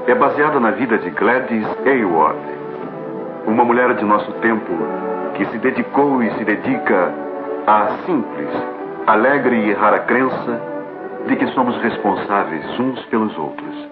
é baseada na vida de Gladys Aylward, uma mulher de nosso tempo que se dedicou e se dedica à simples, alegre e rara crença de que somos responsáveis uns pelos outros.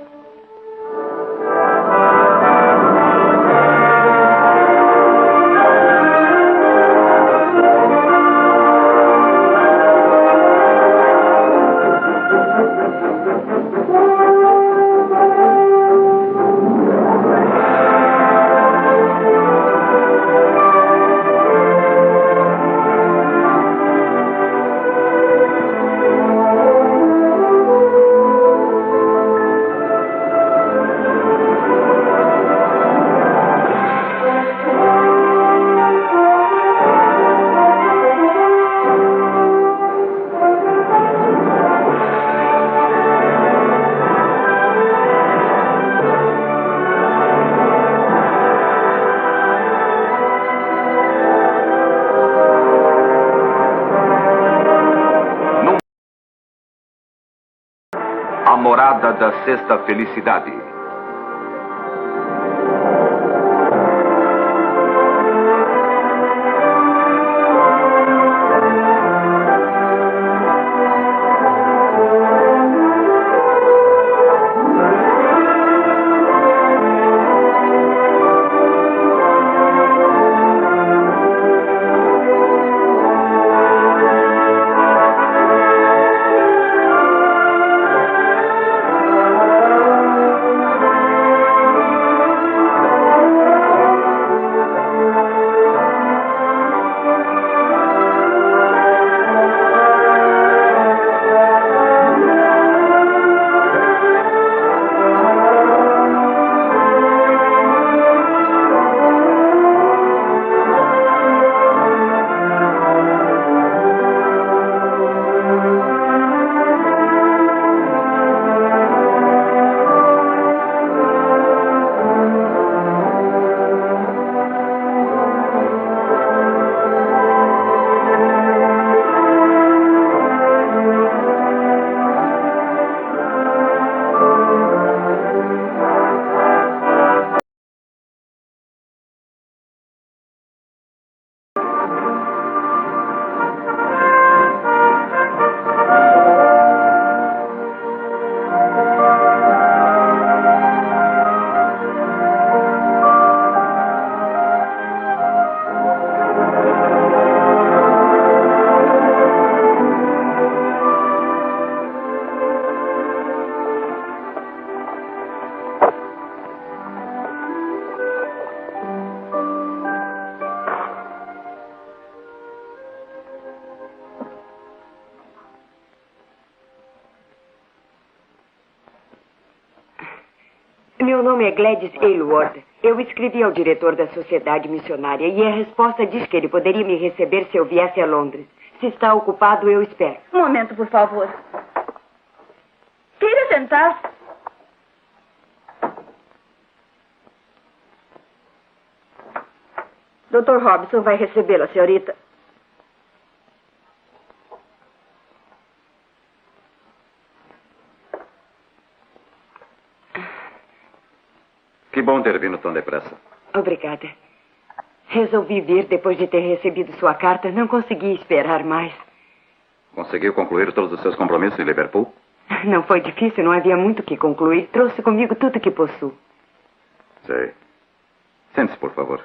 A morada da sexta felicidade. Meu nome é Gladys Aylward. Eu escrevi ao diretor da Sociedade Missionária e a resposta diz que ele poderia me receber se eu viesse a Londres. Se está ocupado, eu espero. Um momento, por favor. Queira sentar. Dr. Robson vai recebê-la, senhorita. Que bom ter vindo tão depressa. Obrigada. Resolvi vir depois de ter recebido sua carta. Não consegui esperar mais. Conseguiu concluir todos os seus compromissos em Liverpool? Não foi difícil, não havia muito o que concluir. Trouxe comigo tudo que possuo. Sei. Sente-se, por favor.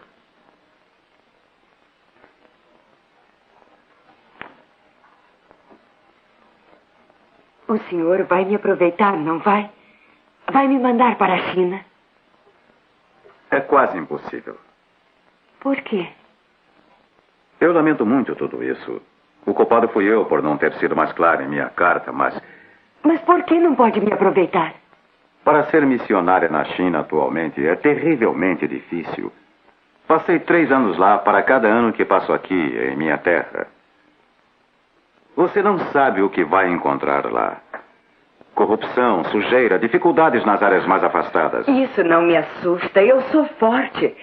O senhor vai me aproveitar, não vai? Vai me mandar para a China. É quase impossível. Por quê? Eu lamento muito tudo isso. O culpado fui eu por não ter sido mais claro em minha carta, mas... Mas por que não pode me aproveitar? Para ser missionária na China atualmente é terrivelmente difícil. Passei 3 anos lá para cada ano que passo aqui, em minha terra. Você não sabe o que vai encontrar lá. Corrupção, sujeira, dificuldades nas áreas mais afastadas. Isso não me assusta. Eu sou forte.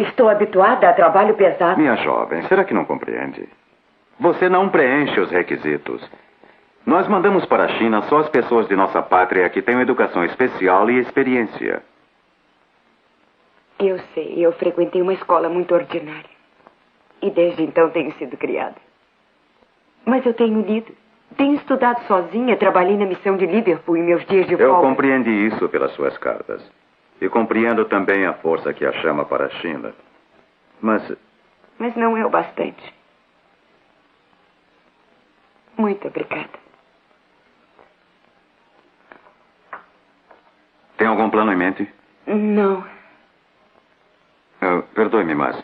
Estou habituada a trabalho pesado. Minha jovem, será que não compreende? Você não preenche os requisitos. Nós mandamos para a China só as pessoas de nossa pátria que têm educação especial e experiência. Eu sei, eu frequentei uma escola muito ordinária. E desde então tenho sido criada. Mas eu tenho lido. Tenho estudado sozinha, trabalhei na missão de Liverpool em meus dias de folga. Eu compreendi isso pelas suas cartas. E compreendo também a força que a chama para a China. Mas não é o bastante. Muito obrigada. Tem algum plano em mente? Não. Perdoe-me, mas...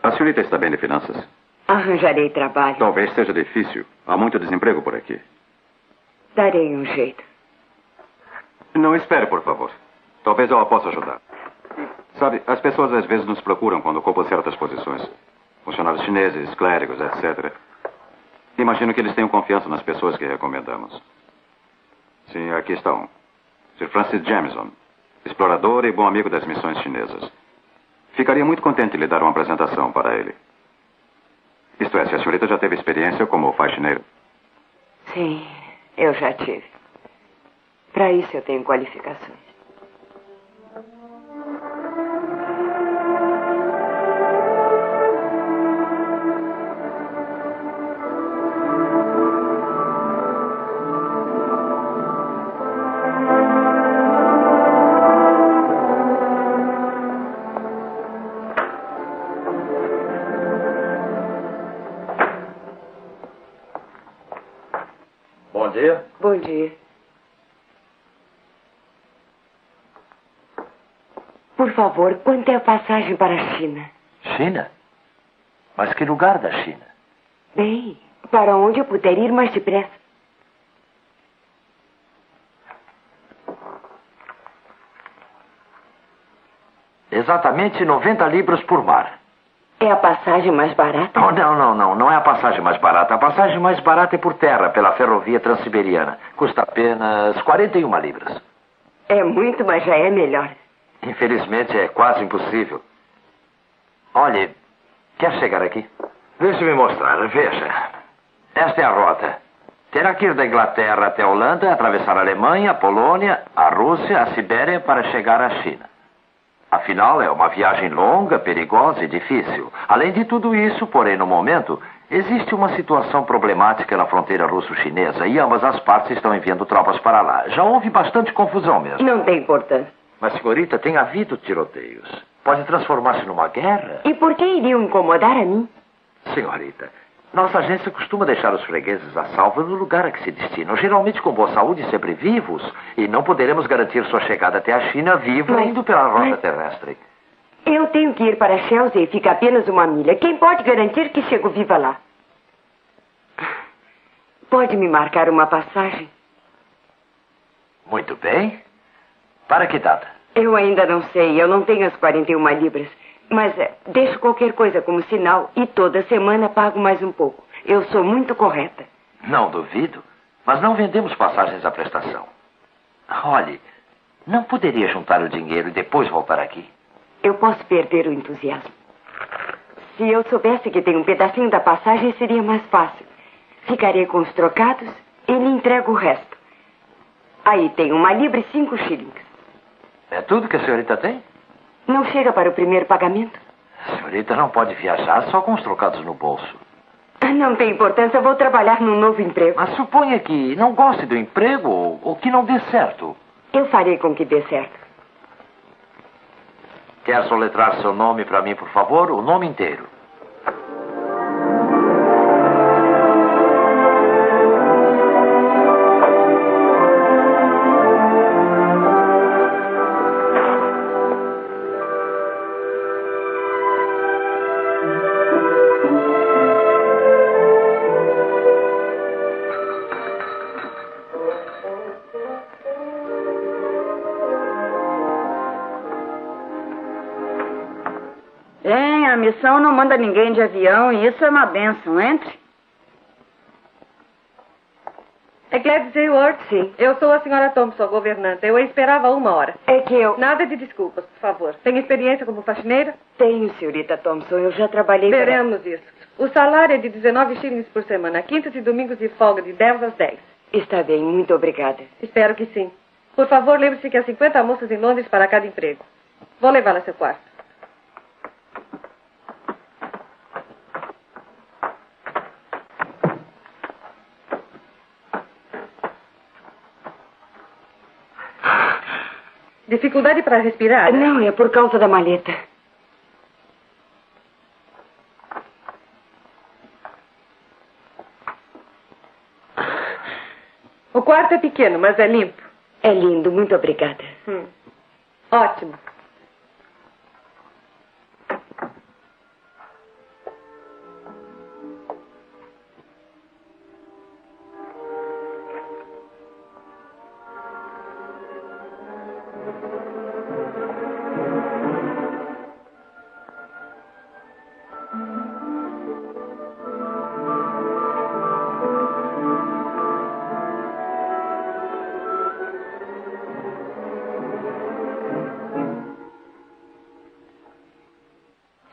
A senhorita está bem de finanças? Arranjarei trabalho. Talvez seja difícil. Há muito desemprego por aqui. Darei um jeito. Não espere, por favor. Talvez eu a possa ajudar. Sabe, as pessoas às vezes nos procuram quando ocupam certas posições. Funcionários chineses, clérigos, etc. Imagino que eles tenham confiança nas pessoas que recomendamos. Sim, aqui está um. Sir Francis Jameson, explorador e bom amigo das missões chinesas. Ficaria muito contente de lhe dar uma apresentação para ele. Isto é, se a senhorita já teve experiência como faxineiro. Sim, eu já tive. Para isso eu tenho qualificações. Bom dia. Bom dia. Por favor, quanto é a passagem para a China? China? Mas que lugar da China? Bem, para onde eu puder ir mais depressa. Exatamente 90 libras por mar. É a passagem mais barata? Oh, não é a passagem mais barata. A passagem mais barata é por terra, pela ferrovia transiberiana. Custa apenas 41 libras. É muito, mas já é melhor. Infelizmente é quase impossível. Olhe, quer chegar aqui? Deixe-me mostrar, veja. Esta é a rota. Terá que ir da Inglaterra até a Holanda, atravessar a Alemanha, a Polônia, a Rússia, a Sibéria para chegar à China. Afinal, é uma viagem longa, perigosa e difícil. Além de tudo isso, porém, no momento, existe uma situação problemática na fronteira russo-chinesa e ambas as partes estão enviando tropas para lá. Já houve bastante confusão mesmo. Não tem importância. Mas, senhorita, tem havido tiroteios. Pode transformar-se numa guerra. E por que iriam incomodar a mim? Senhorita, nossa agência costuma deixar os fregueses a salvo no lugar a que se destinam, geralmente com boa saúde e sempre vivos. E não poderemos garantir sua chegada até a China vivo indo pela rota terrestre. Eu tenho que ir para Chelsea e fica apenas uma milha. Quem pode garantir que chego viva lá? Pode me marcar uma passagem? Muito bem. Para que data? Eu ainda não sei. Eu não tenho as 41 libras. Mas deixo qualquer coisa como sinal e toda semana pago mais um pouco. Eu sou muito correta. Não duvido. Mas não vendemos passagens à prestação. Olhe, não poderia juntar o dinheiro e depois voltar aqui? Eu posso perder o entusiasmo. Se eu soubesse que tem um pedacinho da passagem, seria mais fácil. Ficarei com os trocados e lhe entrego o resto. Aí tem 1 libra e 5 shillings. É tudo que a senhorita tem? Não chega para o primeiro pagamento? A senhorita não pode viajar só com os trocados no bolso. Não tem importância, vou trabalhar num novo emprego. Mas suponha que não goste do emprego ou que não dê certo. Eu farei com que dê certo. Quer soletrar seu nome para mim, por favor? O nome inteiro. A missão não manda ninguém de avião e isso é uma bênção. Entre. É Gladys Hayward? Sim. Eu sou a senhora Thompson, governanta. Eu a esperava 1 hora. É que eu... Nada de desculpas, por favor. Tem experiência como faxineira? Tenho, senhorita Thompson. Eu já trabalhei... Veremos isso. O salário é de 19 shillings por semana. Quintas e domingos de folga, de 10 às 10. Está bem, muito obrigada. Espero que sim. Por favor, lembre-se que há 50 moças em Londres para cada emprego. Vou levá-la ao seu quarto. Dificuldade para respirar? Não, é por causa da maleta. O quarto é pequeno, mas é limpo. É lindo, muito obrigada. Ótimo.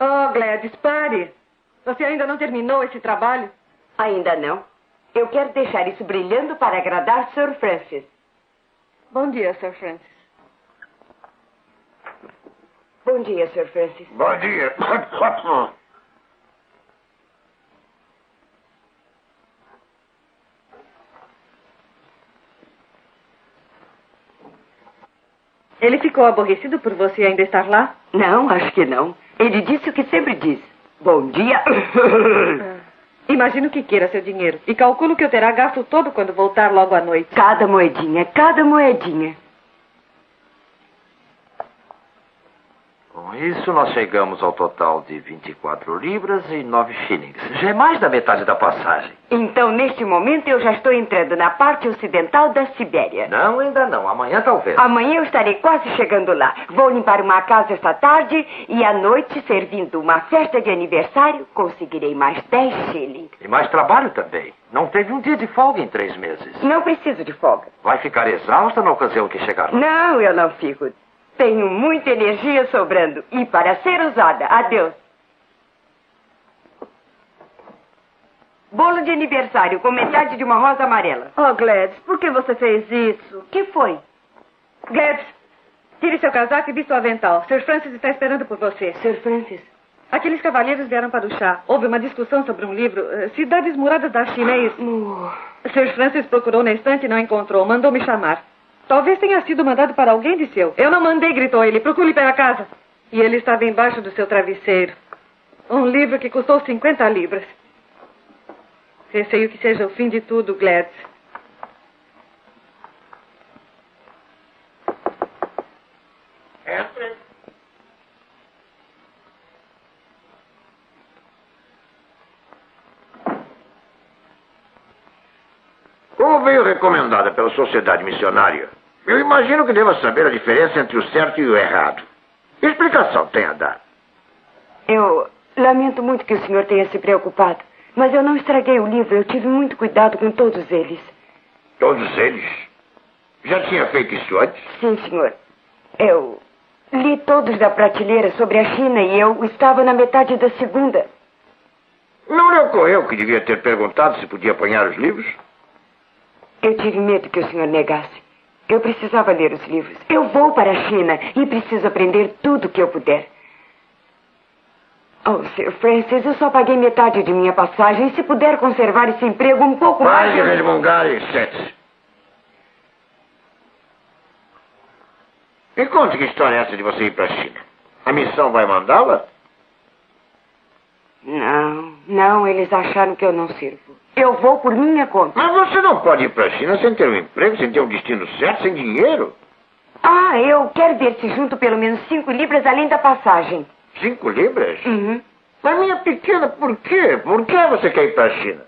Oh, Gladys, pare. Você ainda não terminou esse trabalho? Ainda não. Eu quero deixar isso brilhando para agradar Sir Francis. Bom dia, Sir Francis. Bom dia, Sir Francis. Bom dia. Ele ficou aborrecido por você ainda estar lá? Não, acho que não. Ele disse o que sempre diz. Bom dia. Imagino que queira seu dinheiro. E calculo que eu terá gasto todo quando voltar logo à noite. Cada moedinha, cada moedinha. Com isso, nós chegamos ao total de 24 libras e 9 shillings. Já é mais da metade da passagem. Então, neste momento, eu já estou entrando na parte ocidental da Sibéria. Não, ainda não. Amanhã talvez. Amanhã eu estarei quase chegando lá. Vou limpar uma casa esta tarde e à noite, servindo uma festa de aniversário, conseguirei mais 10 shillings. E mais trabalho também. Não teve um dia de folga em 3 meses. Não preciso de folga. Vai ficar exausta na ocasião que chegar lá. Não, eu não fico. Tenho muita energia sobrando e para ser usada. Adeus. Bolo de aniversário com metade de uma rosa amarela. Oh, Gladys, por que você fez isso? O que foi? Gladys, tire seu casaco e vista o avental. Sir Francis está esperando por você. Sir Francis? Aqueles cavalheiros vieram para o chá. Houve uma discussão sobre um livro. Cidades Muradas da China, é isso? Sir Francis procurou na estante e não encontrou. Mandou me chamar. Talvez tenha sido mandado para alguém de seu. Eu não mandei, gritou ele. Procure pela casa. E ele estava embaixo do seu travesseiro. Um livro que custou 50 libras. Receio que seja o fim de tudo, Gladys. Entre. Como veio recomendada pela Sociedade Missionária, eu imagino que deva saber a diferença entre o certo e o errado. Que explicação tem a dar? Eu lamento muito que o senhor tenha se preocupado, mas eu não estraguei o livro. Eu tive muito cuidado com todos eles. Todos eles? Já tinha feito isso antes? Sim, senhor. Eu li todos da prateleira sobre a China e eu estava na metade da segunda. Não lhe ocorreu que devia ter perguntado se podia apanhar os livros? Eu tive medo que o senhor negasse. Eu precisava ler os livros. Eu vou para a China e preciso aprender tudo o que eu puder. Oh, Sir Francis, eu só paguei metade de minha passagem. Se puder conservar esse emprego um pouco mais... Mais de resmungar e sete. Me conte que história é essa de você ir para a China. A missão vai mandá-la? Não, eles acharam que eu não sirvo. Eu vou por minha conta. Mas você não pode ir para a China sem ter um emprego, sem ter um destino certo, sem dinheiro. Ah, eu quero ver-se junto pelo menos 5 libras além da passagem. 5 libras? Uhum. Mas minha pequena, por quê? Por que você quer ir para a China?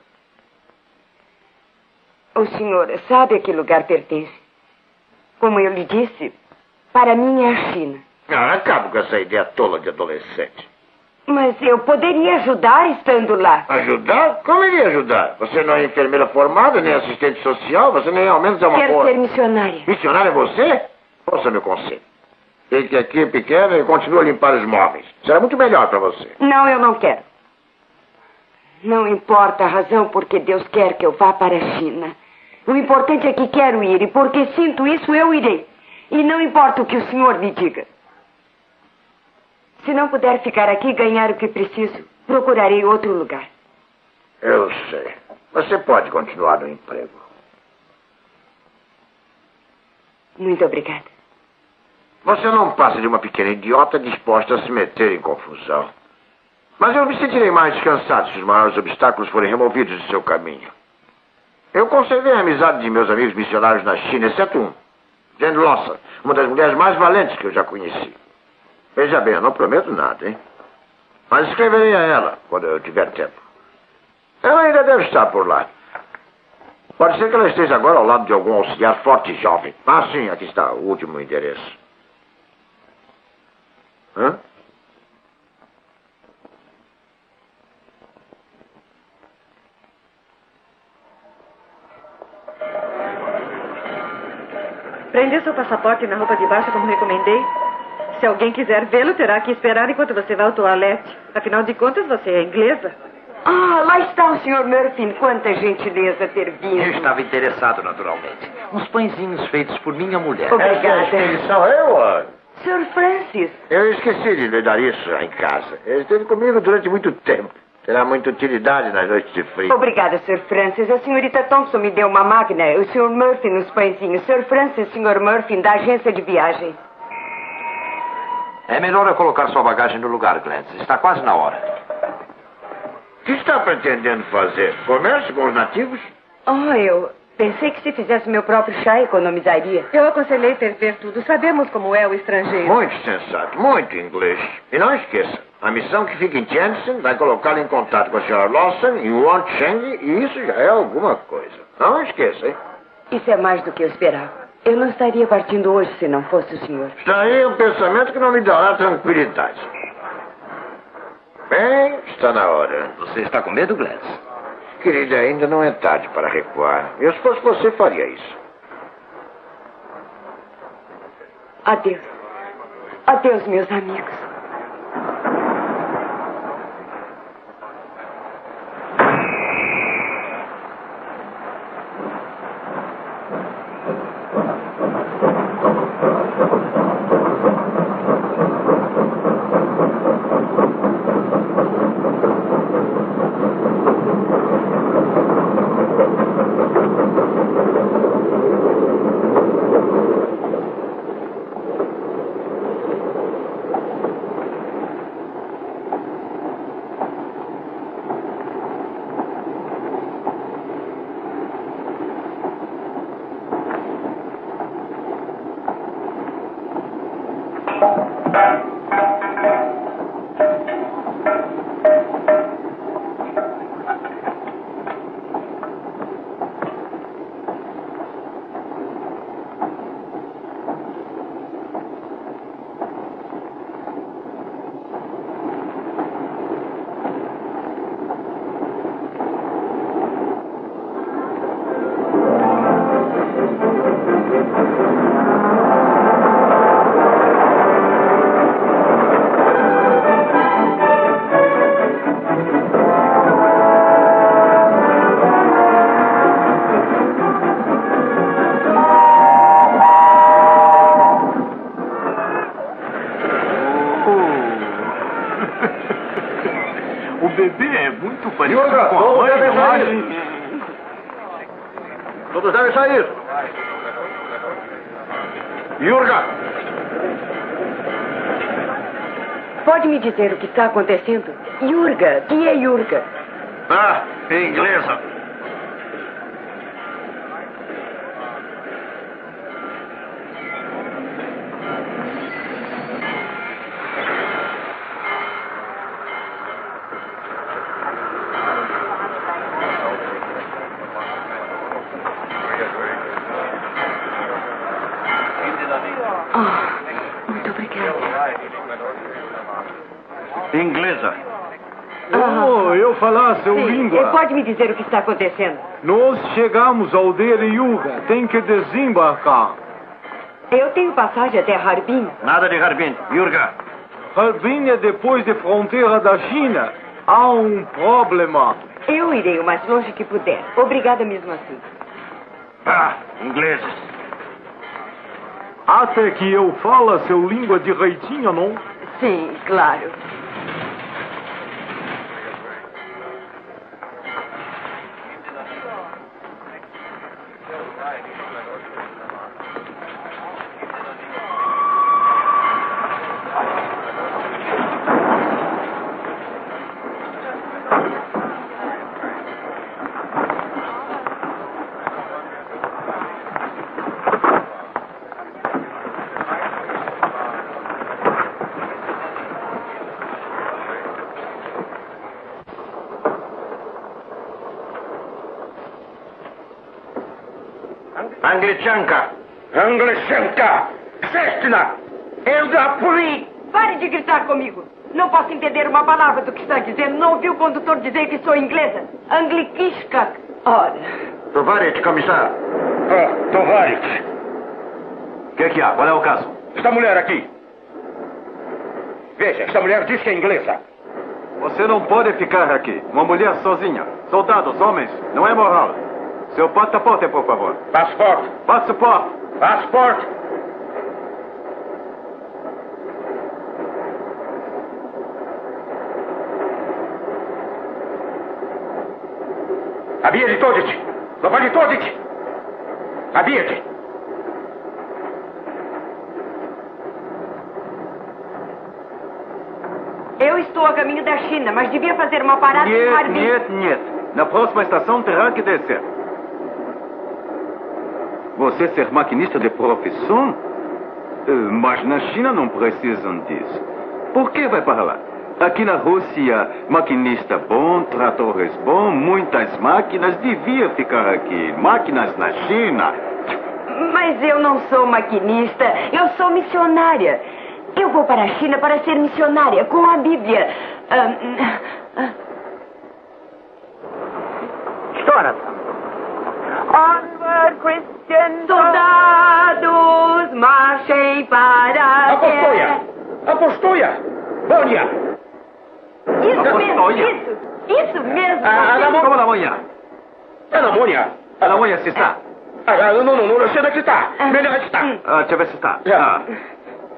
O senhor sabe a que lugar pertence? Como eu lhe disse, para mim é a China. Acabo com essa ideia tola de adolescente. Mas eu poderia ajudar estando lá. Ajudar? Como iria ajudar? Você não é enfermeira formada, nem assistente social, você nem ao menos é uma Quero boa... ser missionária. Missionária é você? Ouça meu conselho. Fique aqui pequena e continue a limpar os móveis. Será muito melhor para você. Não, eu não quero. Não importa a razão por que Deus quer que eu vá para a China. O importante é que quero ir e porque sinto isso eu irei. E não importa o que o senhor me diga. Se não puder ficar aqui e ganhar o que preciso, procurarei outro lugar. Eu sei. Você pode continuar no emprego. Muito obrigada. Você não passa de uma pequena idiota disposta a se meter em confusão. Mas eu me sentirei mais descansado se os maiores obstáculos forem removidos do seu caminho. Eu conservei a amizade de meus amigos missionários na China, exceto um. Jane Lawson, uma das mulheres mais valentes que eu já conheci. Veja bem, eu não prometo nada, hein? Mas escreverei a ela quando eu tiver tempo. Ela ainda deve estar por lá. Pode ser que ela esteja agora ao lado de algum auxiliar forte e jovem. Ah, sim, aqui está o último endereço. Hã? Prendeu seu passaporte na roupa de baixo como recomendei? Se alguém quiser vê-lo, terá que esperar enquanto você vai ao toalete. Afinal de contas, você é inglesa. Ah, lá está o Sr. Murphy. Quanta gentileza ter vindo. Eu estava interessado, naturalmente. Uns pãezinhos feitos por minha mulher. Obrigada. São eu, Sr. Francis. Eu esqueci de lhe dar isso em casa. Ele esteve comigo durante muito tempo. Terá muita utilidade nas noites de frio. Obrigada, Sr. Francis. A senhorita Thompson me deu uma máquina. O Sr. Murphy nos pãezinhos. Sr. Francis, Sr. Murphy, da agência de viagem. É melhor eu colocar sua bagagem no lugar, Gladys. Está quase na hora. O que está pretendendo fazer? Comércio com os nativos? Oh, eu pensei que se fizesse meu próprio chá, economizaria. Eu aconselhei ver tudo. Sabemos como é o estrangeiro. Muito sensato, muito inglês. E não esqueça, a missão que fica em Tientsin vai colocá-lo em contato com a Sra. Lawson em Wancheng, e isso já é alguma coisa. Não esqueça, hein? Isso é mais do que eu esperava. Eu não estaria partindo hoje se não fosse o senhor. Está aí um pensamento que não me dará tranquilidade. Bem, está na hora. Você está com medo, Gladys? Querida, ainda não é tarde para recuar. Eu, se fosse você, faria isso. Adeus. Adeus, meus amigos. Todos devem sair. Yurga! Pode me dizer o que está acontecendo? Yurga. Quem é Yurga? Ah, inglesa. Muito obrigada. Inglesa. Oh, eu falar seu língua. Pode me dizer o que está acontecendo? Nós chegamos ao aldeia de Yuga. Tem que desembarcar. Eu tenho passagem até Harbin. Nada de Harbin. Yurga. Harbin é depois da fronteira da China. Há um problema. Eu irei o mais longe que puder. Obrigada mesmo assim. Ah, ingleses. Até que eu falo seu língua direitinho, não? Sim, claro. Anglicjanka! Anglicjanka! Sestina! Eu da poli! Pare de gritar comigo. Não posso entender uma palavra do que está dizendo. Não ouviu o condutor dizer que sou inglesa? Anglikishka. Ora. Tovarich, comissário. Tovarich. O que é que há? Qual é o caso? Esta mulher aqui. Veja, esta mulher diz que é inglesa. Você não pode ficar aqui. Uma mulher sozinha. Soldados, homens, não é moral. Seu passaporte, por favor. Passaporte. Passaporte. Passaporte. Abijete Todić! Lopani Todić! Abijete! Eu estou a caminho da China, mas devia fazer uma parada no Harbin. Niet. Na próxima estação terá que descer. Você ser maquinista de profissão? Mas na China não precisam disso. Por que vai para lá? Aqui na Rússia, maquinista bom, tratores bom, muitas máquinas, devia ficar aqui. Máquinas na China. Mas eu não sou maquinista, eu sou missionária. Eu vou para a China para ser missionária, com a Bíblia. História. Onward, Christian. Soldados, marchem para a guerra. Apostoia! Bônia! Isso mesmo, isso mesmo. Como na manhã? Na Mônia! Na manhã se está? Não sei onde é que está. Melhor está. Deixa eu ver se está.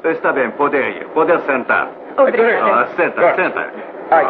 Está bem, pode ir. Pode sentar. Obrigada. Senta. Ai.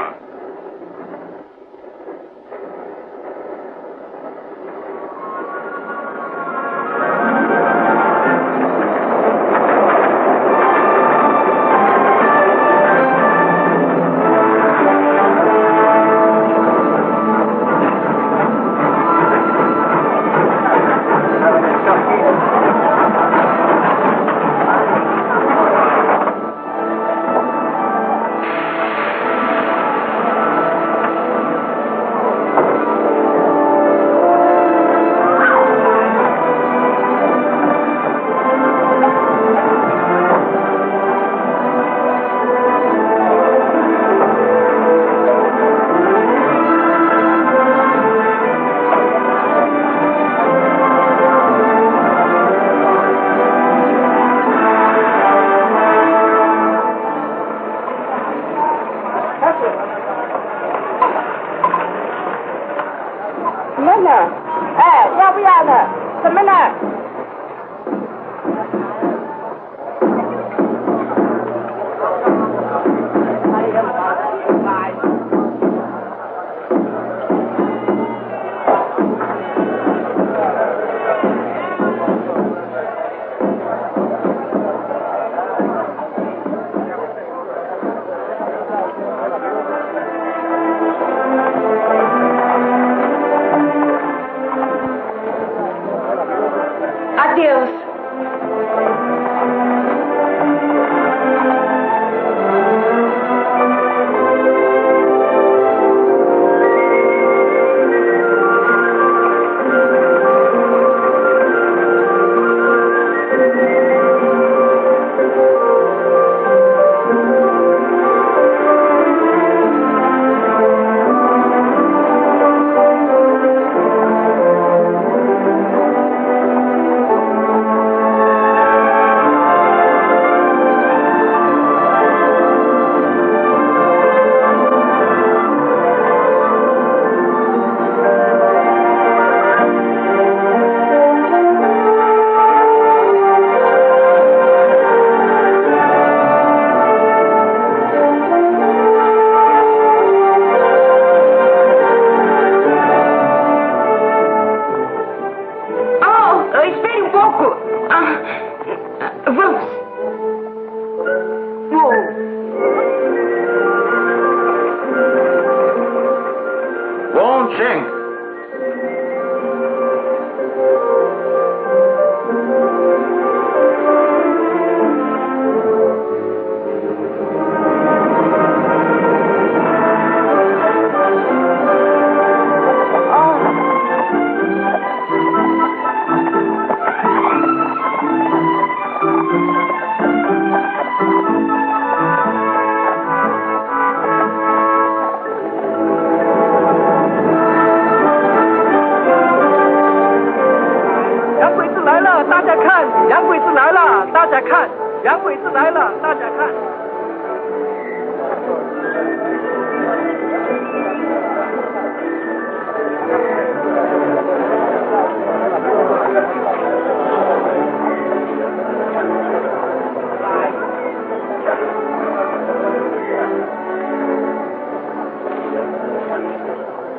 两鬼子来了，大家看。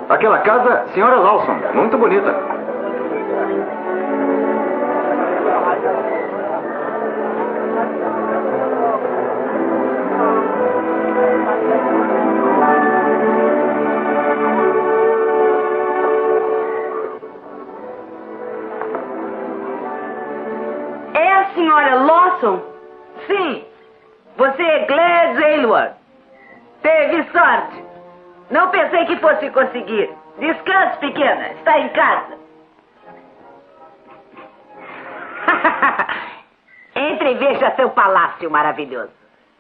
Aquela casa, senhora Lawson, muito bonita. É a senhora Lawson? Sim, você é Gladys Aylward. Teve sorte. Não pensei que fosse conseguir. Descanse, pequena. Está em casa. Entre e veja seu palácio maravilhoso.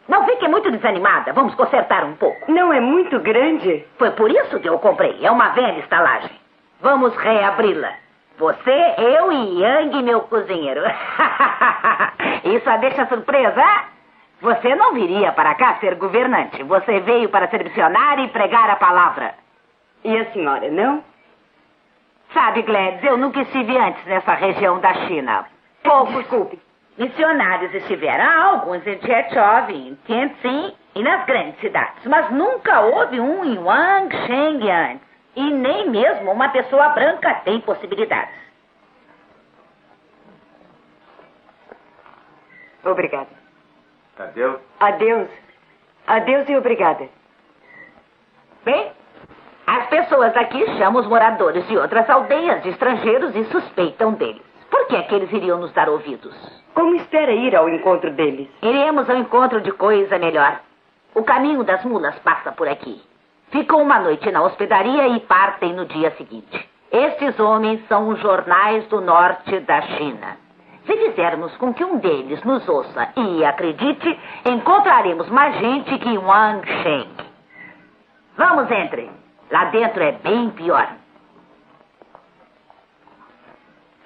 Não fique muito desanimada. Vamos consertar um pouco. Não é muito grande? Foi por isso que eu comprei. É uma velha estalagem. Vamos reabri-la. Você, eu e Yang, meu cozinheiro. Isso a deixa surpresa, hein? Você não viria para cá ser governante. Você veio para ser missionária e pregar a palavra. E a senhora, não? Sabe, Gladys, eu nunca estive antes nessa região da China. Poucos Desculpe. missionários estiveram, alguns em Chechov, em Tianjin e nas grandes cidades. Mas nunca houve um em Wangsheng antes. E nem mesmo uma pessoa branca tem possibilidades. Obrigada. Adeus. Adeus. Adeus e obrigada. Bem, as pessoas aqui chamam os moradores de outras aldeias de estrangeiros e suspeitam deles. Por que é que eles iriam nos dar ouvidos? Como espera ir ao encontro deles? Iremos ao encontro de coisa melhor. O caminho das mulas passa por aqui. Ficam uma noite na hospedaria e partem no dia seguinte. Estes homens são os jornais do norte da China. Se fizermos com que um deles nos ouça e acredite, encontraremos mais gente que em Wangsheng. Vamos, entre. Lá dentro é bem pior.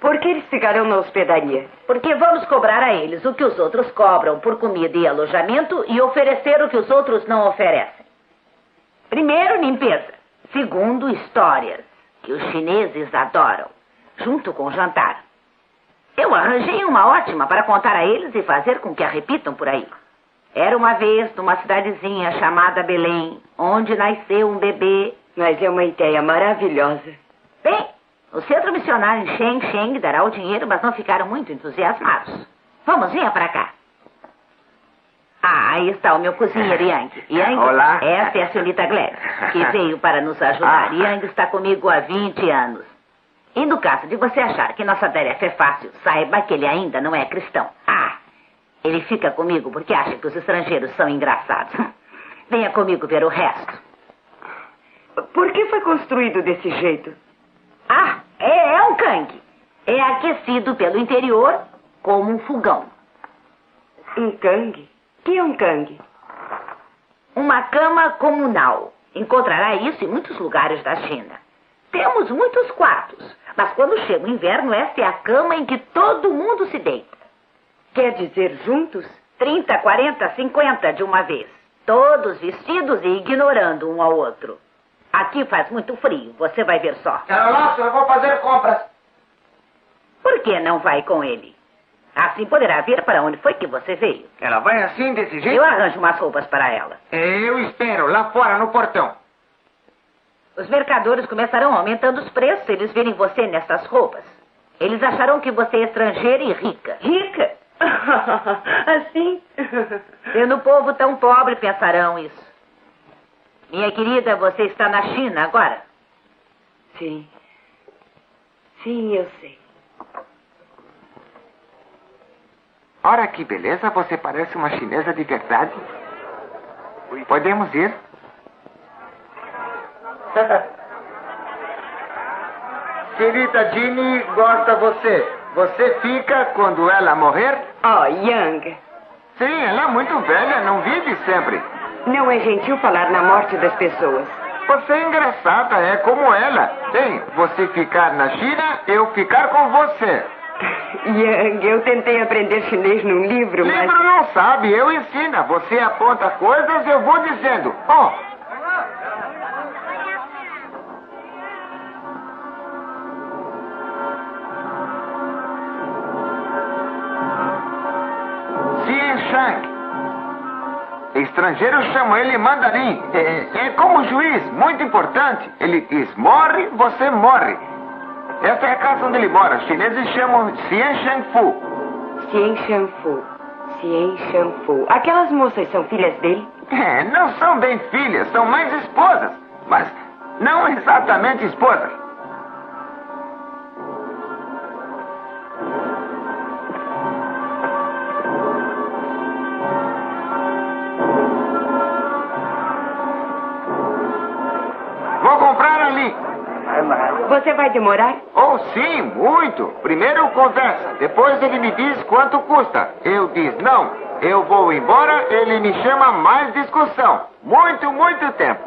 Por que eles ficarão na hospedaria? Porque vamos cobrar a eles o que os outros cobram por comida e alojamento e oferecer o que os outros não oferecem. Primeiro, limpeza. Segundo, histórias, que os chineses adoram, junto com o jantar. Eu arranjei uma ótima para contar a eles e fazer com que a repitam por aí. Era uma vez numa cidadezinha chamada Belém, onde nasceu um bebê. Mas é uma ideia maravilhosa. Bem, o centro missionário em Shenzhen dará o dinheiro, mas não ficaram muito entusiasmados. Vamos, venha para cá. Ah, aí está o meu cozinheiro, Yang. Yang, Olá. esta é a senhorita Gladys, que veio para nos ajudar. Yang está comigo há 20 anos. E no caso de você achar que nossa tarefa é fácil, saiba que ele ainda não é cristão. Ah, ele fica comigo porque acha que os estrangeiros são engraçados. Venha comigo ver o resto. Por que foi construído desse jeito? Ah, é um cangue. É aquecido pelo interior como um fogão. Um cangue? O que é um cangue? Uma cama comunal. Encontrará isso em muitos lugares da China. Temos muitos quartos, mas quando chega o inverno, esta é a cama em que todo mundo se deita. Quer dizer juntos? 30, 40, 50 de uma vez. Todos vestidos e ignorando um ao outro. Aqui faz muito frio, você vai ver só. Nossa, eu vou fazer compras. Por que não vai com ele? Assim poderá ver para onde foi que você veio. Ela vai assim, desse jeito? Eu arranjo umas roupas para ela. Eu espero, lá fora, no portão. Os mercadores começarão aumentando os preços se eles virem você nessas roupas. Eles acharão que você é estrangeira e rica. Rica? Assim? E no povo tão pobre pensarão isso. Minha querida, você está na China agora? Sim. Sim, eu sei. Ora, que beleza, você parece uma chinesa de verdade. Podemos ir? Senhorita Ginny gosta você. Você fica quando ela morrer? Oh, Yang. Sim, ela é muito velha, não vive sempre. Não é gentil falar na morte das pessoas. Você é engraçada, é como ela. Bem, você ficar na China, eu ficar com você. Yang, eu tentei aprender chinês num livro, mas... Livro não sabe, eu ensino. Você aponta coisas, eu vou dizendo. Ó. Xian Shang. Estrangeiros chamam ele mandarim. É como juiz, muito importante. Ele diz, morre, você morre. Essa é a casa onde ele mora. Os chineses chamam Xian Shangfu. Xian Shangfu. Xian Shangfu. Aquelas moças são filhas dele? Não são bem filhas, são mais esposas. Mas não exatamente esposas. Vou comprar ali. Você vai demorar? Oh, sim, muito. Primeiro conversa, depois ele me diz quanto custa. Eu diz não, eu vou embora, ele me chama mais discussão. Muito, muito tempo.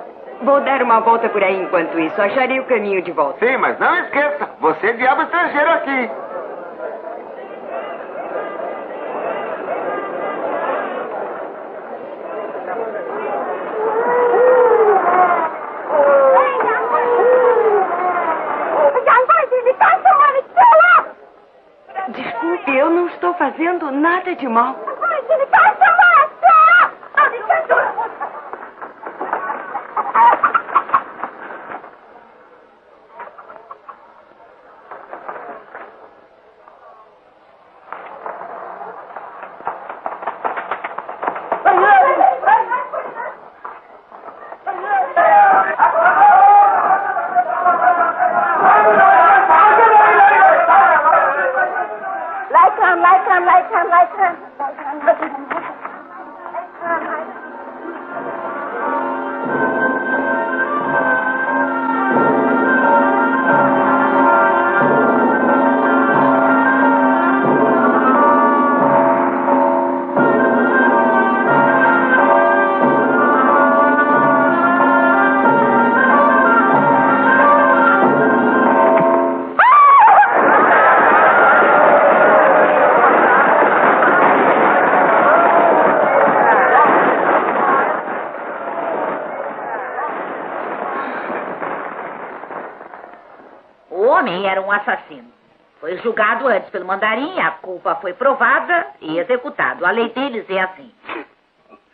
Vou dar uma volta por aí enquanto isso. Acharei o caminho de volta. Sim, mas não esqueça, você é diabo estrangeiro aqui. Desculpe, eu não estou fazendo nada de mal. Era um assassino. Foi julgado antes pelo mandarim, a culpa foi provada e executado. A lei deles é assim.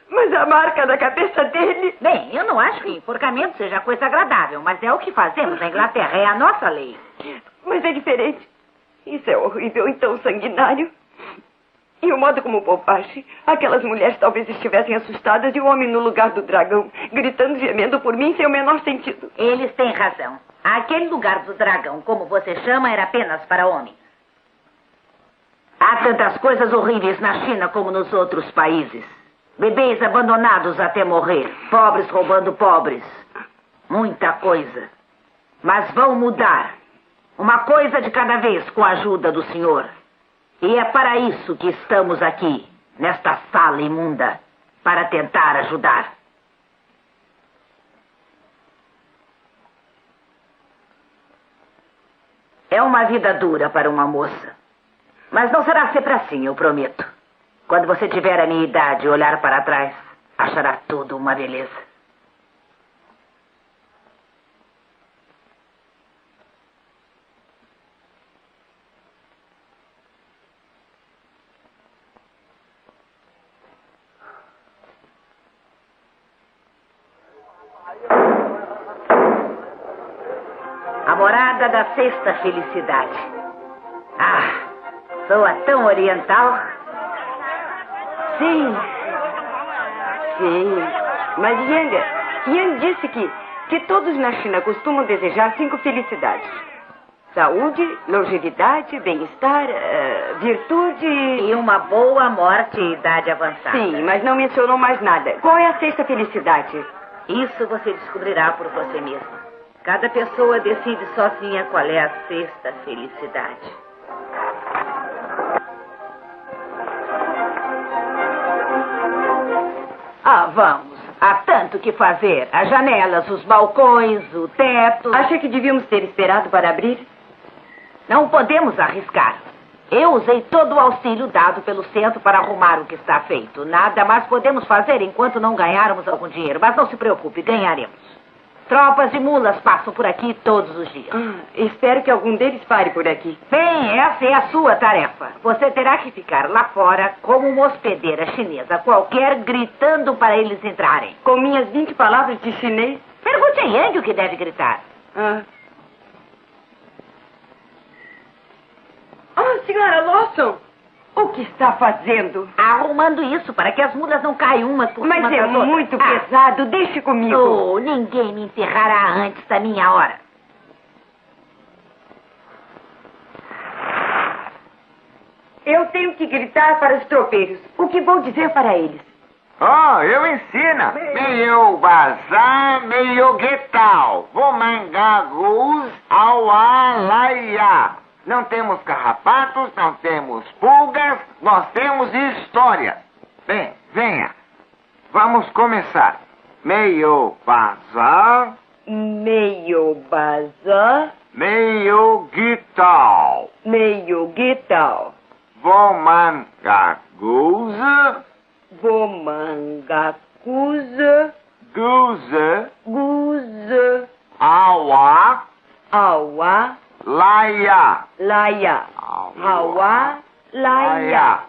Mas a marca da cabeça dele... Bem, eu não acho que enforcamento seja coisa agradável, mas é o que fazemos na Inglaterra, é a nossa lei. Mas é diferente. Isso é horrível e tão sanguinário. E o modo como o povo age, aquelas mulheres talvez estivessem assustadas e o homem no lugar do dragão, gritando e gemendo por mim sem o menor sentido. Eles têm razão. Aquele lugar do dragão, como você chama, era apenas para homens. Há tantas coisas horríveis na China como nos outros países. Bebês abandonados até morrer, pobres roubando pobres. Muita coisa. Mas vão mudar. Uma coisa de cada vez com a ajuda do Senhor. E é para isso que estamos aqui, nesta sala imunda, para tentar ajudar. É uma vida dura para uma moça. Mas não será sempre assim, eu prometo. Quando você tiver a minha idade e olhar para trás, achará tudo uma beleza. A morada da sexta felicidade. Ah, soa tão oriental. Sim. Sim. Mas Yang disse que todos na China costumam desejar 5 felicidades. Saúde, longevidade, bem-estar, virtude... E uma boa morte e idade avançada. Sim, mas não mencionou mais nada. Qual é a sexta felicidade? Isso você descobrirá por você mesma. Cada pessoa decide sozinha qual é a sexta felicidade. Ah, vamos. Há tanto que fazer. As janelas, os balcões, o teto... Acha que devíamos ter esperado para abrir? Não podemos arriscar. Eu usei todo o auxílio dado pelo centro para arrumar o que está feito. Nada mais podemos fazer enquanto não ganharmos algum dinheiro. Mas não se preocupe, ganharemos. Tropas de mulas passam por aqui todos os dias. Espero que algum deles pare por aqui. Bem, essa é a sua tarefa. Você terá que ficar lá fora como uma hospedeira chinesa qualquer, gritando para eles entrarem. Com minhas 20 palavras de chinês? Pergunte a Yang o que deve gritar. Senhora Lawson, o que está fazendo? Arrumando isso para que as mulas não caiam umas por cima Mas é das outras. muito pesado, deixe comigo. Oh, ninguém me enterrará antes da minha hora. Eu tenho que gritar para os tropeiros. O que vou dizer para eles? Eu ensino. Meio bazar, meio guetal. Vomangagos ao alaia. Não temos carrapatos, não temos pulgas, nós temos história. Bem, venha. Vamos começar. Meio bazar. Meio bazar. Meio guital. Meio guital. Vomangagos. Vomangacusa. Guze. Guza. Awa. Awa. Laia. Laia. Hawa. Laia.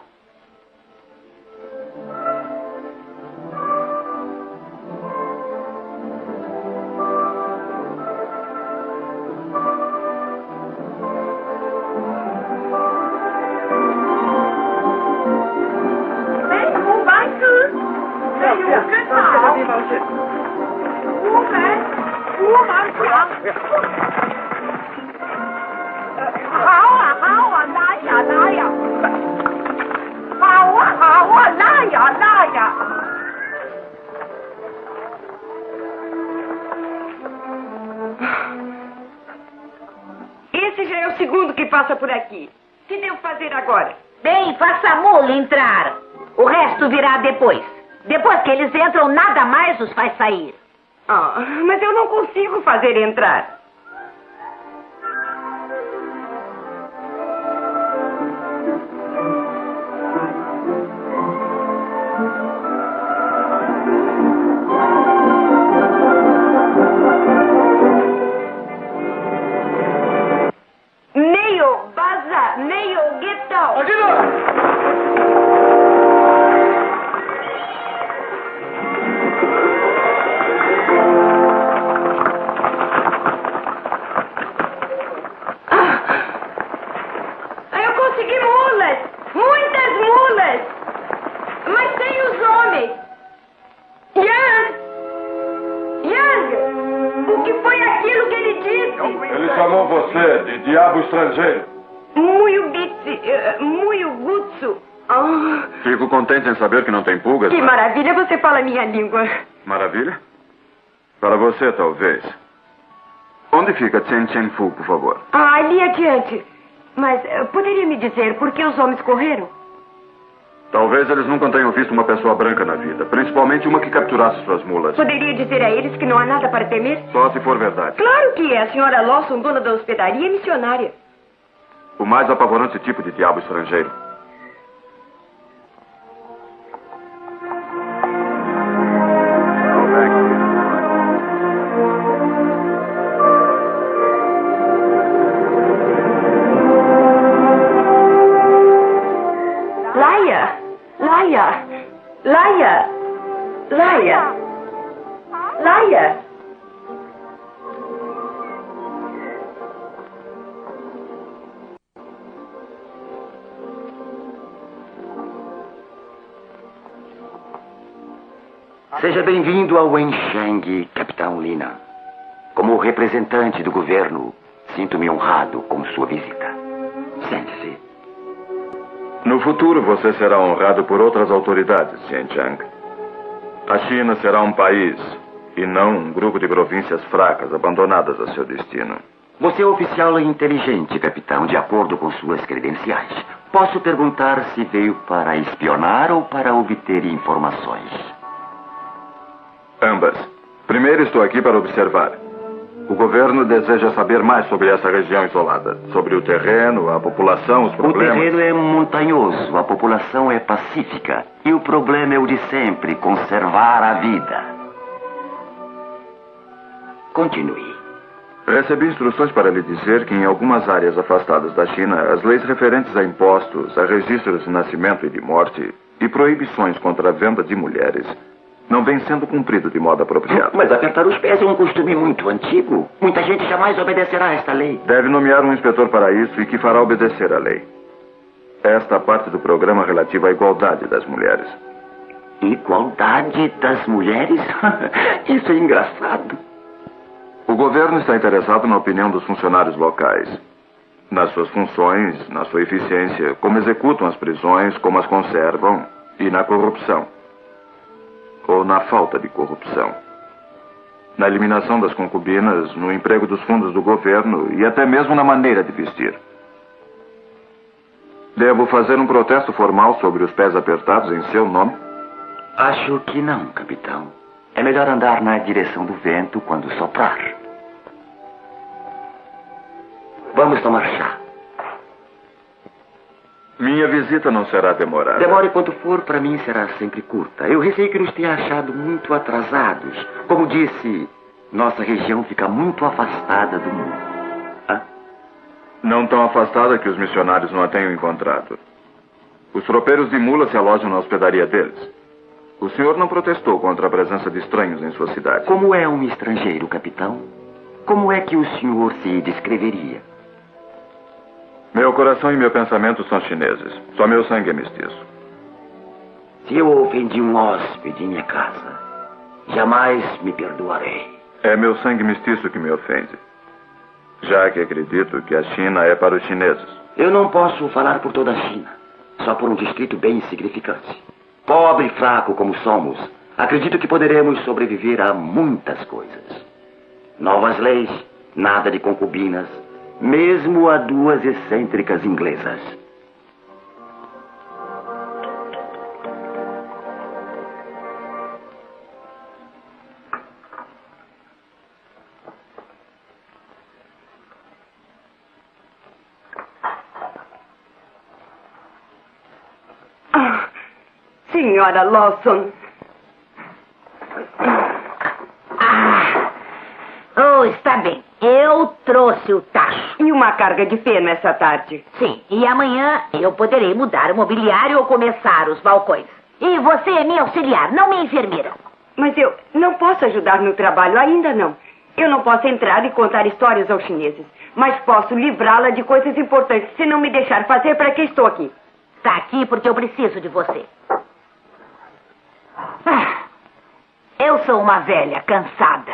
Esse já é o segundo que passa por aqui. O que devo fazer agora? Bem, faça a mula entrar. O resto virá depois. Depois que eles entram, nada mais os faz sair. Mas eu não consigo fazer entrar. Meio baza, meio guetal. Eu consegui mulas! Muitas mulas! Mas sem os homens! Yang! O que foi aquilo que ele disse? Ele chamou você de diabo estrangeiro. Muito gutsu. Fico contente em saber que não tem pulgas. Que maravilha, você fala minha língua. Maravilha? Para você, talvez. Onde fica Chen Chen Fu, por favor? Ali adiante. Mas poderia me dizer por que os homens correram? Talvez eles nunca tenham visto uma pessoa branca na vida. Principalmente uma que capturasse suas mulas. Poderia dizer a eles que não há nada para temer? Só se for verdade. Claro que é. A senhora Lawson, dona da hospedaria, é missionária. O mais apavorante tipo de diabo estrangeiro. Laia! Laia! Laia! Laia! Laia! Seja bem-vindo ao Wensheng, Capitão Lina. Como representante do governo, sinto-me honrado com sua visita. Sente-se. No futuro, você será honrado por outras autoridades, Xianchang. A China será um país e não um grupo de províncias fracas abandonadas a seu destino. Você é oficial e inteligente, capitão, de acordo com suas credenciais. Posso perguntar se veio para espionar ou para obter informações? Ambas. Primeiro, estou aqui para observar. O governo deseja saber mais sobre essa região isolada. Sobre o terreno, a população, os problemas. O terreno é montanhoso, a população é pacífica. E o problema é o de sempre, conservar a vida. Continue. Recebi instruções para lhe dizer que em algumas áreas afastadas da China, as leis referentes a impostos, a registros de nascimento e de morte e proibições contra a venda de mulheres não vêm sendo cumpridas de modo apropriado. Mas apertar os pés é um costume muito antigo. Muita gente jamais obedecerá a esta lei. Deve nomear um inspetor para isso e que fará obedecer a lei. Esta parte do programa relativa à igualdade das mulheres. Igualdade das mulheres? Isso é engraçado. O governo está interessado na opinião dos funcionários locais. Nas suas funções, na sua eficiência, como executam as prisões, como as conservam e na corrupção. Ou na falta de corrupção. Na eliminação das concubinas, no emprego dos fundos do governo e até mesmo na maneira de vestir. Devo fazer um protesto formal sobre os pés apertados em seu nome? Acho que não, capitão. É melhor andar na direção do vento quando soprar. Vamos tomar chá. Minha visita não será demorada. Demore quanto for, para mim será sempre curta. Eu receio que nos tenha achado muito atrasados. Como disse, nossa região fica muito afastada do mundo. Hã? Não tão afastada que os missionários não a tenham encontrado. Os tropeiros de mula se alojam na hospedaria deles. O senhor não protestou contra a presença de estranhos em sua cidade. Como é um estrangeiro, capitão? Como é que o senhor se descreveria? Meu coração e meu pensamento são chineses. Só meu sangue é mestiço. Se eu ofendi um hóspede em minha casa, jamais me perdoarei. É meu sangue mestiço que me ofende. Já que acredito que a China é para os chineses. Eu não posso falar por toda a China. Só por um distrito bem insignificante. Pobre e fraco como somos, acredito que poderemos sobreviver a muitas coisas. Novas leis, nada de concubinas, mesmo a duas excêntricas inglesas. Senhora Lawson. Oh, está bem. Eu trouxe o tacho. E uma carga de feno essa tarde. Sim, e amanhã eu poderei mudar o mobiliário ou começar os balcões. E você é minha auxiliar, não minha enfermeira. Mas eu não posso ajudar no trabalho, ainda não. Eu não posso entrar e contar histórias aos chineses. Mas posso livrá-la de coisas importantes. Se não me deixar fazer, para que estou aqui? Está aqui porque eu preciso de você. Eu sou uma velha cansada.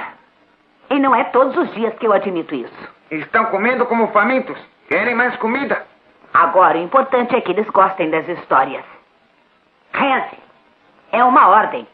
E não é todos os dias que eu admito isso. Estão comendo como famintos. Querem mais comida? Agora, o importante é que eles gostem das histórias. Hansen, é uma ordem.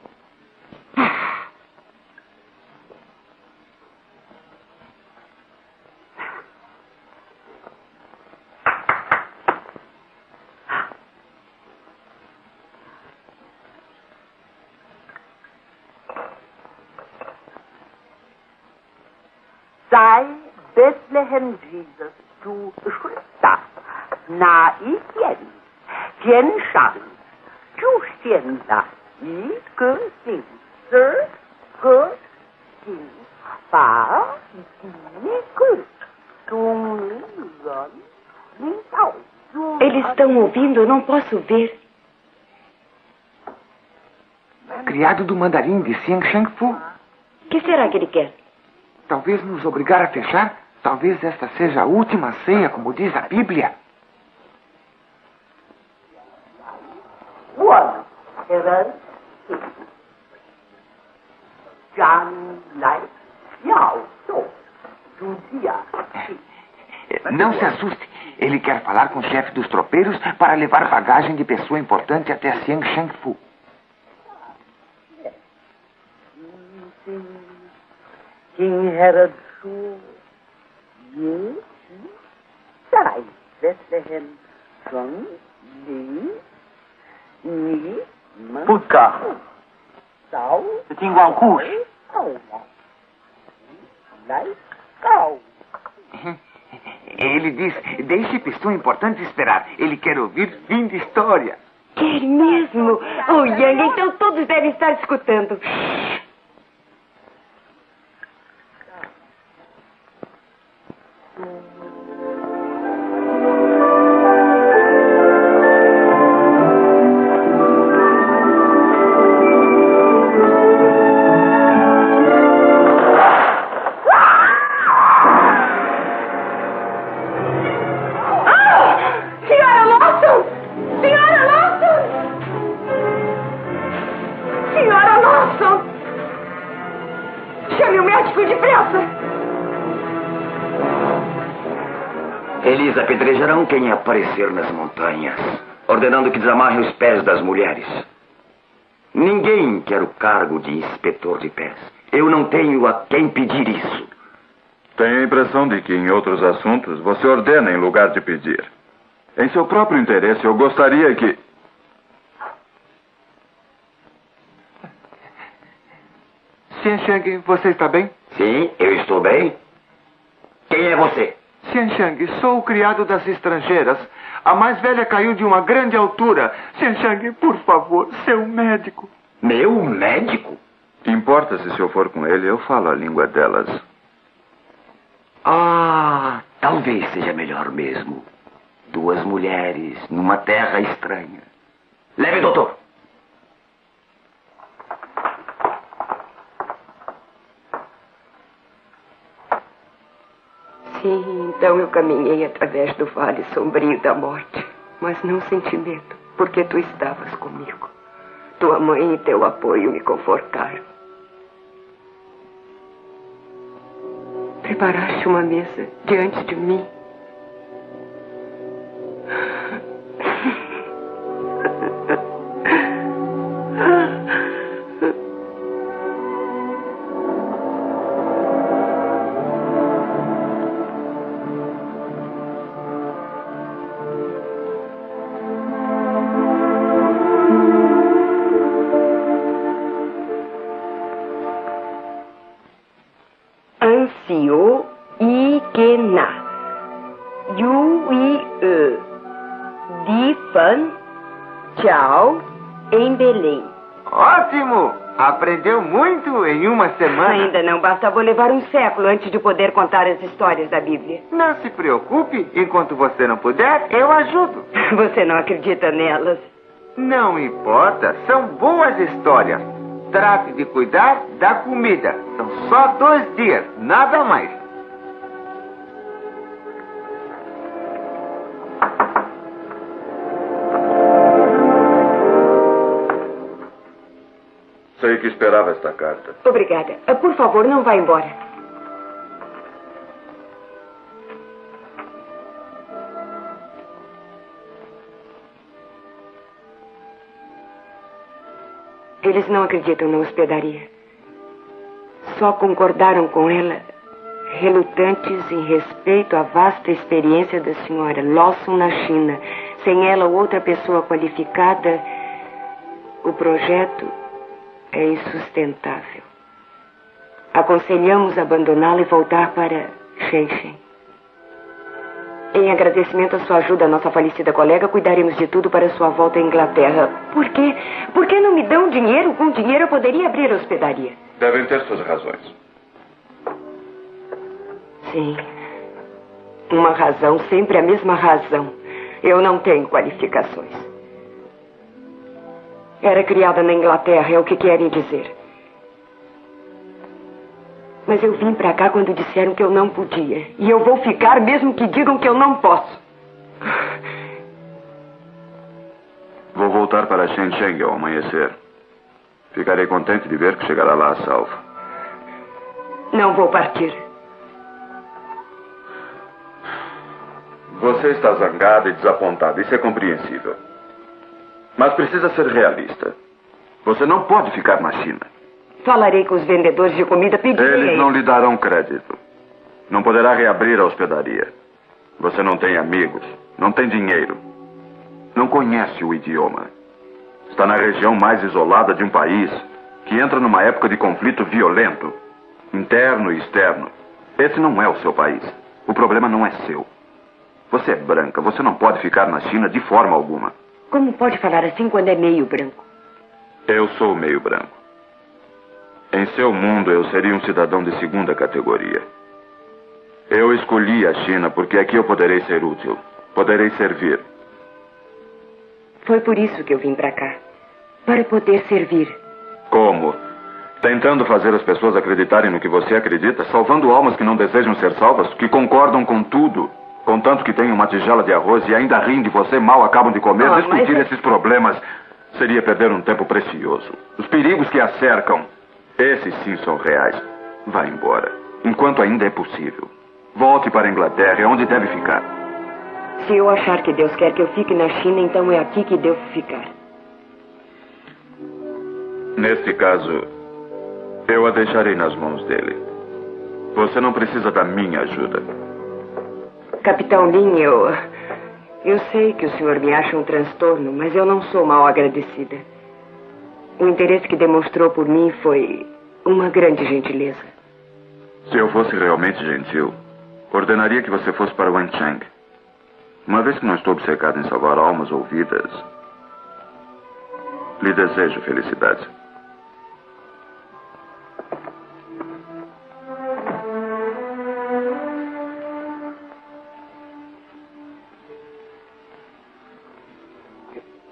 Sei Bethlehem Jesus, du Schriftstaf, na Etienne, Tien Shan, du Stienza, I Ge Sing, Sir, Ge Sing, Fa, Di Ge, Tung Ren, Ning Tao. Eles estão ouvindo, eu não posso ver. Criado do mandarim de Xiang Shangfu. O que será que ele quer? Talvez nos obrigar a fechar. Talvez esta seja a última ceia, como diz a Bíblia. One, Heaven, Jan, Lai, Yao, So, Judia. Não se assuste. Ele quer falar com o chefe dos tropeiros para levar bagagem de pessoa importante até Xiang Shangfu. King Herod Shu, Ye, Sai, Bethlehem, Song, Li, Ni, Man, 不可， Sao, 是听光故事。 Sao, Lai, Calma. Ele diz, deixe pessoa importante esperar. Ele quer ouvir fim de história. Quer mesmo? Oh, Yang, então todos devem estar escutando. Eles apedrejarão quem aparecer nas montanhas, ordenando que desamarrem os pés das mulheres. Ninguém quer o cargo de inspetor de pés. Eu não tenho a quem pedir isso. Tenho a impressão de que em outros assuntos você ordena em lugar de pedir. Em seu próprio interesse, eu gostaria que... Xianxiang, você está bem? Sim, eu estou bem. Quem é você? Xianxiang, sou o criado das estrangeiras. A mais velha caiu de uma grande altura. Xianxiang, por favor, seu médico. Meu médico? Importa-se se eu for com ele, eu falo a língua delas. Ah, talvez seja melhor mesmo. 2 mulheres numa terra estranha. Leve, doutor. Sim, então eu caminhei através do vale sombrio da morte. Mas não senti medo, porque tu estavas comigo. Tua mãe e teu apoio me confortaram. Preparaste uma mesa diante de mim. Ansio Ikena Yui Di Fan Tchau em Belém. Ótimo! Aprendeu muito em uma semana. Ainda não basta, vou levar um século antes de poder contar as histórias da Bíblia. Não se preocupe, enquanto você não puder, eu ajudo. Você não acredita nelas? Não importa, são boas histórias. Trate de cuidar da comida. São só 2 dias, nada mais. Sei que esperava esta carta. Obrigada. Por favor, não vá embora. Eles não acreditam na hospedaria. Só concordaram com ela, relutantes em respeito à vasta experiência da senhora Lawson na China. Sem ela ou outra pessoa qualificada, o projeto é insustentável. Aconselhamos abandoná-la e voltar para Shenzhen. Em agradecimento à sua ajuda, nossa falecida colega, cuidaremos de tudo para sua volta à Inglaterra. Por quê? Por que não me dão dinheiro? Com dinheiro eu poderia abrir a hospedaria. Devem ter suas razões. Sim. Uma razão, sempre a mesma razão. Eu não tenho qualificações. Era criada na Inglaterra, é o que querem dizer. Mas eu vim pra cá quando disseram que eu não podia. E eu vou ficar mesmo que digam que eu não posso. Vou voltar para Shenzhen ao amanhecer. Ficarei contente de ver que chegará lá a salvo. Não vou partir. Você está zangada e desapontada. Isso é compreensível. Mas precisa ser realista. Você não pode ficar na China. Falarei com os vendedores de comida, pedirei. Eles não lhe darão crédito. Não poderá reabrir a hospedaria. Você não tem amigos, não tem dinheiro. Não conhece o idioma. Está na região mais isolada de um país que entra numa época de conflito violento, interno e externo. Esse não é o seu país. O problema não é seu. Você é branca. Você não pode ficar na China de forma alguma. Como pode falar assim quando é meio branco? Eu sou meio branco. Em seu mundo, eu seria um cidadão de segunda categoria. Eu escolhi a China porque aqui eu poderei ser útil. Poderei servir. Foi por isso que eu vim pra cá. Para poder servir. Como? Tentando fazer as pessoas acreditarem no que você acredita, salvando almas que não desejam ser salvas, que concordam com tudo, contanto que tenham uma tigela de arroz e ainda riem de você, mal acabam de comer. Discutir esses problemas seria perder um tempo precioso. Os perigos que a cercam, esses sim são reais. Vá embora, enquanto ainda é possível. Volte para a Inglaterra, é onde deve ficar. Se eu achar que Deus quer que eu fique na China, então é aqui que devo ficar. Neste caso, eu a deixarei nas mãos dele. Você não precisa da minha ajuda. Capitão Lin, eu sei que o senhor me acha um transtorno, mas eu não sou mal agradecida. O interesse que demonstrou por mim foi uma grande gentileza. Se eu fosse realmente gentil, ordenaria que você fosse para Wancheng. Uma vez que não estou obcecado em salvar almas ou vidas, lhe desejo felicidade.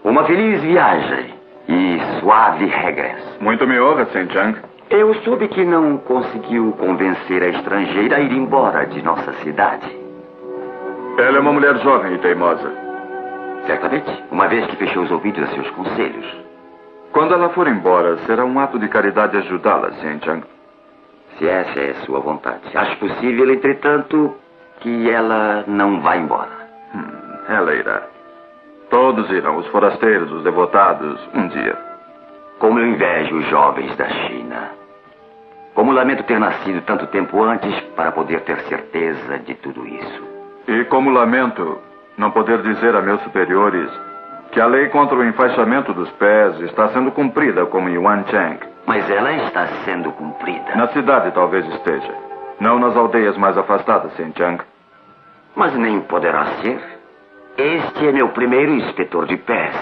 Uma feliz viagem e suave regresso. Muito me honra, St. Chang. Eu soube que não conseguiu convencer a estrangeira a ir embora de nossa cidade. Ela é uma mulher jovem e teimosa. Certamente, uma vez que fechou os ouvidos a seus conselhos. Quando ela for embora, será um ato de caridade ajudá-la, St. Chang. Se essa é sua vontade. Acho possível, entretanto, que ela não vá embora. Ela irá. Todos irão, os forasteiros, os devotados, um dia. Como eu invejo os jovens da China. Como lamento ter nascido tanto tempo antes para poder ter certeza de tudo isso. E como lamento não poder dizer a meus superiores que a lei contra o enfaixamento dos pés está sendo cumprida como em Wancheng. Mas ela está sendo cumprida. Na cidade talvez esteja. Não nas aldeias mais afastadas, St. Chang. Mas nem poderá ser. Este é meu primeiro inspetor de pés.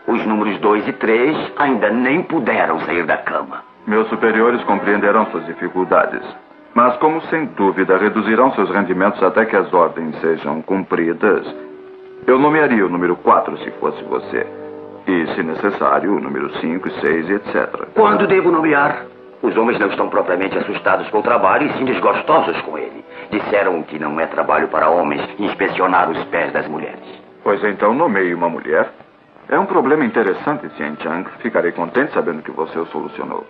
Os números 2 e 3 ainda nem puderam sair da cama. Meus superiores compreenderão suas dificuldades. Mas como sem dúvida reduzirão seus rendimentos até que as ordens sejam cumpridas, eu nomearia o número 4 se fosse você. E, se necessário, o número 5, 6 e etc. Quando devo nomear? Os homens não estão propriamente assustados com o trabalho e sim desgostosos com ele. Disseram que não é trabalho para homens inspecionar os pés das mulheres. Pois então nomeie uma mulher. É um problema interessante, St. Chang. Ficarei contente sabendo que você o solucionou.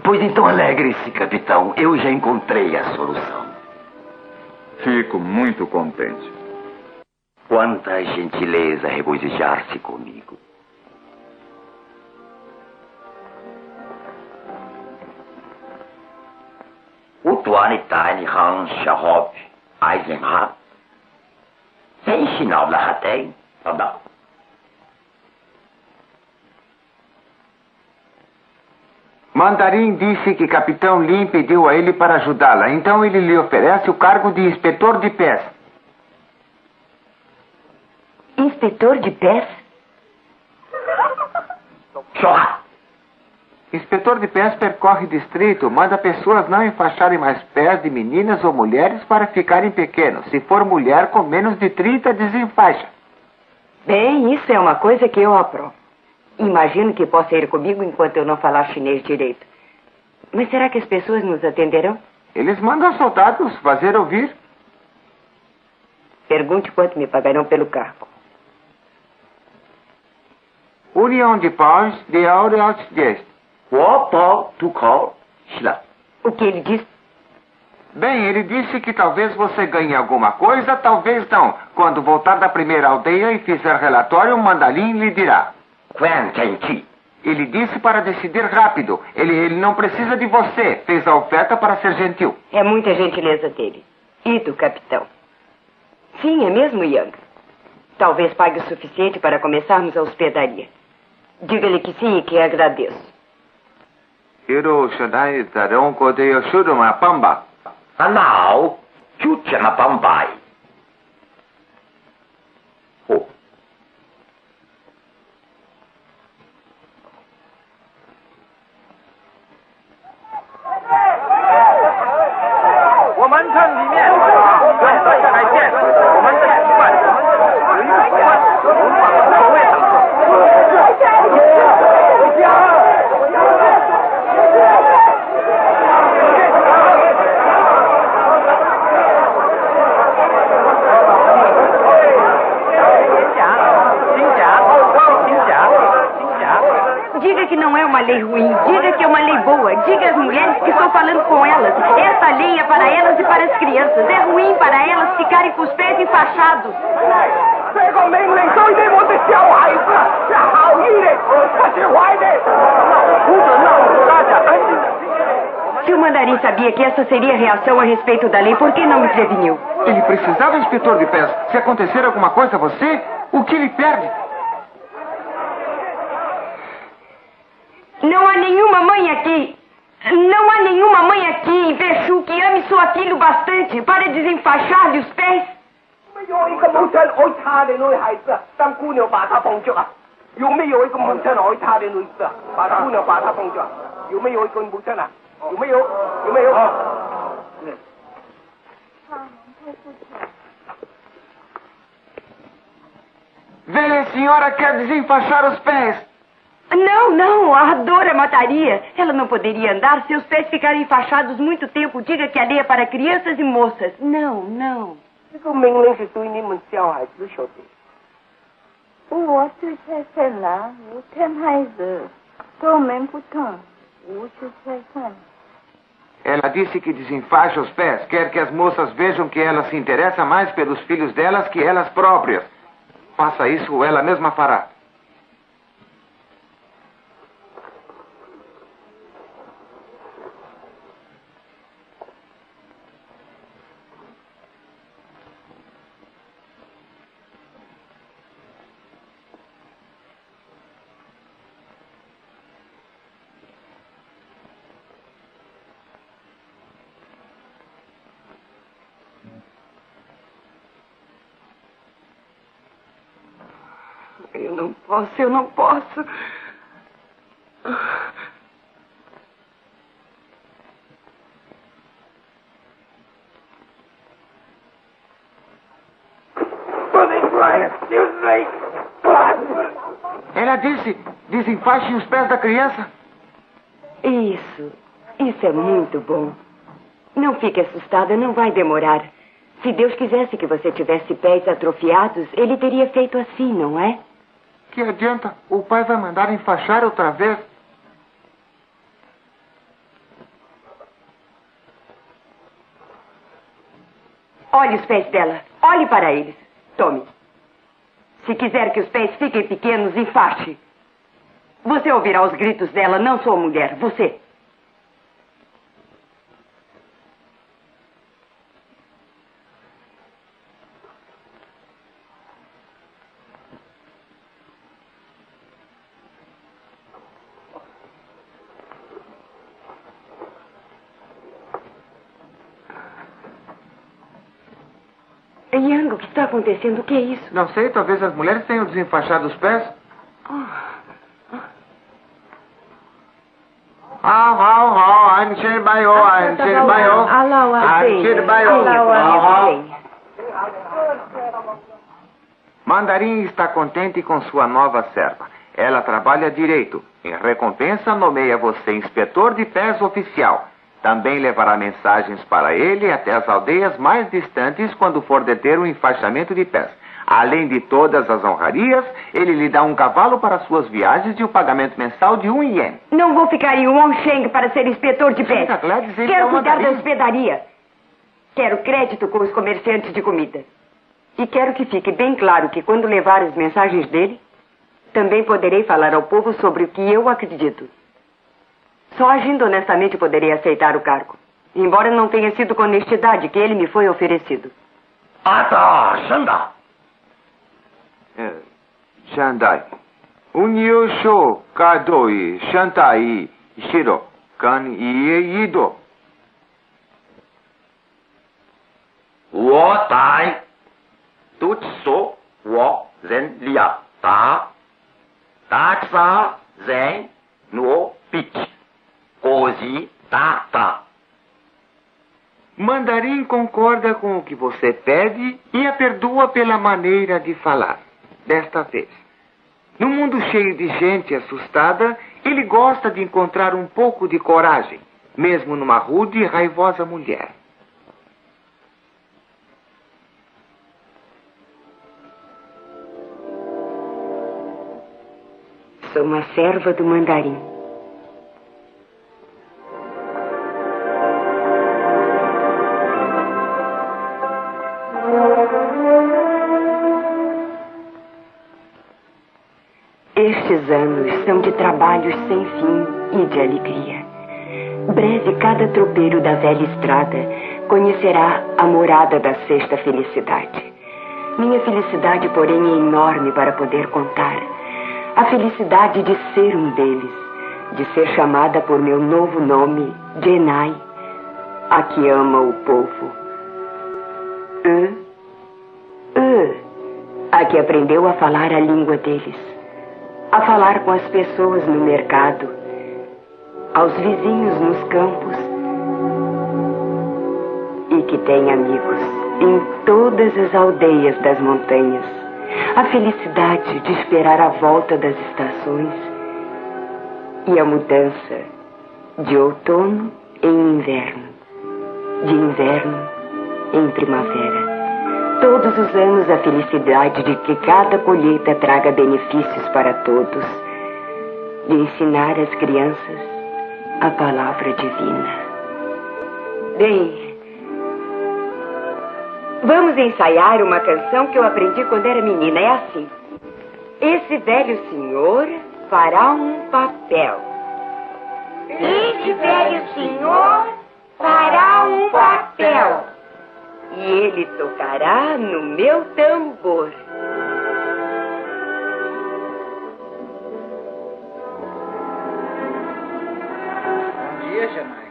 Pois então alegre-se, capitão. Eu já encontrei a solução. Fico muito contente. Quanta gentileza regozijar-se comigo. O Tuan Tani Han Shahop Eisenhardt. Sem sinal da Hatei. Mandarim disse que Capitão Lin pediu a ele para ajudá-la. Então ele lhe oferece o cargo de inspetor de pés. Inspetor de pés? Inspetor de pés percorre distrito, manda pessoas não enfaixarem mais pés de meninas ou mulheres para ficarem pequenos. Se for mulher com menos de 30, desenfaixa. Bem, isso é uma coisa que eu aprovo. Imagino que possa ir comigo enquanto eu não falar chinês direito. Mas será que as pessoas nos atenderão? Eles mandam soldados fazer ouvir. Pergunte quanto me pagarão pelo cargo. União de Pães de Aure Outgest. O que ele disse? Bem, ele disse que talvez você ganhe alguma coisa, talvez não. Quando voltar da primeira aldeia e fizer relatório, o mandarim lhe dirá. Ele disse para decidir rápido. Ele não precisa de você. Fez a oferta para ser gentil. É muita gentileza dele. E do capitão? Sim, é mesmo, Yang. Talvez pague o suficiente para começarmos a hospedaria. Diga-lhe que sim e que agradeço. Hiro Shanai Taronko de Yoshuruma Pamba. Anau, Chuchana Pambai. Oh. 我们村里面有改建我们的习惯，有一个习惯，我们把口味打破。Diga que não é uma lei ruim, diga que é uma lei boa, diga às mulheres que estou falando com elas. Essa lei é para elas e para as crianças. É ruim para elas ficarem com os pés enfaixados. Se o mandarim sabia que essa seria a reação a respeito da lei, por que não me preveniu? Ele precisava, inspetor de pés. Se acontecer alguma coisa a você, o que ele perde? Não há nenhuma mãe aqui. Não há nenhuma mãe aqui em Peixu que ame sua filha o bastante para desenfaixar-lhe os pés. Velha senhora quer desenfaixar os pés. Não, não, a dor a mataria. Ela não poderia andar se os pés ficarem enfaixados muito tempo. Diga que a lei é para crianças e moças. Não, não. 这个命令是对你们小孩子说的。我就才生了5天孩子，都门不通，我就才生。 Ela disse que desenfaixa os pés. Quer que as moças vejam que ela se interessa mais pelos filhos delas que elas próprias. Faça isso ou ela mesma fará. Eu não posso, eu não posso. Ela disse, desenfaixem os pés da criança. Isso é muito bom. Não fique assustada, não vai demorar. Se Deus quisesse que você tivesse pés atrofiados, Ele teria feito assim, não é? Que adianta? O pai vai mandar enfaixar outra vez. Olhe os pés dela. Olhe para eles. Tome. Se quiser que os pés fiquem pequenos, enfaixe. Você ouvirá os gritos dela, não sua mulher, você. Yang, o que está acontecendo? O que é isso? Não sei, talvez as mulheres tenham desenfaixado os pés. Mandarim está contente com sua nova serva. Ela trabalha direito. Em recompensa, nomeia você inspetor de pés oficial. Também levará mensagens para ele até as aldeias mais distantes quando for deter o enfaixamento de pés. Além de todas as honrarias, ele lhe dá um cavalo para suas viagens e o pagamento mensal de 1 ien. Não vou ficar em Wonsheng para ser inspetor de pés. Quero cuidar da hospedaria. Quero crédito com os comerciantes de comida. E quero que fique bem claro que quando levar as mensagens dele, também poderei falar ao povo sobre o que eu acredito. Só agindo honestamente poderei aceitar o cargo. Embora não tenha sido com honestidade que ele me foi oferecido. Ata, Xanda! Xandai. Unyusho, Kadoi, Shantai, Shiro. kan ie ido. Wo tai tut so wo zen lia ta sa zen no pit cozi ta. Mandarim concorda com o que você pede e a perdoa pela maneira de falar. Desta vez. No mundo cheio de gente assustada, ele gosta de encontrar um pouco de coragem, mesmo numa rude e raivosa mulher. Sou uma serva do Mandarim. Estes anos são de trabalhos sem fim e de alegria. Breve cada tropeiro da velha estrada conhecerá a morada da sexta felicidade. Minha felicidade, porém, é enorme para poder contar. A felicidade de ser um deles, de ser chamada por meu novo nome, Genai, a que ama o povo. A que aprendeu a falar a língua deles, a falar com as pessoas no mercado, aos vizinhos nos campos, e que tem amigos em todas as aldeias das montanhas. A felicidade de esperar a volta das estações e a mudança de outono em inverno, de inverno em primavera. Todos os anos a felicidade de que cada colheita traga benefícios para todos, de ensinar às crianças a palavra divina. Bem, vamos ensaiar uma canção que eu aprendi quando era menina. É assim: esse velho senhor fará um papel. Esse velho senhor fará um papel. E ele tocará no meu tambor. Bom dia, Genai.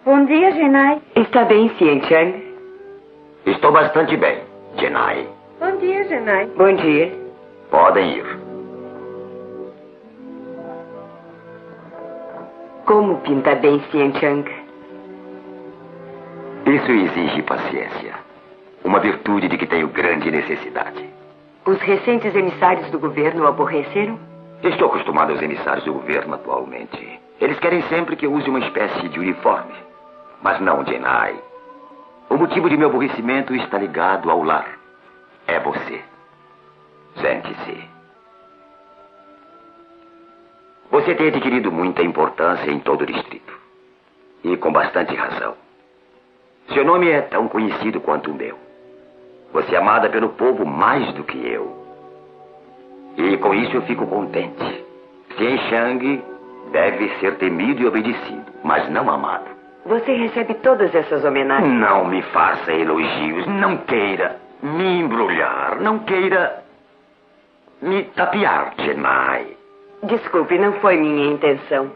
Bom dia, Genai. Está bem, Xianchang? Estou bastante bem, Genai. Bom dia, Genai. Bom dia. Podem ir. Como pinta bem, Xianchang? Isso exige paciência. Uma virtude de que tenho grande necessidade. Os recentes emissários do governo o aborreceram? Estou acostumado aos emissários do governo atualmente. Eles querem sempre que eu use uma espécie de uniforme. Mas não, Genai. O motivo de meu aborrecimento está ligado ao lar. É você. Sente-se. Você tem adquirido muita importância em todo o distrito. E com bastante razão. Seu nome é tão conhecido quanto o meu. Você é amada pelo povo mais do que eu. E com isso eu fico contente. Xianchang deve ser temido e obedecido, mas não amado. Você recebe todas essas homenagens? Não me faça elogios. Não queira me embrulhar. Não queira me tapear, Genai. Desculpe, não foi minha intenção.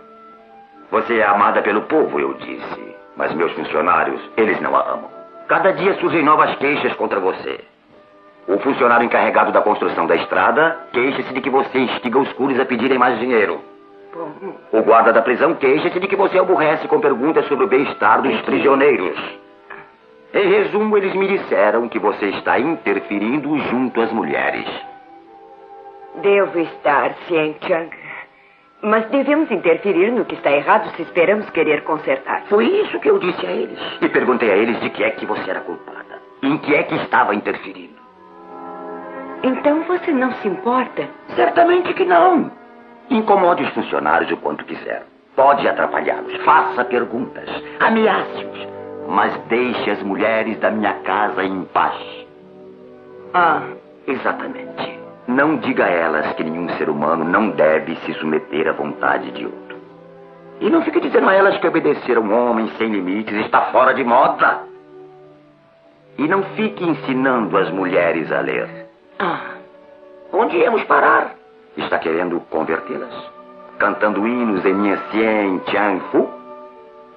Você é amada pelo povo, eu disse. Mas meus funcionários, eles não a amam. Cada dia surgem novas queixas contra você. O funcionário encarregado da construção da estrada queixa-se de que você instiga os curas a pedirem mais dinheiro. O guarda da prisão queixa-se de que você aborrece com perguntas sobre o bem-estar dos prisioneiros. Em resumo, eles me disseram que você está interferindo junto às mulheres. Devo estar, Xianchang. Mas devemos interferir no que está errado se esperamos querer consertar. Foi isso que eu disse a eles. E perguntei a eles de que é que você era culpada. Em que é que estava interferindo. Então você não se importa? Certamente que não. Incomode os funcionários o quanto quiser. Pode atrapalhá-los. Faça perguntas. Ameace-os. Mas deixe as mulheres da minha casa em paz. Exatamente. Não diga a elas que nenhum ser humano não deve se submeter à vontade de outro. E não fique dizendo a elas que obedecer a um homem sem limites está fora de moda. E não fique ensinando as mulheres a ler. Onde íamos parar? Está querendo convertê-las? cantando hinos em minha Xian Tian Fu?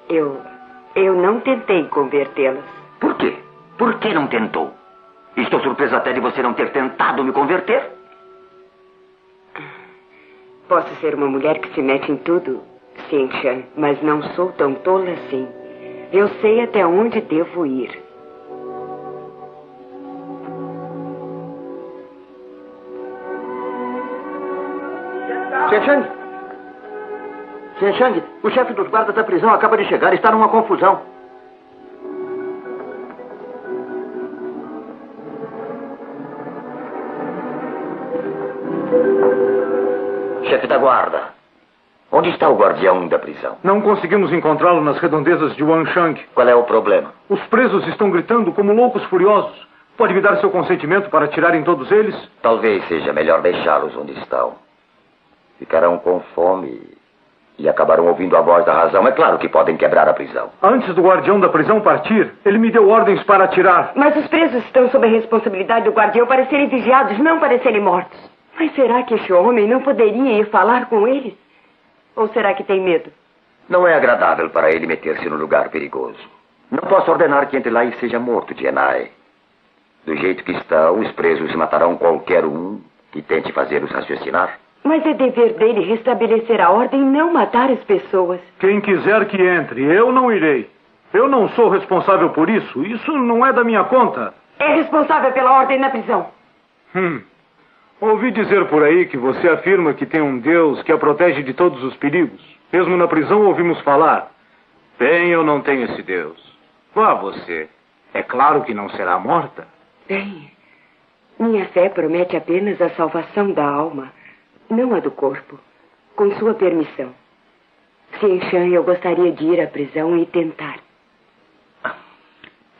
Eu não tentei convertê-las. Por quê? Por que não tentou? Estou surpreso até de você não ter tentado me converter. Posso ser uma mulher que se mete em tudo, Xian Shan, mas não sou tão tola assim. Eu sei até onde devo ir. Xian Shang, o chefe dos guardas da prisão acaba de chegar. Está numa confusão. Chefe da guarda, onde está o guardião da prisão? Não conseguimos encontrá-lo nas redondezas de Wanshang. Qual é o problema? Os presos estão gritando como loucos furiosos. Pode me dar seu consentimento para tirarem todos eles? Talvez seja melhor deixá-los onde estão. Ficarão com fome e acabarão ouvindo a voz da razão. É claro que podem quebrar a prisão. Antes do guardião da prisão partir, ele me deu ordens para atirar. Mas os presos estão sob a responsabilidade do guardião para serem vigiados, não para serem mortos. Mas será que este homem não poderia ir falar com eles? Ou será que tem medo? Não é agradável para ele meter-se no lugar perigoso. Não posso ordenar que entre lá e seja morto, Jianai. Do jeito que estão, os presos matarão qualquer um que tente fazê-los raciocinar. Mas é dever dele restabelecer a ordem e não matar as pessoas. Quem quiser que entre, eu não irei. Eu não sou responsável por isso. Isso não é da minha conta. É responsável pela ordem na prisão. Ouvi dizer por aí que você afirma que tem um Deus que a protege de todos os perigos. Mesmo na prisão ouvimos falar. Bem, eu não tenho esse Deus. Vá você. É claro que não será morta. Bem, minha fé promete apenas a salvação da alma, não a do corpo. Com sua permissão. Xian Shan, eu gostaria de ir à prisão e tentar.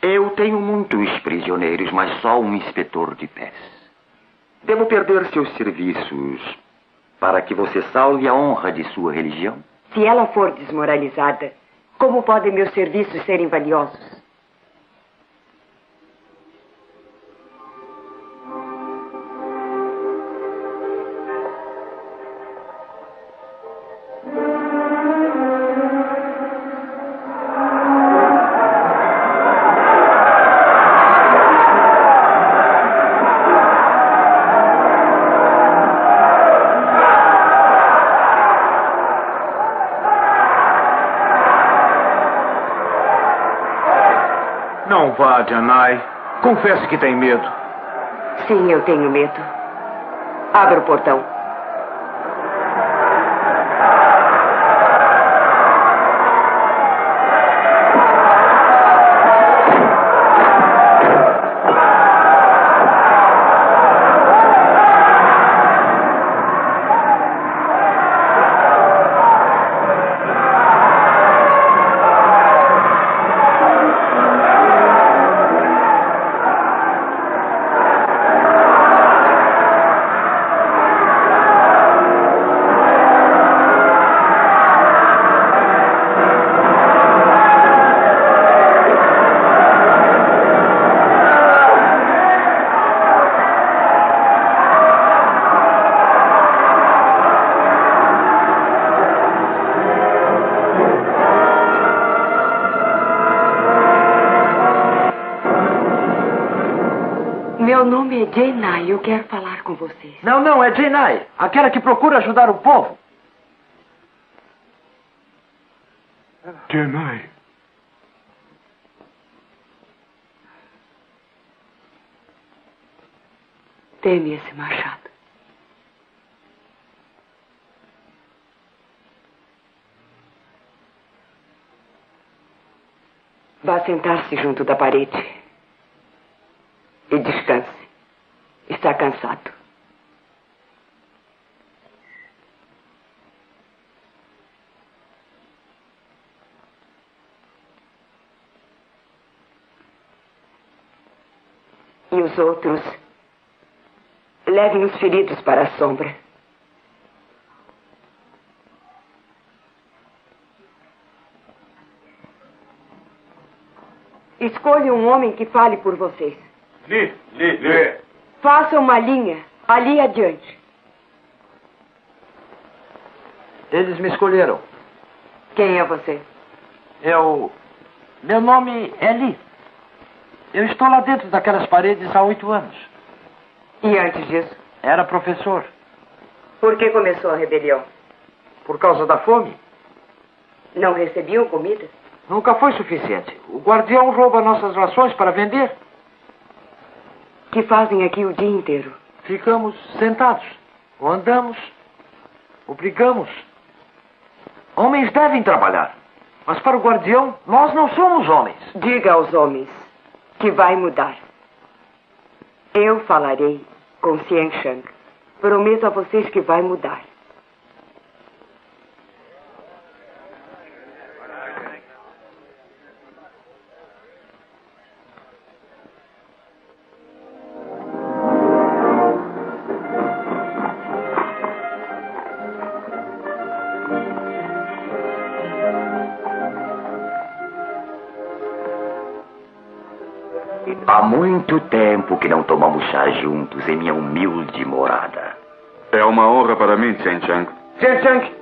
Eu tenho muitos prisioneiros, mas só um inspetor de pés. Devo perder seus serviços para que você salve a honra de sua religião? Se ela for desmoralizada, como podem meus serviços serem valiosos? Não vá, Jianai. Confesse que tem medo. Sim, eu tenho medo. Abra o portão. Meu nome é Jianai, eu quero falar com vocês. Não, é Jianai, aquela que procura ajudar o povo. Jianai. Dê-me esse machado. Vá sentar-se junto da parede. E descanse. Está cansado. E os outros, levem os feridos para a sombra. Escolha um homem que fale por vocês. Lê. Faça uma linha ali adiante. Eles me escolheram. Quem é você? Meu nome é Lee. Eu estou lá dentro daquelas paredes há 8 anos. E antes disso? Era professor. Por que começou a rebelião? Por causa da fome. Não recebiam comida? Nunca foi suficiente. O guardião rouba nossas rações para vender. Que fazem aqui o dia inteiro? Ficamos sentados. Ou andamos. Ou brigamos. Homens devem trabalhar. Mas para o guardião, nós não somos homens. Diga aos homens que vai mudar. Eu falarei com Xian Shang. Prometo a vocês que vai mudar. Há muito tempo que não tomamos chá juntos em minha humilde morada. É uma honra para mim, Xian Shang. Xian Shang!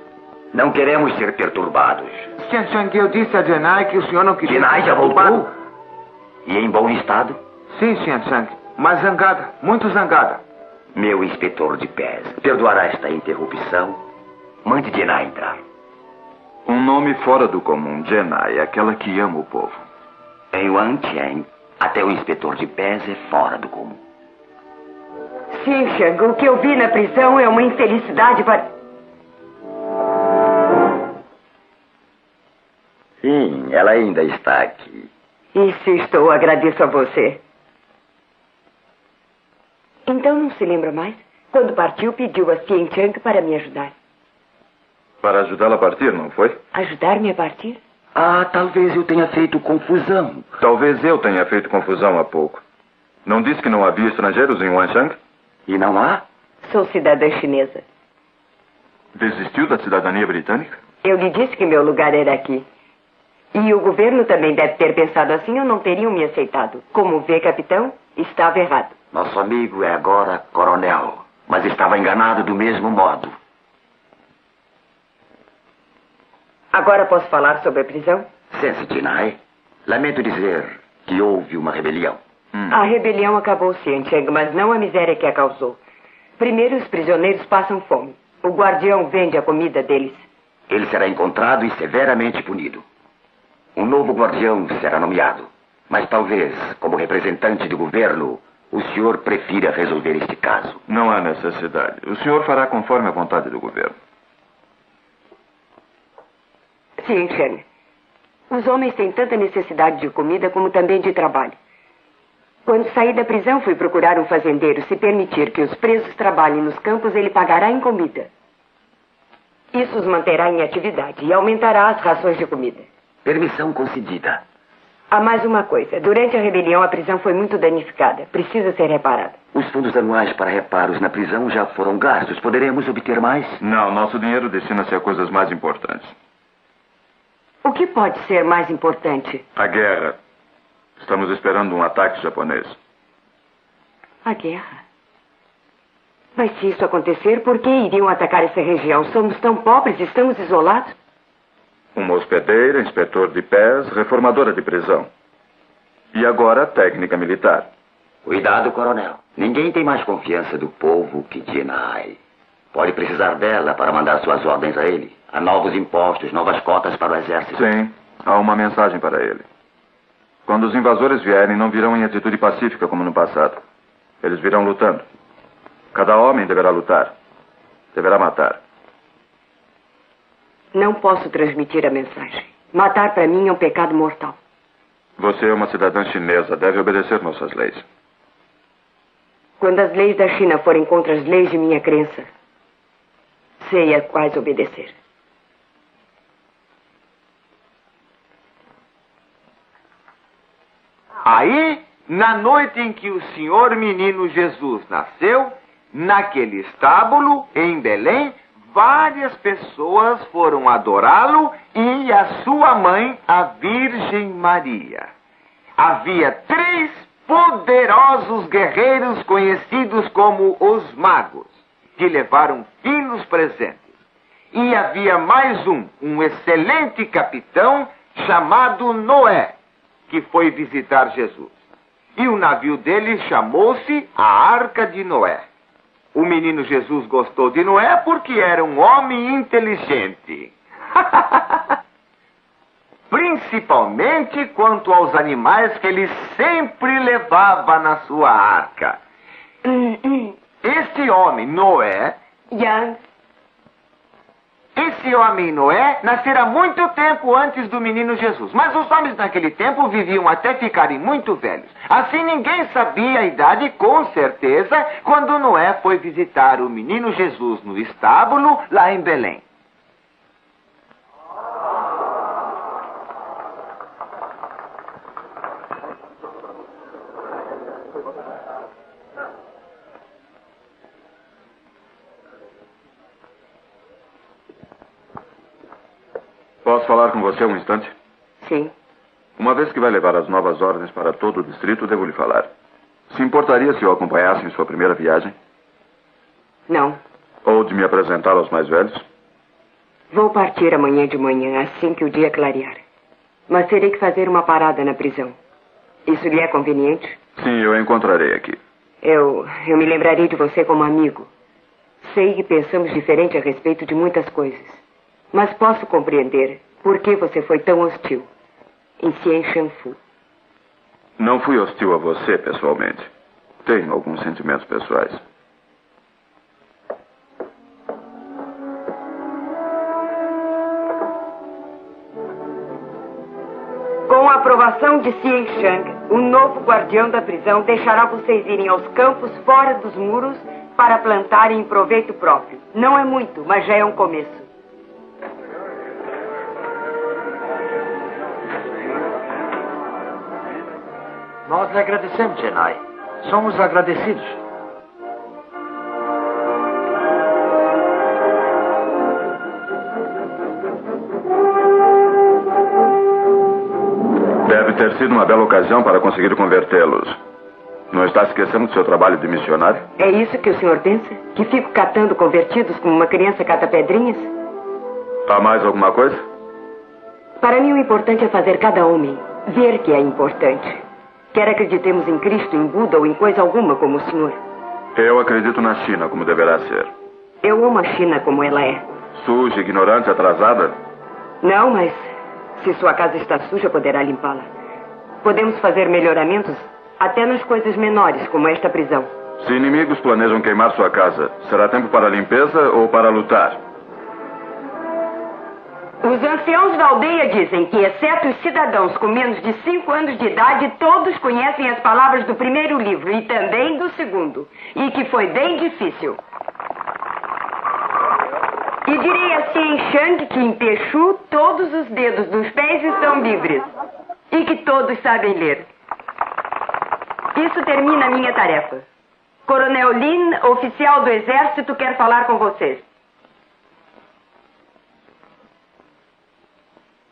Não queremos ser perturbados. Xian Shang, eu disse a Jenai que o senhor não queria... Jenai já voltou? E em bom estado? Sim, Xian Shang. Mas zangada. Muito zangada. Meu inspetor de pés, perdoará esta interrupção? Mande Jenai entrar. Um nome fora do comum, Jenai, aquela que ama o povo. Em Wantian, até o inspetor de pés é fora do comum. Sim, Shang, o que eu vi na prisão é uma infelicidade para... Sim, ela ainda está aqui. Isso estou, agradeço a você. Então não se lembra mais? Quando partiu, pediu a Xian Shang para me ajudar. Para ajudá-la a partir, não foi? Ajudar-me a partir? Ah, talvez eu tenha feito confusão. Talvez eu tenha feito confusão há pouco. Não disse que não havia estrangeiros em Wanshang? E não há? Sou cidadã chinesa. Desistiu da cidadania britânica? Eu lhe disse que meu lugar era aqui. E o governo também deve ter pensado assim ou não teriam me aceitado. Como vê, capitão, estava errado. Nosso amigo é agora coronel, mas estava enganado do mesmo modo. Agora posso falar sobre a prisão? Sense Jinai, lamento dizer que houve uma rebelião. A rebelião acabou, Xian Shang, mas não a miséria que a causou. Primeiro, os prisioneiros passam fome. O guardião vende a comida deles. Ele será encontrado e severamente punido. Um novo guardião será nomeado. Mas talvez, como representante do governo, o senhor prefira resolver este caso. Não há necessidade. O senhor fará conforme a vontade do governo. Xian Shang, os homens têm tanta necessidade de comida como também de trabalho. Quando saí da prisão, fui procurar um fazendeiro. Se permitir que os presos trabalhem nos campos, ele pagará em comida. Isso os manterá em atividade e aumentará as rações de comida. Permissão concedida. Há mais uma coisa. Durante a rebelião, a prisão foi muito danificada. Precisa ser reparada. Os fundos anuais para reparos na prisão já foram gastos. Poderemos obter mais? Não, nosso dinheiro destina-se a coisas mais importantes. O que pode ser mais importante? A guerra. Estamos esperando um ataque japonês. A guerra? Mas se isso acontecer, por que iriam atacar essa região? Somos tão pobres, estamos isolados. Uma hospedeira, inspetor de pés, reformadora de prisão. E agora técnica militar. Cuidado, coronel. Ninguém tem mais confiança do povo que Jinai. Pode precisar dela para mandar suas ordens a ele. Há novos impostos, novas cotas para o exército. Sim, há uma mensagem para ele. Quando os invasores vierem, não virão em atitude pacífica como no passado. Eles virão lutando. Cada homem deverá lutar. Deverá matar. Não posso transmitir a mensagem. Matar para mim é um pecado mortal. Você é uma cidadã chinesa. Deve obedecer nossas leis. Quando as leis da China forem contra as leis de minha crença, sei a quais obedecer. Aí, na noite em que o senhor menino Jesus nasceu, naquele estábulo, em Belém, várias pessoas foram adorá-lo e a sua mãe, a Virgem Maria. Havia 3 poderosos guerreiros conhecidos como os magos, que levaram finos presentes. E havia mais um excelente capitão chamado Noé, que foi visitar Jesus. E o navio dele chamou-se a Arca de Noé. O menino Jesus gostou de Noé porque era um homem inteligente. Principalmente quanto aos animais que ele sempre levava na sua arca. Este homem, Noé... Esse homem, Noé, nascera muito tempo antes do menino Jesus. Mas os homens naquele tempo viviam até ficarem muito velhos. Assim ninguém sabia a idade com certeza quando Noé foi visitar o menino Jesus no estábulo lá em Belém. Posso falar com você um instante? Sim. Uma vez que vai levar as novas ordens para todo o distrito, devo lhe falar. Se importaria se eu acompanhasse em sua primeira viagem? Não. Ou de me apresentar aos mais velhos? Vou partir amanhã de manhã, assim que o dia clarear. Mas terei que fazer uma parada na prisão. Isso lhe é conveniente? Sim, eu encontrarei aqui. Eu me lembrarei de você como amigo. Sei que pensamos diferente a respeito de muitas coisas. Mas posso compreender por que você foi tão hostil em Sien Shanfu. Não fui hostil a você, pessoalmente. Tenho alguns sentimentos pessoais. Com a aprovação de Sien Shang, o novo guardião da prisão deixará vocês irem aos campos fora dos muros para plantarem em proveito próprio. Não é muito, mas já é um começo. Nós lhe agradecemos, Genai. Somos agradecidos. Deve ter sido uma bela ocasião para conseguir convertê-los. Não está esquecendo do seu trabalho de missionário? É isso que o senhor pensa? Que fico catando convertidos como uma criança cata pedrinhas? Há mais alguma coisa? Para mim o importante é fazer cada homem ver que é importante. Quer acreditemos em Cristo, em Buda ou em coisa alguma como o senhor. Eu acredito na China como deverá ser. Eu amo a China como ela é. Suja, ignorante, atrasada? Não, mas se sua casa está suja, poderá limpá-la. Podemos fazer melhoramentos até nas coisas menores, como esta prisão. Se inimigos planejam queimar sua casa, será tempo para a limpeza ou para lutar? Os anciãos da aldeia dizem que, exceto os cidadãos com menos de 5 anos de idade, todos conhecem as palavras do primeiro livro e também do segundo. E que foi bem difícil. E direi a Sien Shang que em Peixe todos os dedos dos pés estão livres. E que todos sabem ler. Isso termina a minha tarefa. Coronel Lin, oficial do exército, quer falar com vocês.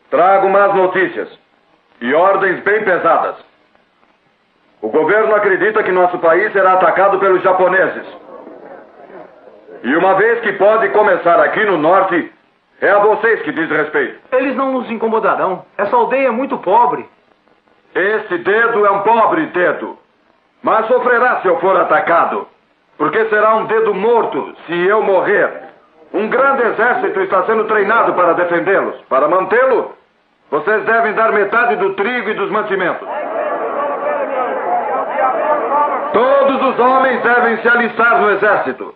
Trago más notícias e ordens bem pesadas. O governo acredita que nosso país será atacado pelos japoneses. E uma vez que pode começar aqui no norte, é a vocês que diz respeito. Eles não nos incomodarão. Essa aldeia é muito pobre. Esse dedo é um pobre dedo. Mas sofrerá se eu for atacado. Porque será um dedo morto se eu morrer. Um grande exército está sendo treinado para defendê-los. Para mantê-lo, vocês devem dar metade do trigo e dos mantimentos. Todos os homens devem se alistar no exército.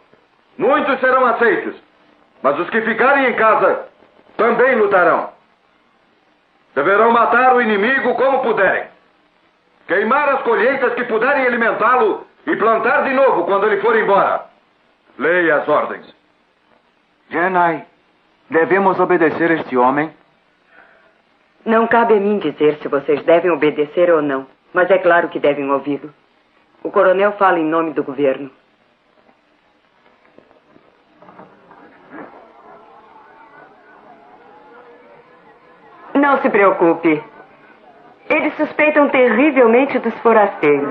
Muitos serão aceitos. Mas os que ficarem em casa também lutarão. Deverão matar o inimigo como puderem. Queimar as colheitas que puderem alimentá-lo e plantar de novo quando ele for embora. Leia as ordens. Genai, devemos obedecer este homem? Não cabe a mim dizer se vocês devem obedecer ou não, mas é claro que devem ouvi-lo. O coronel fala em nome do governo. Não se preocupe. Eles suspeitam terrivelmente dos forasteiros.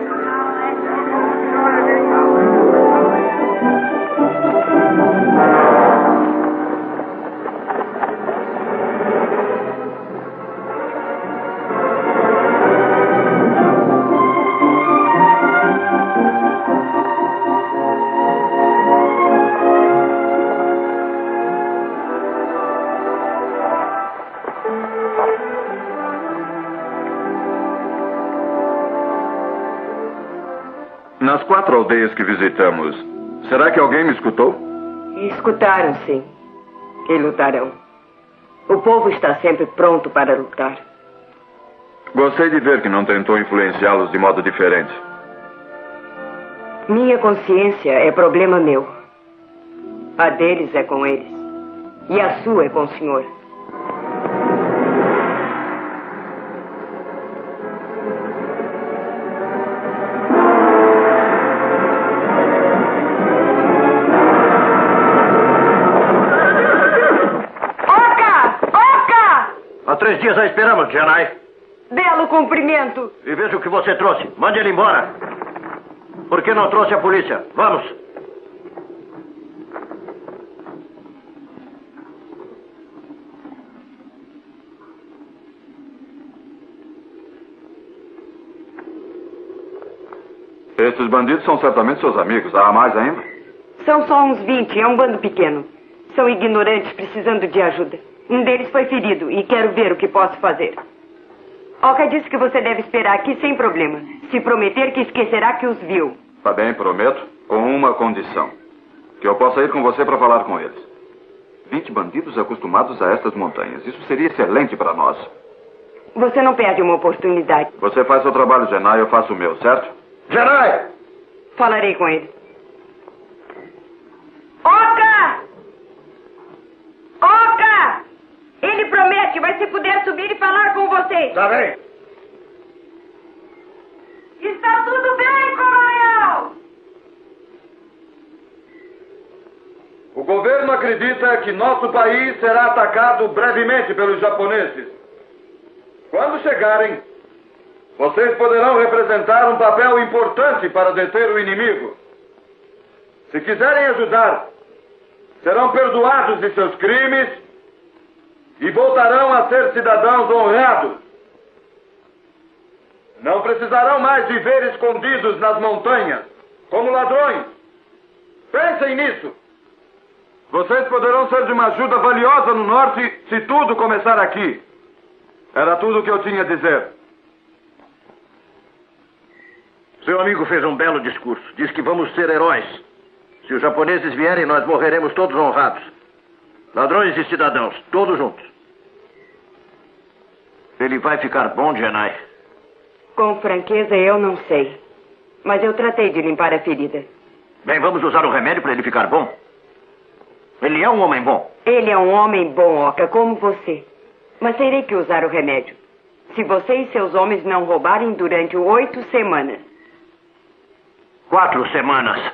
Nas 4 aldeias que visitamos, será que alguém me escutou? Escutaram, sim. E lutarão. O povo está sempre pronto para lutar. Gostei de ver que não tentou influenciá-los de modo diferente. Minha consciência é problema meu. A deles é com eles. E a sua é com o senhor. Há 3 dias a esperamos, Janai. Belo cumprimento. E veja o que você trouxe. Mande ele embora. Por que não trouxe a polícia? Vamos. Estes bandidos são certamente seus amigos. Há mais ainda? São só uns 20. É um bando pequeno. São ignorantes precisando de ajuda. Um deles foi ferido e quero ver o que posso fazer. Oka disse que você deve esperar aqui sem problema. Se prometer que esquecerá que os viu. Tá bem, prometo. Com uma condição. Que eu possa ir com você para falar com eles. 20 bandidos acostumados a estas montanhas. Isso seria excelente para nós. Você não perde uma oportunidade. Você faz seu trabalho, Janai, eu faço o meu, certo? Janai! Falarei com ele. Oka! Oka! Ele promete, mas se puder subir e falar com você. Tá bem. Está tudo bem, coronel! O governo acredita que nosso país será atacado brevemente pelos japoneses. Quando chegarem, vocês poderão representar um papel importante para deter o inimigo. Se quiserem ajudar, serão perdoados de seus crimes e voltarão a ser cidadãos honrados. Não precisarão mais viver escondidos nas montanhas, como ladrões. Pensem nisso. Vocês poderão ser de uma ajuda valiosa no norte se tudo começar aqui. Era tudo o que eu tinha a dizer. Seu amigo fez um belo discurso. Diz que vamos ser heróis. Se os japoneses vierem, nós morreremos todos honrados. Ladrões e cidadãos, todos juntos. Ele vai ficar bom, Janai? Com franqueza, eu não sei. Mas eu tratei de limpar a ferida. Bem, vamos usar o remédio para ele ficar bom. Ele é um homem bom. Ele é um homem bom, Oka, como você. Mas terei que usar o remédio. Se você e seus homens não roubarem durante 8 semanas. 4 semanas.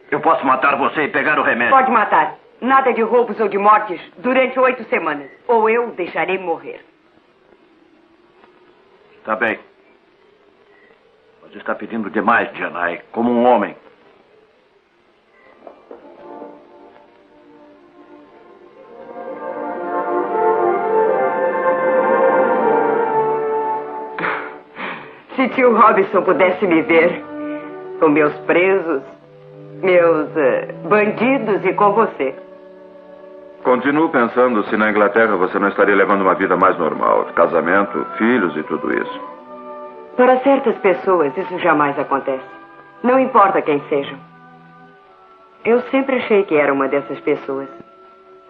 Eu posso matar você e pegar o remédio. Pode matar. Nada de roubos ou de mortes durante 8 semanas. Ou eu o deixarei morrer. Tá bem. Você está pedindo demais, Janai, como um homem. Se tio Robinson pudesse me ver com meus presos, meus bandidos e com você. Continuo pensando se na Inglaterra você não estaria levando uma vida mais normal. Casamento, filhos e tudo isso. Para certas pessoas, isso jamais acontece. Não importa quem sejam. Eu sempre achei que era uma dessas pessoas.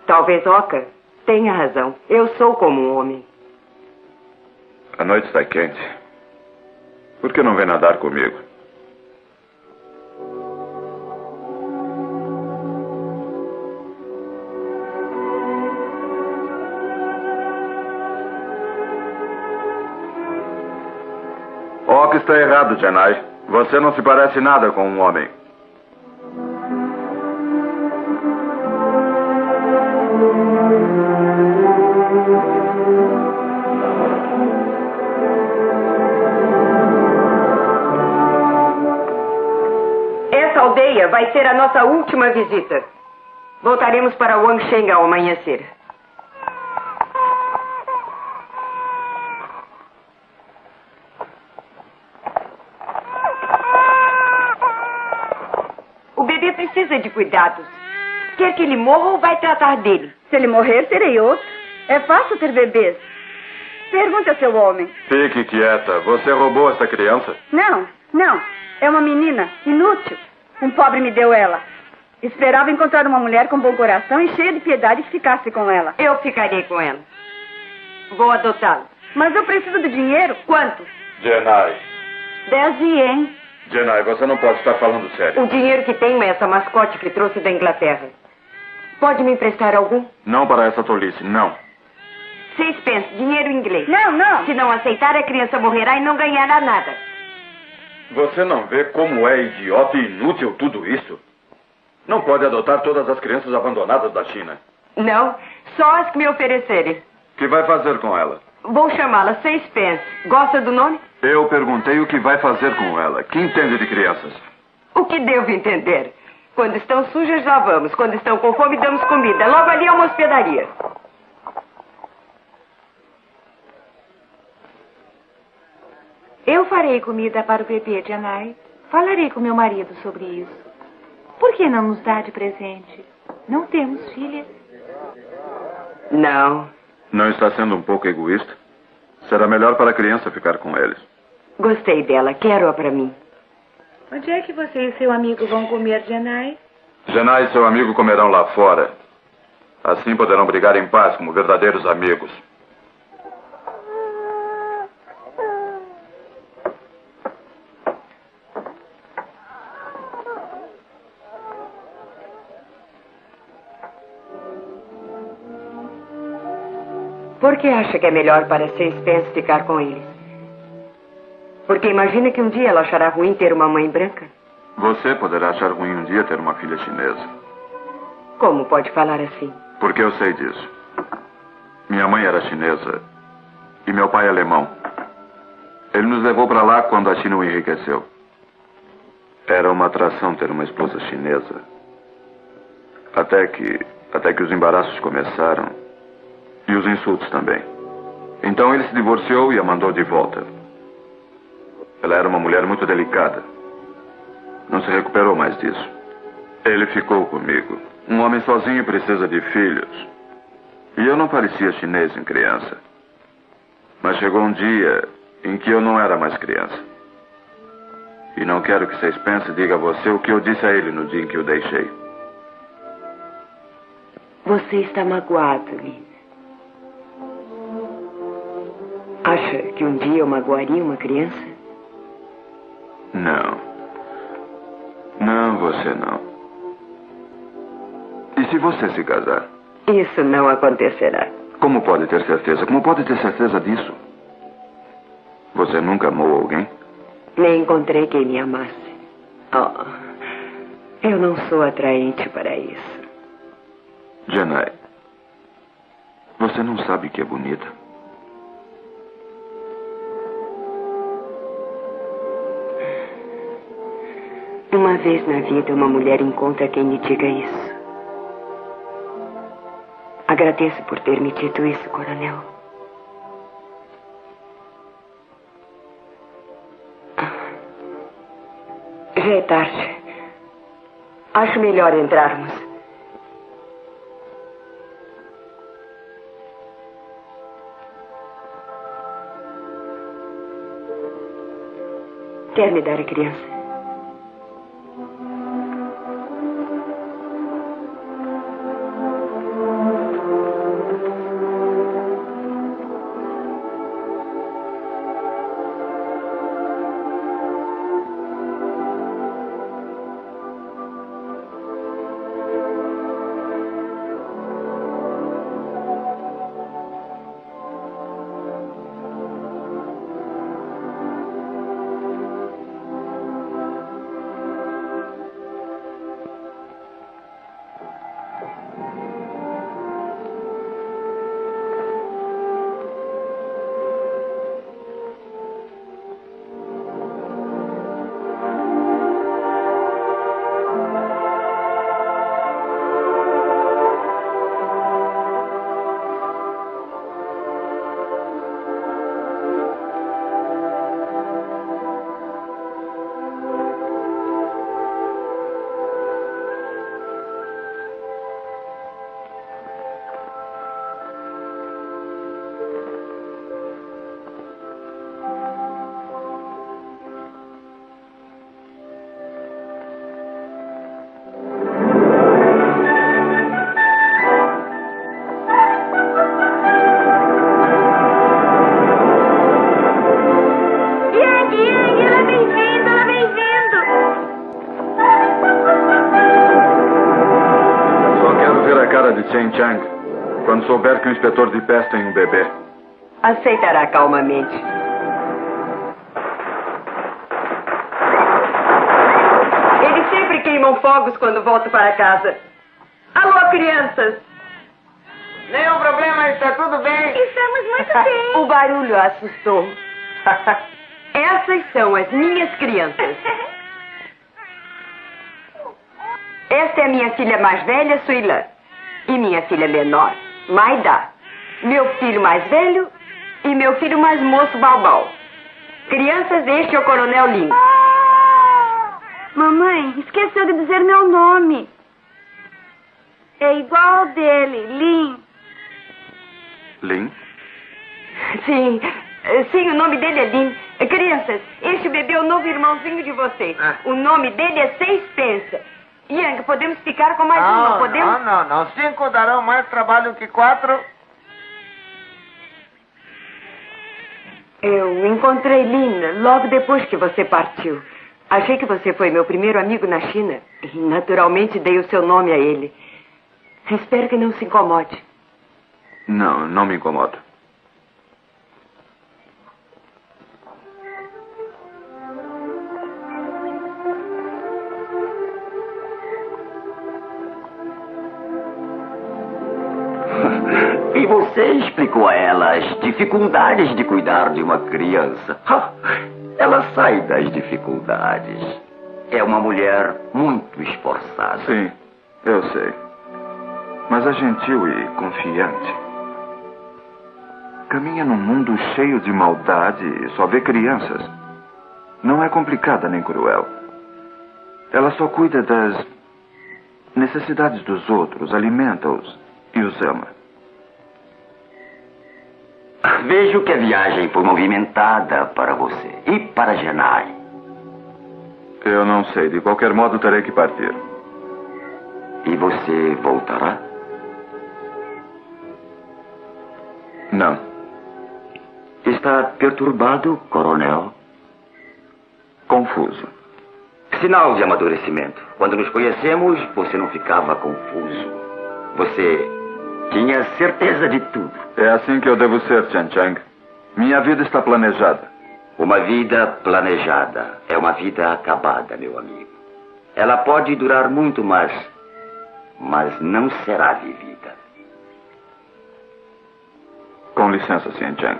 Talvez Oka tenha razão. Eu sou como um homem. A noite está quente. Por que não vem nadar comigo? Oka está errado, Janai. Você não se parece nada com um homem. Essa aldeia vai ser a nossa última visita. Voltaremos para Wansheng ao amanhecer. O bebê precisa de cuidados. Quer que ele morra ou vai tratar dele? Se ele morrer, terei outro. É fácil ter bebês. Pergunte a seu homem. Fique quieta. Você roubou essa criança? Não, Não, é uma menina, inútil. Um pobre me deu ela. Esperava encontrar uma mulher com bom coração e cheia de piedade que ficasse com ela. Eu ficarei com ela. Vou adotá-la. Mas eu preciso de dinheiro. Quanto? Jenai. 10 ienes. Jenai, você não pode estar falando sério. O dinheiro que tenho é essa mascote que trouxe da Inglaterra. Pode me emprestar algum? Não para essa tolice, não. 6 pence, dinheiro inglês. Não, não. Se não aceitar, a criança morrerá e não ganhará nada. Você não vê como é idiota e inútil tudo isso? Não pode adotar todas as crianças abandonadas da China. Não, só as que me oferecerem. O que vai fazer com ela? Vou chamá-la 6 pence. Gosta do nome? Eu perguntei o que vai fazer com ela. Que entende de crianças? O que devo entender? Quando estão sujas, lavamos. Quando estão com fome, damos comida. Logo ali é uma hospedaria. Eu farei comida para o bebê, Janai. Falarei com meu marido sobre isso. Por que não nos dá de presente? Não temos filhas. Não. Não está sendo um pouco egoísta? Será melhor para a criança ficar com eles. Gostei dela. Quero-a para mim. Onde é que você e seu amigo vão comer, Janai? Jenai e seu amigo comerão lá fora. Assim poderão brigar em paz como verdadeiros amigos. Por que acha que é melhor para 6 pence ficar com eles? Porque imagina que um dia ela achará ruim ter uma mãe branca. Você poderá achar ruim um dia ter uma filha chinesa. Como pode falar assim? Porque eu sei disso. Minha mãe era chinesa e meu pai alemão. Ele nos levou para lá quando a China o enriqueceu. Era uma atração ter uma esposa chinesa. Até que os embaraços começaram. E os insultos também. Então ele se divorciou e a mandou de volta. Ela era uma mulher muito delicada. Não se recuperou mais disso. Ele ficou comigo. Um homem sozinho precisa de filhos. E eu não parecia chinês em criança. Mas chegou um dia em que eu não era mais criança. E não quero que vocês pensem e diga a você o que eu disse a ele no dia em que o deixei. Você está magoado, Lina. Acha que um dia eu magoaria uma criança? Não. Não, você não. E se você se casar? Isso não acontecerá. Como pode ter certeza? Como pode ter certeza disso? Você nunca amou alguém? Nem encontrei quem me amasse. Oh, eu não sou atraente para isso. Jenai, você não sabe que é bonita. Uma vez na vida, uma mulher encontra quem lhe diga isso. Agradeço por ter me dito isso, coronel. Já é tarde. Acho melhor entrarmos. Quer me dar a criança? de Chen Chang quando souber que o inspetor de pés tem um bebê. Aceitará calmamente. Eles sempre queimam fogos quando voltam para casa. Alô, crianças! Nenhum problema, está tudo bem. Estamos muito bem. O barulho assustou. Essas são as minhas crianças. Esta é a minha filha mais velha, Suilan. E minha filha menor, Maida. Meu filho mais velho e meu filho mais moço, Balbal. Crianças, este é o Coronel Lin. Mamãe, esqueceu de dizer meu nome. É igual ao dele, Lin. Lin? Sim, sim, o nome dele é Lin. Crianças, este bebê é o novo irmãozinho de vocês. O nome dele é Spencer. Yang, podemos ficar com mais uma, podemos? Não. 5 darão mais trabalho que 4. Eu encontrei Lin logo depois que você partiu. Achei que você foi meu primeiro amigo na China. E naturalmente dei o seu nome a ele. Espero que não se incomode. Não, não me incomoda. E você explicou a ela as dificuldades de cuidar de uma criança. Ela sai das dificuldades. É uma mulher muito esforçada. Sim, eu sei. Mas é gentil e confiante. Caminha num mundo cheio de maldade e só vê crianças. Não é complicada nem cruel. Ela só cuida das necessidades dos outros, alimenta-os e os ama. Vejo que a viagem foi movimentada para você e para Genai. Eu não sei. De qualquer modo, terei que partir. E você voltará? Não. Está perturbado, coronel? Confuso. Sinal de amadurecimento. Quando nos conhecemos, você não ficava confuso. Você tinha certeza de tudo. É assim que eu devo ser, Chen Chang. Minha vida está planejada. Uma vida planejada é uma vida acabada, meu amigo. Ela pode durar muito mais, mas não será vivida. Com licença, Chen Chang.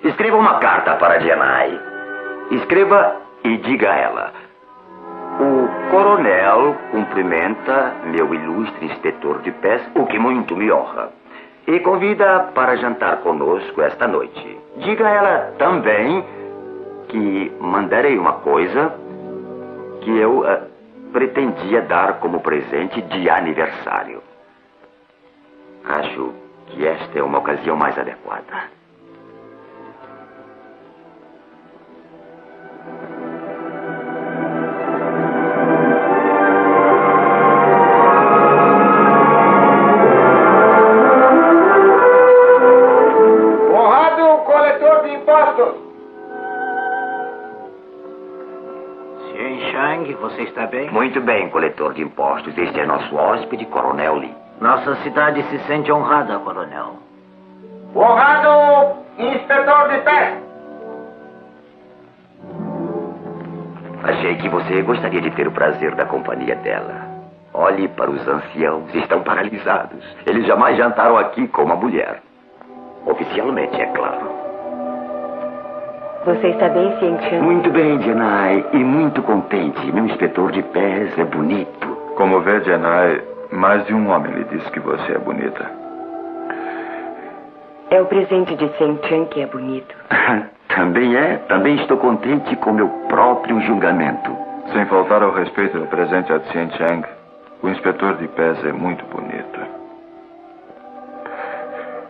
Escreva uma carta para Genai. Escreva e diga a ela: o coronel cumprimenta meu ilustre inspetor de pés, o que muito me honra, e convida para jantar conosco esta noite. Diga a ela também que mandarei uma coisa que eu pretendia dar como presente de aniversário. Acho que esta é uma ocasião mais adequada. Você está bem? Muito bem, coletor de impostos. Este é nosso hóspede, Coronel Lee. Nossa cidade se sente honrada, coronel. Honrado, inspetor de pés. Achei que você gostaria de ter o prazer da companhia dela. Olhe para os anciãos, estão paralisados. Eles jamais jantaram aqui com uma mulher. Oficialmente, é claro. Você está bem, Xianqian? Muito bem, Genai, e muito contente. Meu inspetor de pés é bonito. Como vê, Genai, mais de um homem lhe disse que você é bonita. É o presente de Xianqian que é bonito. Também é. Também estou contente com meu próprio julgamento. Sem faltar ao respeito do presente a Xianqian, o inspetor de pés é muito bonito.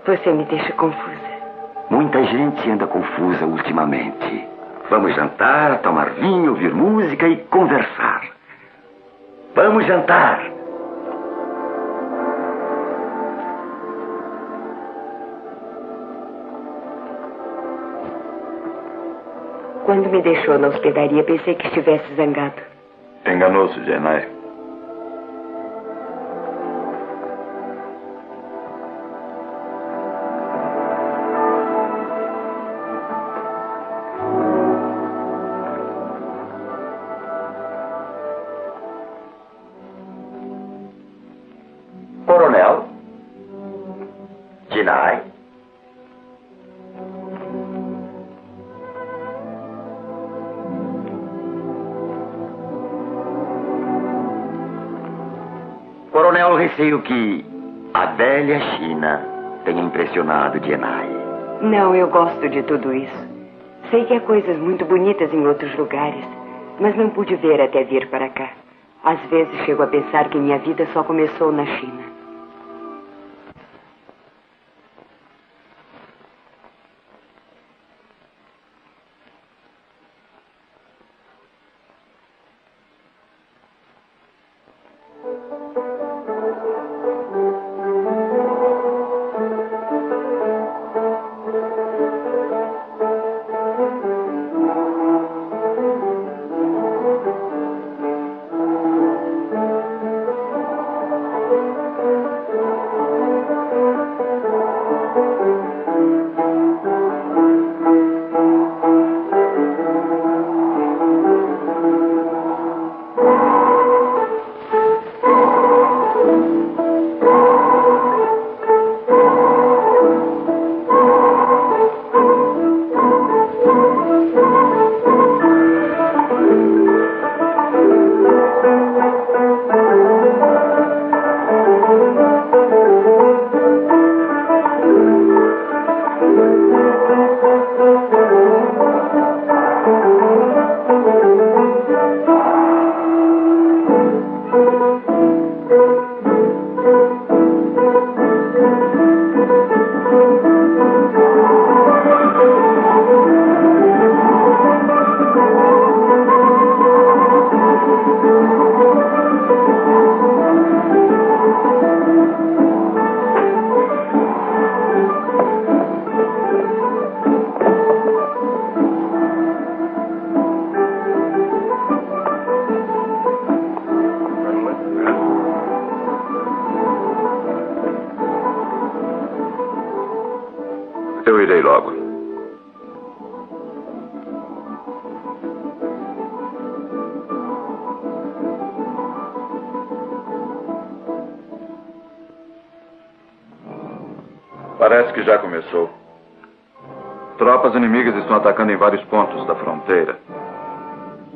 Você me deixa confusa. Muita gente anda confusa ultimamente. Vamos jantar, tomar vinho, ouvir música e conversar. Vamos jantar. Quando me deixou na hospedaria, pensei que estivesse zangado. Enganou-se, Jenai. Coronel? Jenai? Coronel, receio que a velha China tenha impressionado Jenai. Não, eu gosto de tudo isso. Sei que há coisas muito bonitas em outros lugares, mas não pude ver até vir para cá. Às vezes chego a pensar que minha vida só começou na China. Eu irei logo. Parece que já começou. Tropas inimigas estão atacando em vários pontos da fronteira.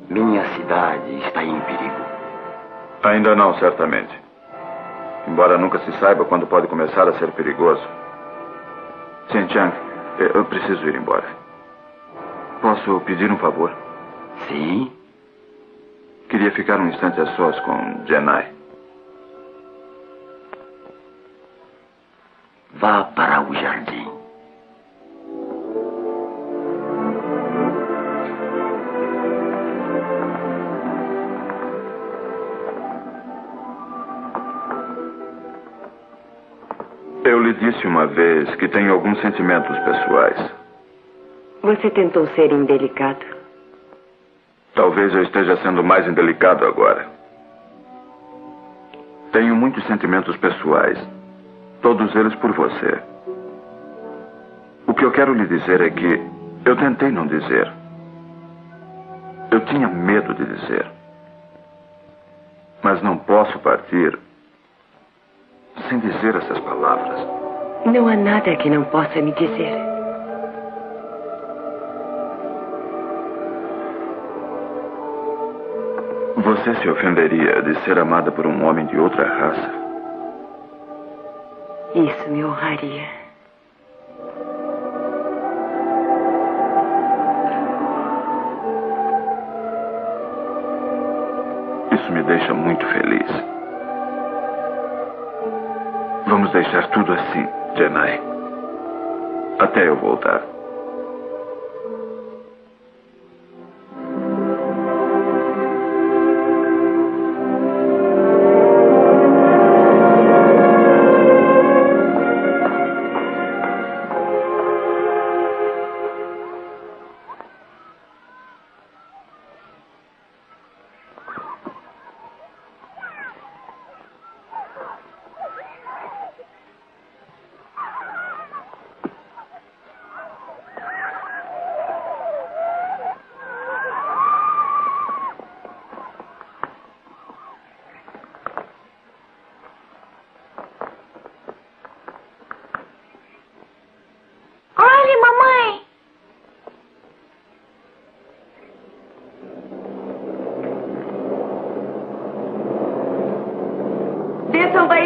Minha cidade está em perigo. Ainda não, certamente. Embora nunca se saiba quando pode começar a ser perigoso. Xinjiang, eu preciso ir embora. Posso pedir um favor? Sim? Queria ficar um instante a sós com Jenai. Vá para o jardim. Eu lhe disse uma vez que tenho alguns sentimentos pessoais. Você tentou ser indelicado. Talvez eu esteja sendo mais indelicado agora. Tenho muitos sentimentos pessoais. Todos eles por você. O que eu quero lhe dizer é que eu tentei não dizer. Eu tinha medo de dizer. Mas não posso partir sem dizer essas palavras. Não há nada que não possa me dizer. Você se ofenderia de ser amada por um homem de outra raça? Isso me honraria. Isso me deixa muito feliz. Vamos deixar tudo assim, Jenai. Até eu voltar.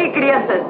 aqui, crianças.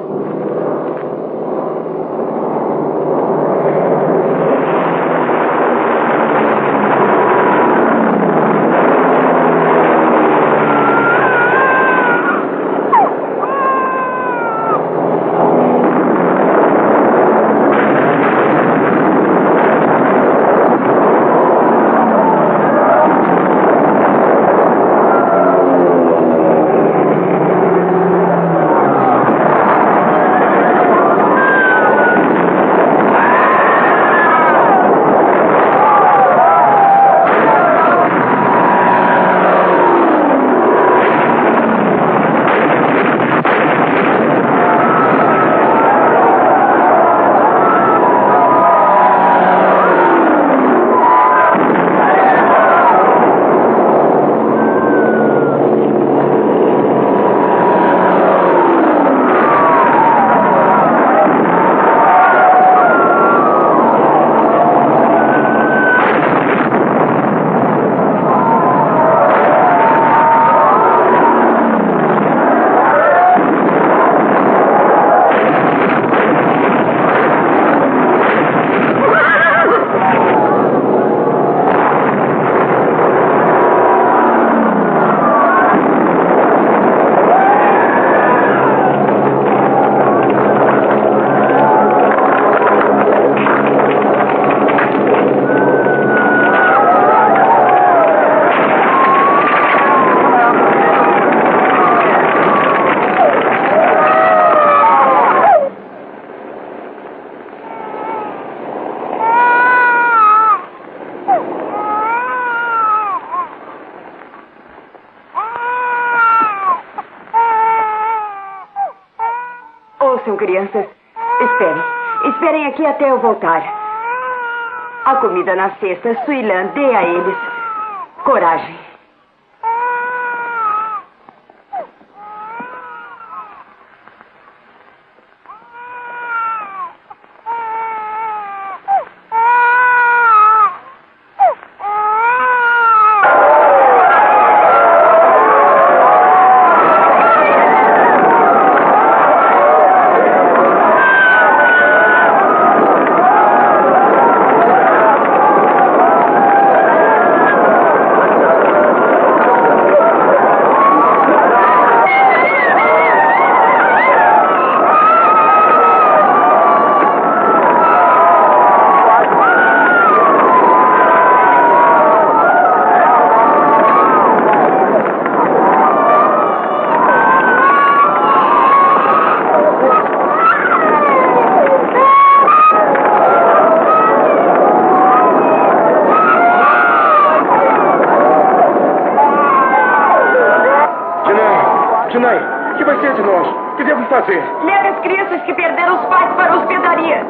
Ouçam, crianças. Esperem. Esperem aqui até eu voltar. A comida na cesta, Suilan, dê a eles. Coragem. O que vai ser de nós? O que devo fazer? Leve as crianças que perderam os pais para a hospedaria.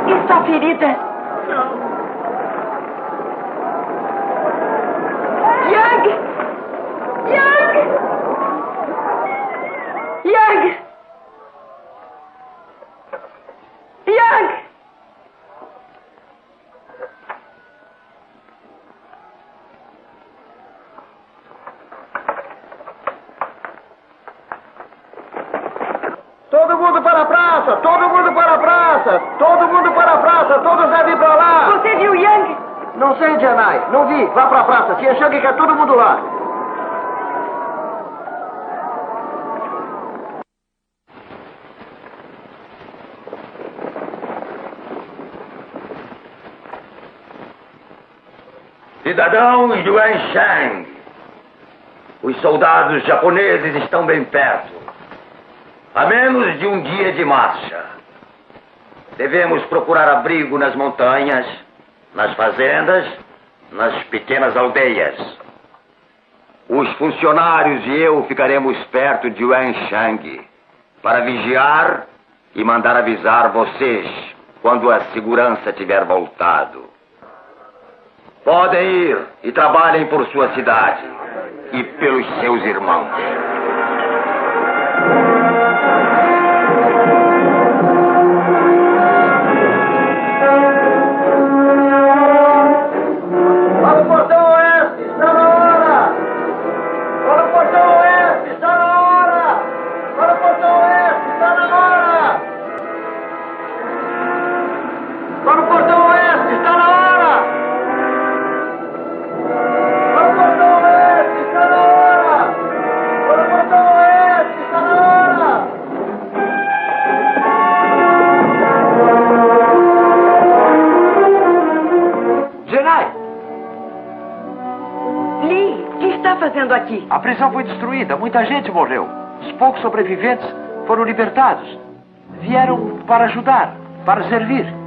Está ferida? Não. Yang! Yang! Yang! Yang! Todo mundo para a praça! Todo mundo para a praça! Todo mundo para a praça! Todos devem ir para lá! Você viu Yang? Não sei, Janai. Não vi. Vá para a praça. Se Shang quer todo mundo lá. Cidadão Yuan Shang, os soldados japoneses estão bem perto. A menos de um dia de marcha. Devemos procurar abrigo nas montanhas, nas fazendas, nas pequenas aldeias. Os funcionários e eu ficaremos perto de Yuan Shang para vigiar e mandar avisar vocês quando a segurança tiver voltado. Podem ir e trabalhem por sua cidade e pelos seus irmãos. Para o portão oeste! Está na hora! Para o portão oeste, está na hora! Para o portão oeste, está na hora! Para o portão oeste, está na hora! Genai! Lee, o que está fazendo aqui? A prisão foi destruída. Muita gente morreu. Os poucos sobreviventes foram libertados. Vieram para ajudar, para servir.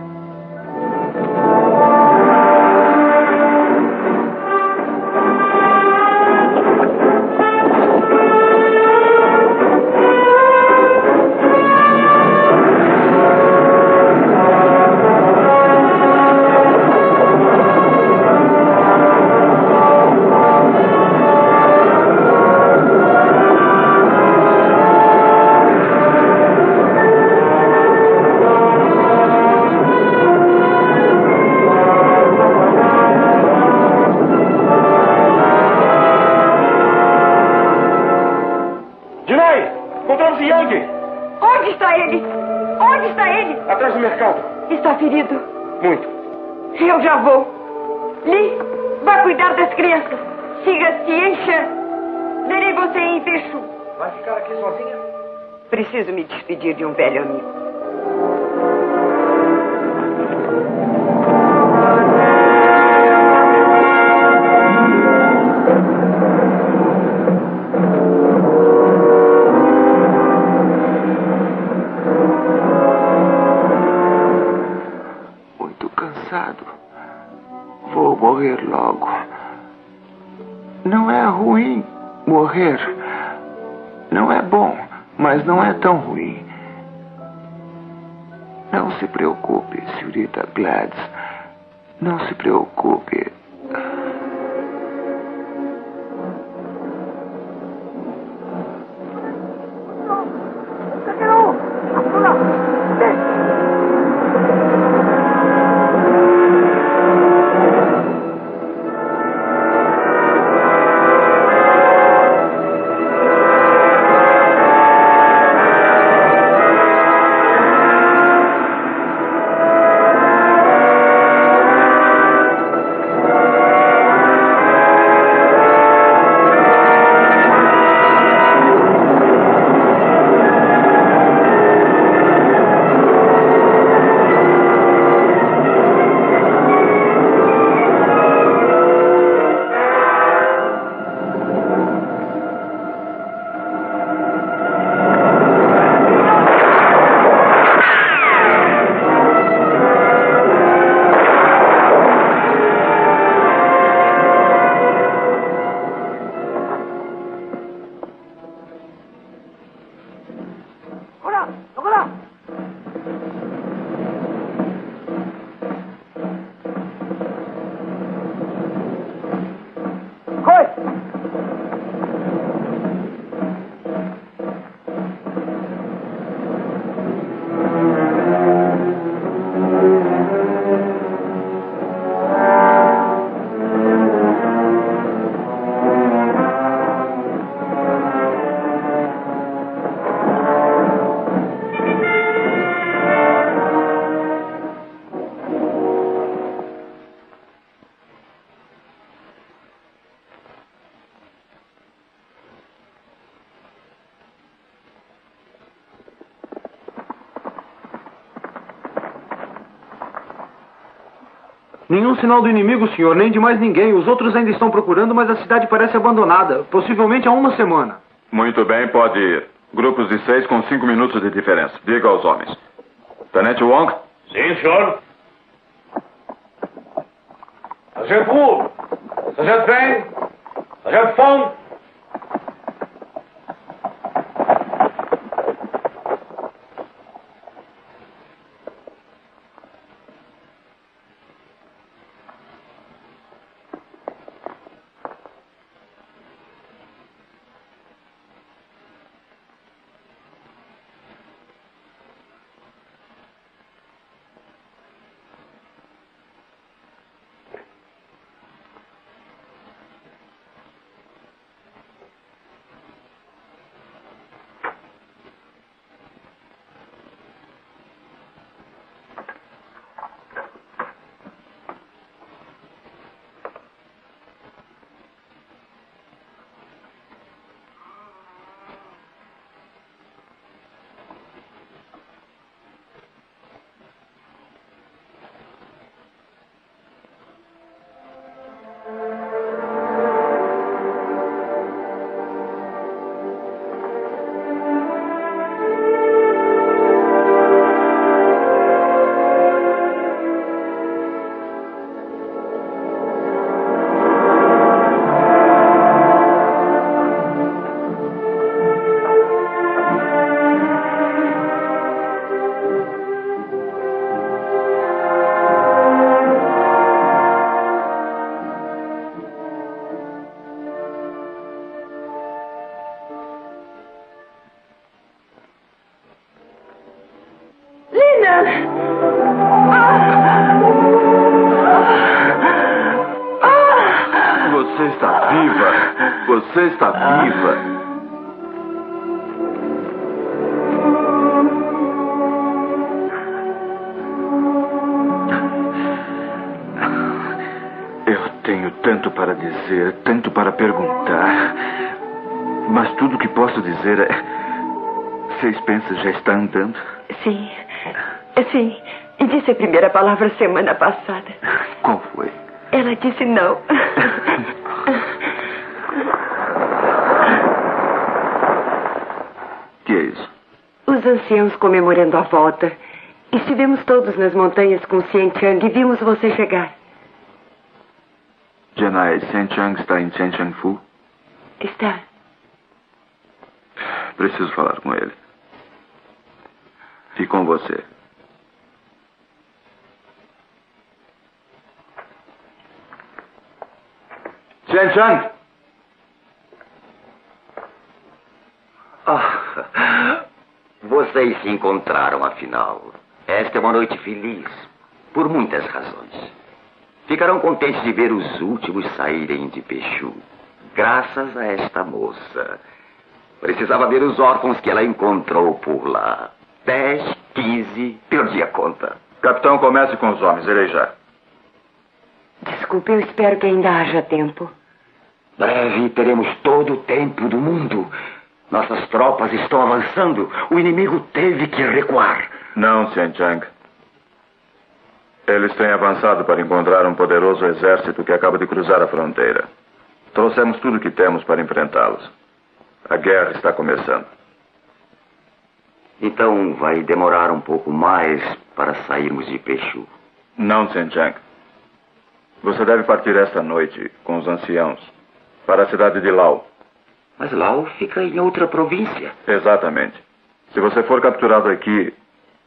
Onde está ele? Onde está ele? Atrás do mercado. Está ferido? Muito. Eu já vou. Lee, vá cuidar das crianças. Siga ciência. Verei você em Peixu. Vai ficar aqui sozinha? Preciso me despedir de um velho amigo. Vou morrer logo. Não é ruim morrer. Não é bom, mas não é tão ruim. Não se preocupe, senhorita Gladys. Não se preocupe. Nenhum sinal do inimigo, senhor, nem de mais ninguém. Os outros ainda estão procurando, mas a cidade parece abandonada. Possivelmente há uma semana. Muito bem, pode ir. Grupos de 6 com 5 minutos de diferença. Diga aos homens. Tenente Wong? Sim, senhor. Sargento Wu. Sargento Feng. Sargento Fong. você está viva. Eu tenho tanto para dizer, tanto para perguntar. Mas tudo o que posso dizer é... Você Spencer já está andando? Sim. Sim. E disse a primeira palavra semana passada. Qual foi? Ela disse não. Que é isso? Os anciãos comemorando a volta. Estivemos todos nas montanhas com Xian Chang e vimos você chegar. Janai, Xian Chang está em Chen Chang Fu? Está. Preciso falar com ele. E com você. Xian Chang! Vocês se encontraram, afinal. Esta é uma noite feliz, por muitas razões. Ficarão contentes de ver os últimos saírem de Peixe, graças a esta moça. Precisava ver os órfãos que ela encontrou por lá. 10, 15, perdi a conta. Capitão, comece com os homens, irei já. Desculpe, eu espero que ainda haja tempo. Breve teremos todo o tempo do mundo. Nossas tropas estão avançando. O inimigo teve que recuar. Não, Xian Chang. Eles têm avançado para encontrar um poderoso exército que acaba de cruzar a fronteira. Trouxemos tudo o que temos para enfrentá-los. A guerra está começando. Então vai demorar um pouco mais para sairmos de Peixe. Não, Xian Chang. Você deve partir esta noite com os anciãos para a cidade de Lao. Mas Lao fica em outra província. Exatamente. Se você for capturado aqui,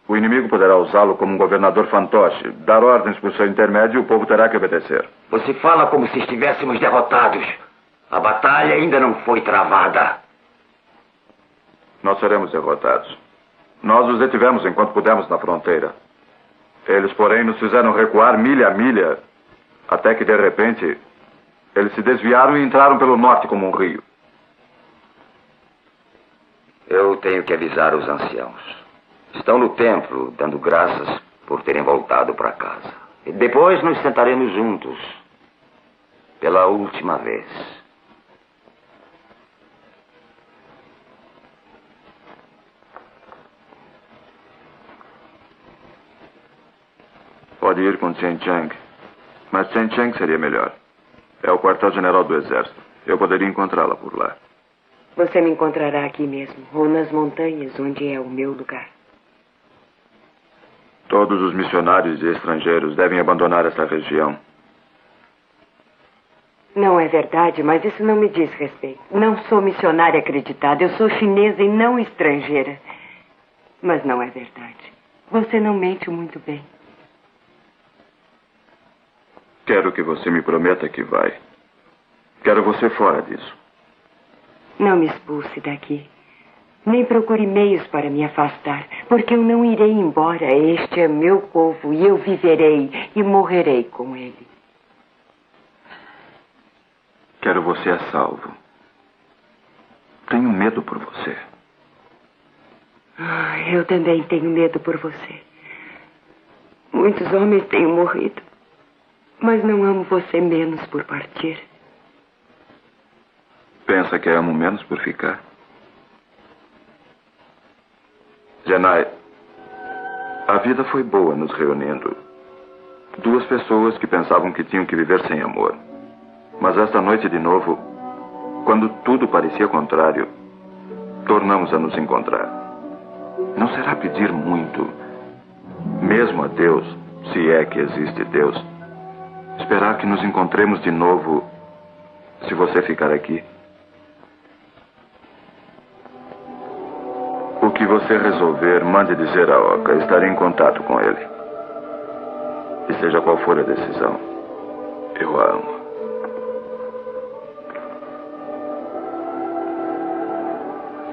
o inimigo poderá usá-lo como um governador fantoche, dar ordens por seu intermédio e o povo terá que obedecer. Você fala como se estivéssemos derrotados. A batalha ainda não foi travada. Nós seremos derrotados. Nós os detivemos enquanto pudemos na fronteira. Eles, porém, nos fizeram recuar milha a milha, até que, de repente, eles se desviaram e entraram pelo norte como um rio. Eu tenho que avisar os anciãos. Estão no templo, dando graças por terem voltado para casa. E depois nos sentaremos juntos. Pela última vez. Pode ir com Xian Chang. Mas Chen Chang seria melhor. É o quartel-general do exército. Eu poderia encontrá-la por lá. Você me encontrará aqui mesmo, ou nas montanhas, onde é o meu lugar. Todos os missionários e estrangeiros devem abandonar esta região. Não é verdade, mas isso não me diz respeito. Não sou missionária acreditada. Eu sou chinesa e não estrangeira. Mas não é verdade. Você não mente muito bem. Quero que você me prometa que vai. Quero você fora disso. Não me expulse daqui. Nem procure meios para me afastar, porque eu não irei embora. Este é meu povo e eu viverei e morrerei com ele. Quero você a salvo. Tenho medo por você. Eu também tenho medo por você. Muitos homens têm morrido, mas não amo você menos por partir. Pensa que amo menos por ficar? Janai, a vida foi boa nos reunindo. Duas pessoas que pensavam que tinham que viver sem amor. Mas esta noite de novo, quando tudo parecia contrário, tornamos a nos encontrar. Não será pedir muito, mesmo a Deus, se é que existe Deus, esperar que nos encontremos de novo, se você ficar aqui. O que você resolver, mande dizer a Oca. Estarei em contato com ele. E seja qual for a decisão, eu a amo.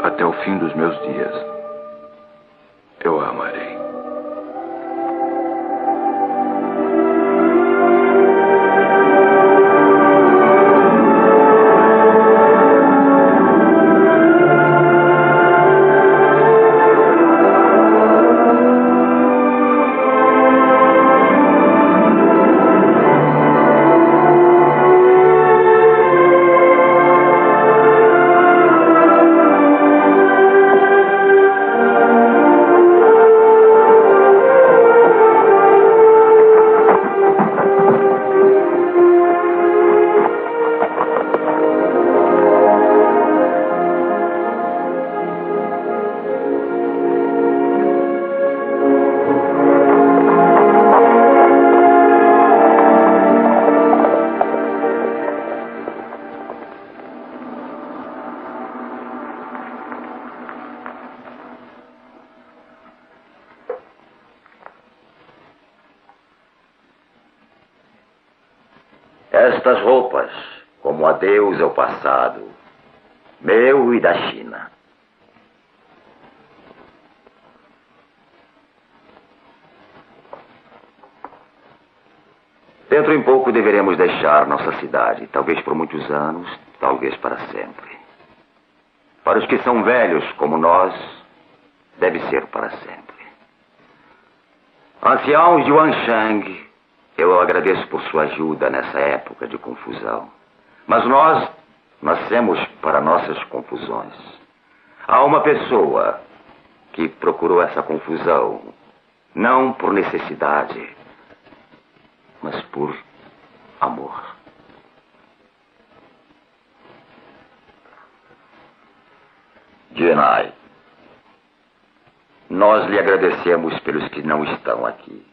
Até o fim dos meus dias, eu a amarei. Estas roupas, como adeus ao passado, meu e da China. Dentro em pouco deveremos deixar nossa cidade, talvez por muitos anos, talvez para sempre. Para os que são velhos como nós, deve ser para sempre. Anciãos de Wansheng, eu agradeço por sua ajuda nessa época de confusão. Mas nós nascemos para nossas confusões. Há uma pessoa que procurou essa confusão, não por necessidade, mas por amor. Genai, nós lhe agradecemos pelos que não estão aqui,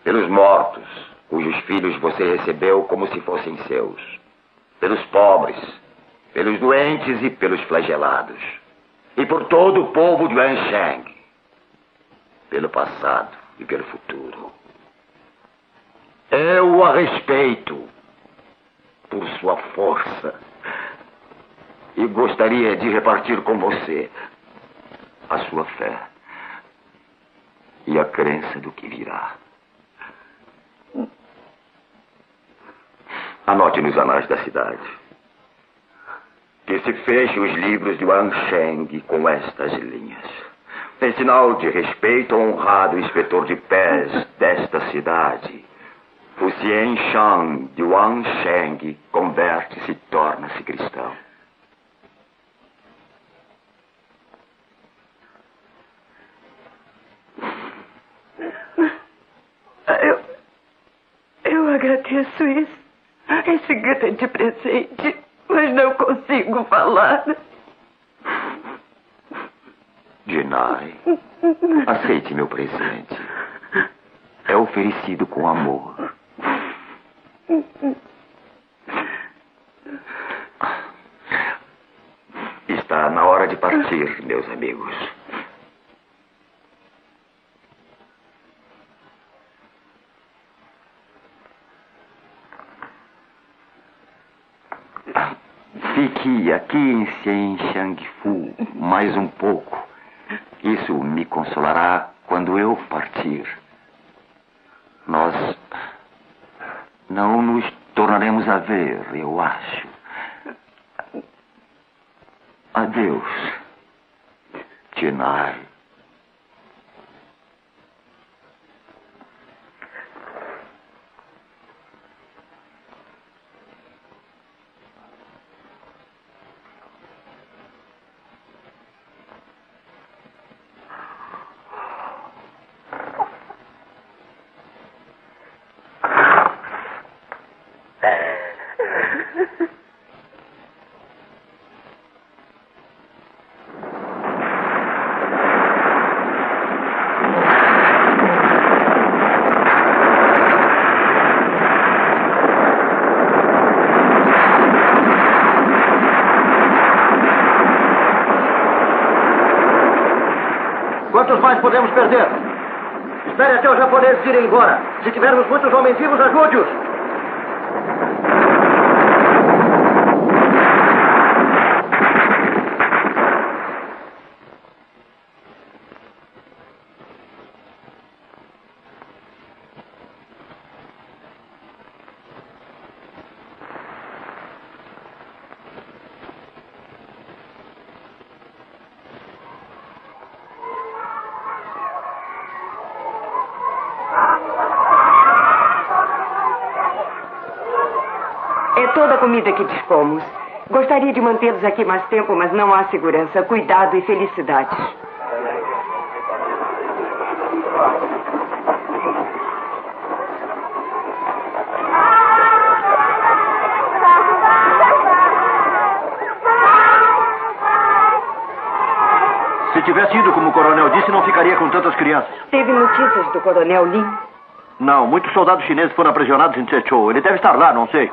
pelos mortos, cujos filhos você recebeu como se fossem seus, pelos pobres, pelos doentes e pelos flagelados, e por todo o povo de Wansheng, pelo passado e pelo futuro. Eu a respeito por sua força e gostaria de repartir com você a sua fé e a crença do que virá. Anote nos anais da cidade que se feche os livros de Wansheng com estas linhas. Em sinal de respeito ao honrado inspetor de pés desta cidade, o Xian Shan de Wansheng converte-se e torna-se cristão. Eu agradeço isso, esse grande presente, mas não consigo falar. Genai, aceite meu presente. É oferecido com amor. Está na hora de partir, meus amigos. Fique aqui em Xianxiangfu mais um pouco. Isso me consolará quando eu partir. Nós não nos tornaremos a ver, eu acho. Adeus, Genai. Quantos mais podemos perder? Espere até os japoneses irem embora. Se tivermos muitos homens vivos, ajude-os. Toda a comida que dispomos. Gostaria de mantê-los aqui mais tempo, mas não há segurança, cuidado e felicidade. Se tivesse ido como o coronel disse, não ficaria com tantas crianças. Teve notícias do coronel Lin? Não, muitos soldados chineses foram aprisionados em Zhezhou. Ele deve estar lá, não sei.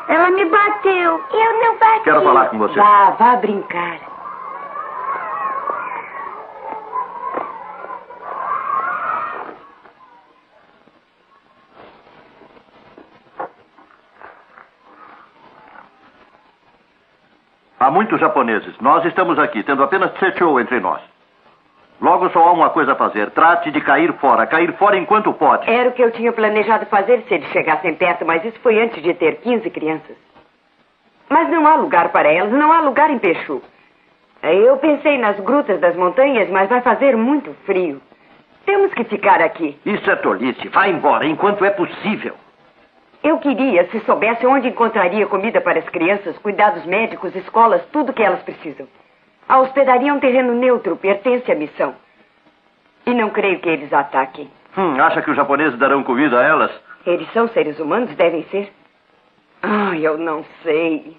Ela me bateu. Eu não bati. Quero falar com você. Vá brincar. Há muitos japoneses. Nós estamos aqui, tendo apenas Tsetchou entre nós. Logo só há uma coisa a fazer. Trate de cair fora enquanto pode. Era o que eu tinha planejado fazer se eles chegassem perto, mas isso foi antes de ter 15 crianças. Mas não há lugar para elas, não há lugar em Peixe. Eu pensei nas grutas das montanhas, mas vai fazer muito frio. Temos que ficar aqui. Isso é tolice. Vá embora enquanto é possível. Eu queria, se soubesse onde encontraria comida para as crianças, cuidados médicos, escolas, tudo que elas precisam. A hospedaria é um terreno neutro, pertence à missão. E não creio que eles ataquem. Acha que os japoneses darão comida a elas? Eles são seres humanos, devem ser. Eu não sei.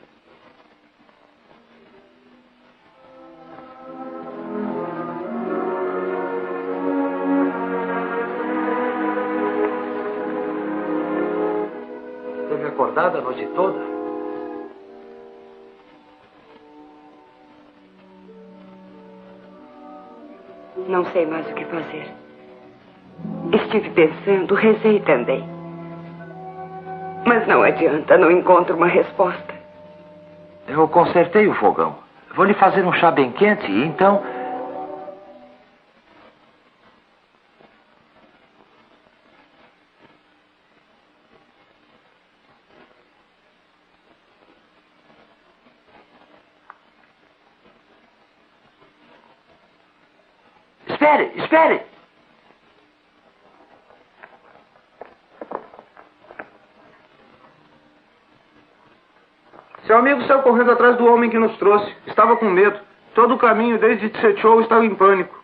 Esteve acordada a noite toda? Não sei mais o que fazer. Estive pensando, rezei também. Mas não adianta, não encontro uma resposta. Eu consertei o fogão. Vou lhe fazer um chá bem quente e então... Espere! Seu amigo saiu correndo atrás do homem que nos trouxe. Estava com medo. Todo o caminho desde Tsetchou estava em pânico.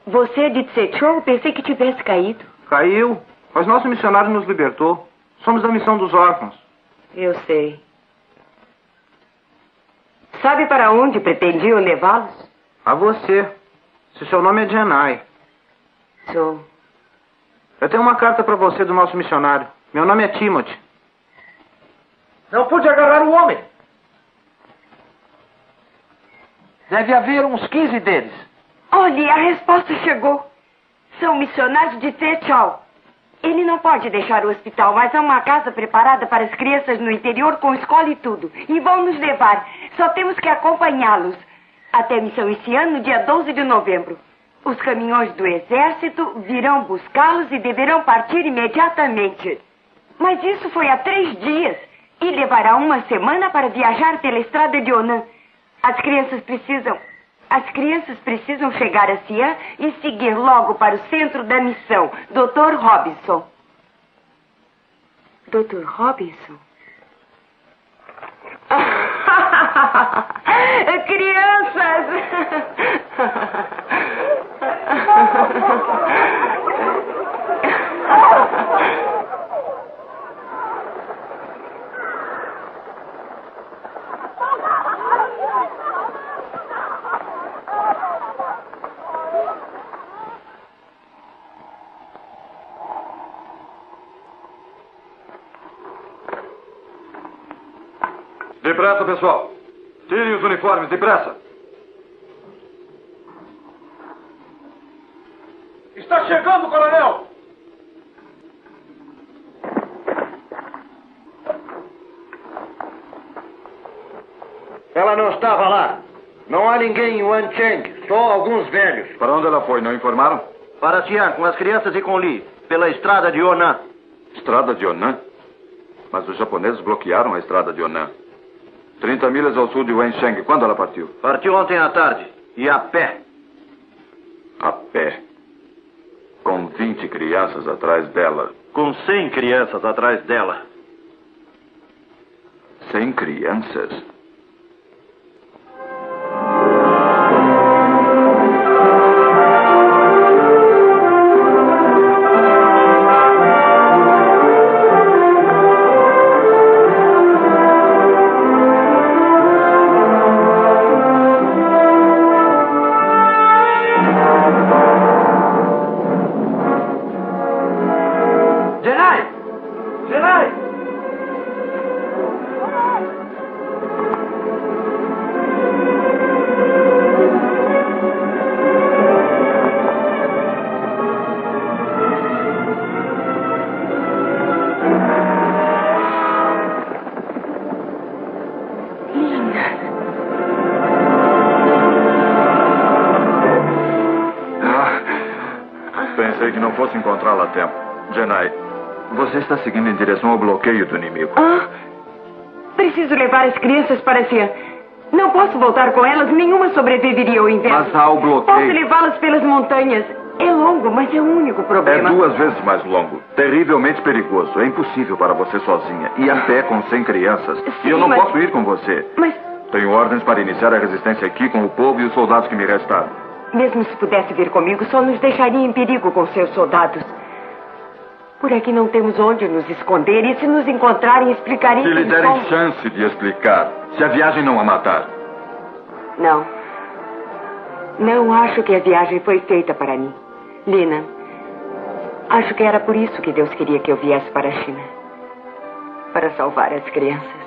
Você é de Tsetchou? Pensei que tivesse caído. Caiu, mas nosso missionário nos libertou. Somos da missão dos órfãos. Eu sei. Sabe para onde pretendiam levá-los? A você. Se seu nome é Jenai. Sou. Eu tenho uma carta para você do nosso missionário. Meu nome é Timothy. Não pude agarrar o homem. Deve haver uns 15 deles. Olhe, a resposta chegou. São missionários de Tsetchou. Ele não pode deixar o hospital, mas há uma casa preparada para as crianças no interior com escola e tudo. E vão nos levar. Só temos que acompanhá-los. Até a missão esse ano, dia 12 de novembro. Os caminhões do exército virão buscá-los e deverão partir imediatamente. Mas isso foi há 3 dias. E levará uma semana para viajar pela estrada de Onan. As crianças precisam chegar a Xi'an e seguir logo para o centro da missão. Dr. Robinson. Dr. Robinson? Crianças! Depressa, pessoal. Tirem os uniformes, depressa. Está chegando, coronel! Ela não estava lá. Não há ninguém em Wancheng, só alguns velhos. Para onde ela foi, não informaram? Para Xi'an, com as crianças e com Li, pela estrada de Onan. Estrada de Onan? Mas os japoneses bloquearam a estrada de Onan. 30 milhas ao sul de Wencheng. Quando ela partiu? Partiu ontem à tarde. E a pé. A pé. Com 20 crianças atrás dela. Com 100 crianças atrás dela. 100 crianças? encontrá-la a tempo. Jenai, você está seguindo em direção ao bloqueio do inimigo. Preciso levar as crianças para Xi'an. Não posso voltar com elas, nenhuma sobreviveria ao inverno. Mas há o bloqueio. Posso levá-las pelas montanhas. É longo, mas é o único problema. É 2 vezes mais longo. Terrivelmente perigoso. É impossível para você sozinha. E a pé com 100 crianças. Sim, e eu não mas... posso ir com você. Mas... Tenho ordens para iniciar a resistência aqui com o povo e os soldados que me restaram. Mesmo se pudesse vir comigo, só nos deixaria em perigo com seus soldados. Por aqui não temos onde nos esconder. E se nos encontrarem, explicarem... Se lhe derem chance de explicar. Se a viagem não a matar. Não. Não acho que a viagem foi feita para mim. Lina, acho que era por isso que Deus queria que eu viesse para a China. Para salvar as crianças.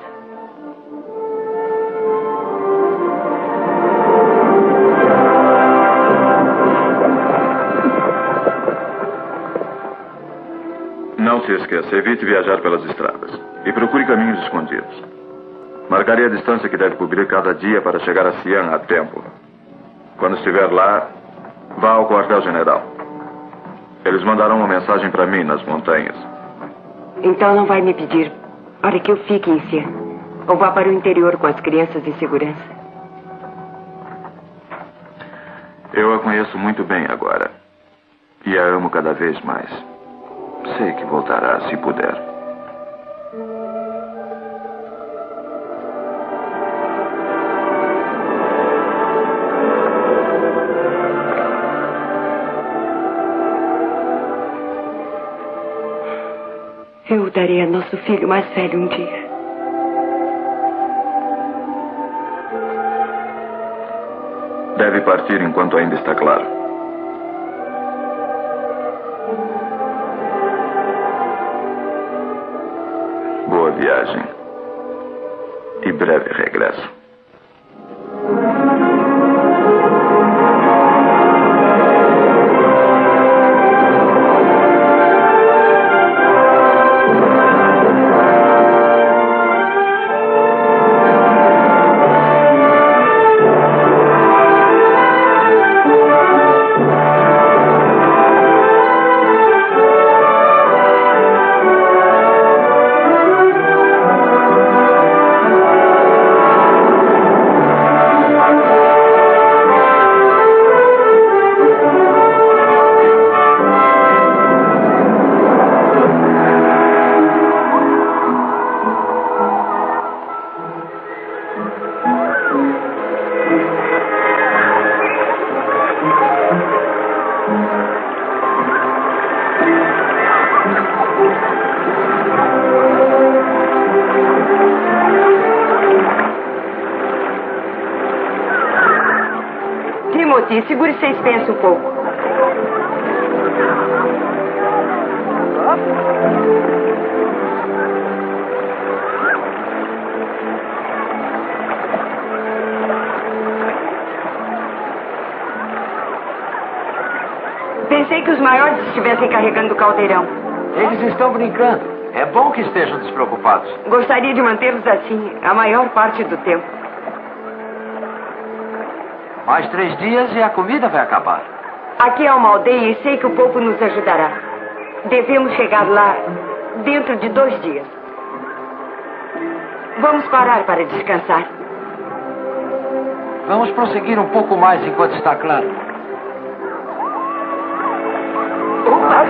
Não se esqueça, evite viajar pelas estradas. E procure caminhos escondidos. Marcarei a distância que deve cobrir cada dia para chegar a Xi'an a tempo. Quando estiver lá, vá ao quartel-general. Eles mandarão uma mensagem para mim nas montanhas. Então não vai me pedir para que eu fique em Xi'an. Ou vá para o interior com as crianças em segurança. Eu a conheço muito bem agora. E a amo cada vez mais. Sei que voltará se puder. Eu o darei a nosso filho mais velho um dia. Deve partir enquanto ainda está claro. Boa viagem. E breve regresso. Timothy, segure seu Spencer um pouco. Pensei que os maiores estivessem carregando o caldeirão. Eles estão brincando. É bom que estejam despreocupados. Gostaria de mantê-los assim a maior parte do tempo. Mais 3 dias e a comida vai acabar. Aqui é uma aldeia e sei que o povo nos ajudará. Devemos chegar lá dentro de 2 dias. Vamos parar para descansar. Vamos prosseguir um pouco mais enquanto está claro. Opa!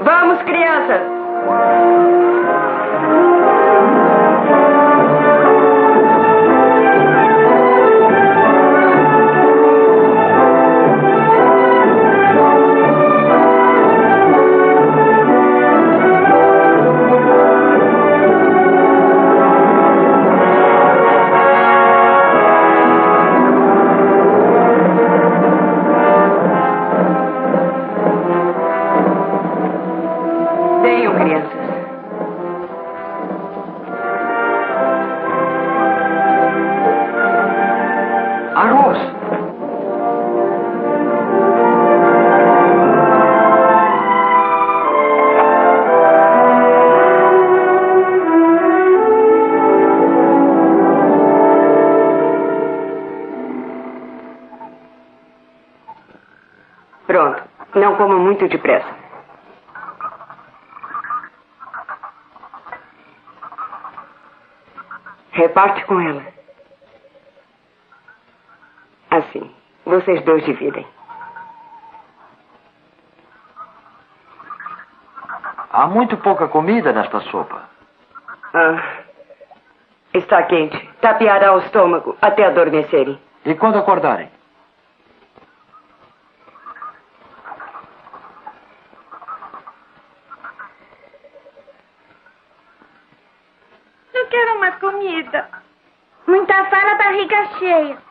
Vamos, crianças! coma muito depressa. Reparte com ela. Assim, vocês dois dividem. Há muito pouca comida nesta sopa. Está quente. Tapeará o estômago até adormecerem. E quando acordarem? Eu quero mais comida. Muita fala, barriga cheia.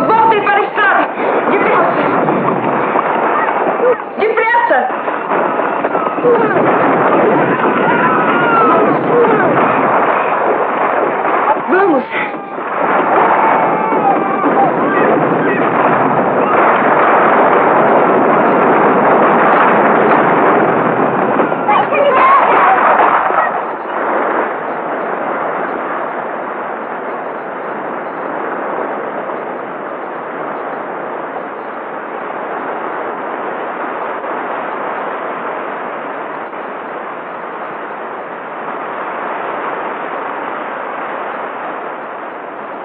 Voltem para a estrada! Depressa! Depressa! Vamos!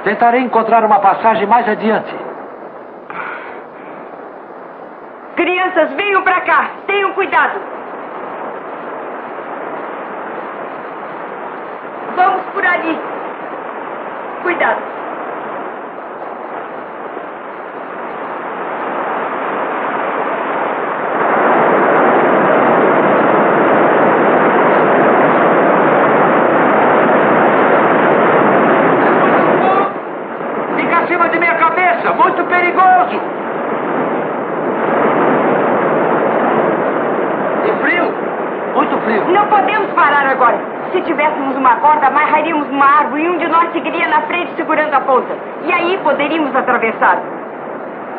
Tentarei encontrar uma passagem mais adiante. Crianças, venham para cá. Tenham cuidado. Vamos por ali. Cuidado. Muito perigoso! E frio? Muito frio. Não podemos parar agora. Se tivéssemos uma corda, amarraríamos uma árvore e um de nós seguiria na frente segurando a ponta. E aí poderíamos atravessar.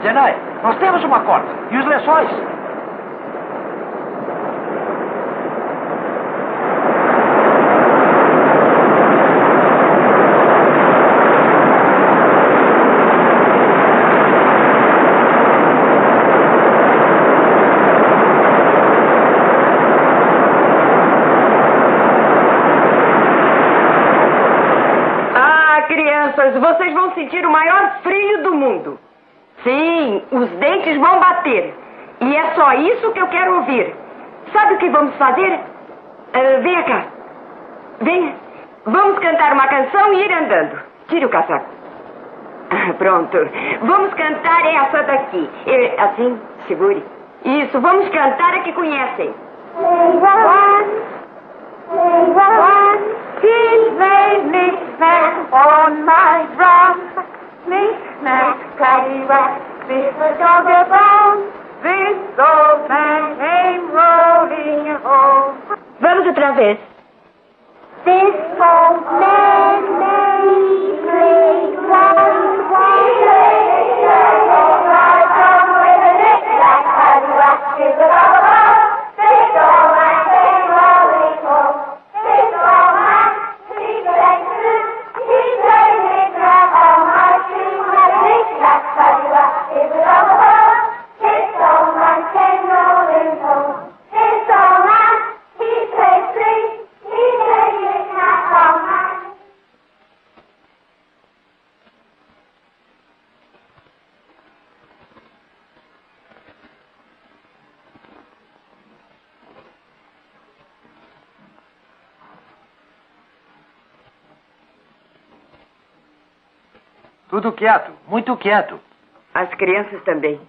Zenai, nós temos uma corda. E os lençóis? Vocês vão sentir o maior frio do mundo. Sim, os dentes vão bater. E é só isso que eu quero ouvir. Sabe o que vamos fazer? Venha cá. Venha. Vamos cantar uma canção e ir andando. Tire o casaco. Pronto. Vamos cantar essa daqui. Assim, segure. Isso, vamos cantar a que conhecem. Knick-knack on my drum. Knick-knack, paddywhack, this the dog a bone. This old man came rolling home. Vamos outra vez. This old man played one with a knick-knack, paddywhack, this the dog a bone. This old man came rolling home. This old man, he played knick-knack on my shoe. Knick-knack, paddywhack, this the dog a bone. This old man came rolling home. This old man, he played knick-knack on my shoe. Tudo quieto, muito quieto. As crianças também.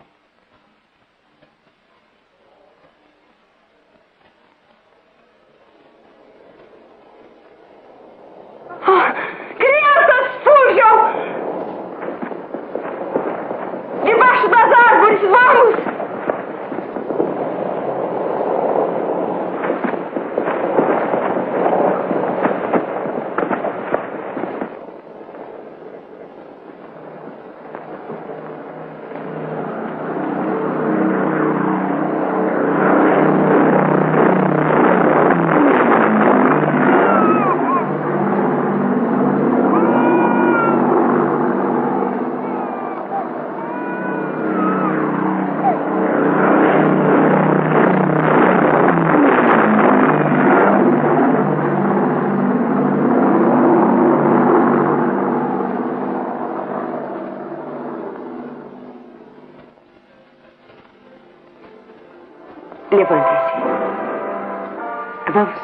Vamos.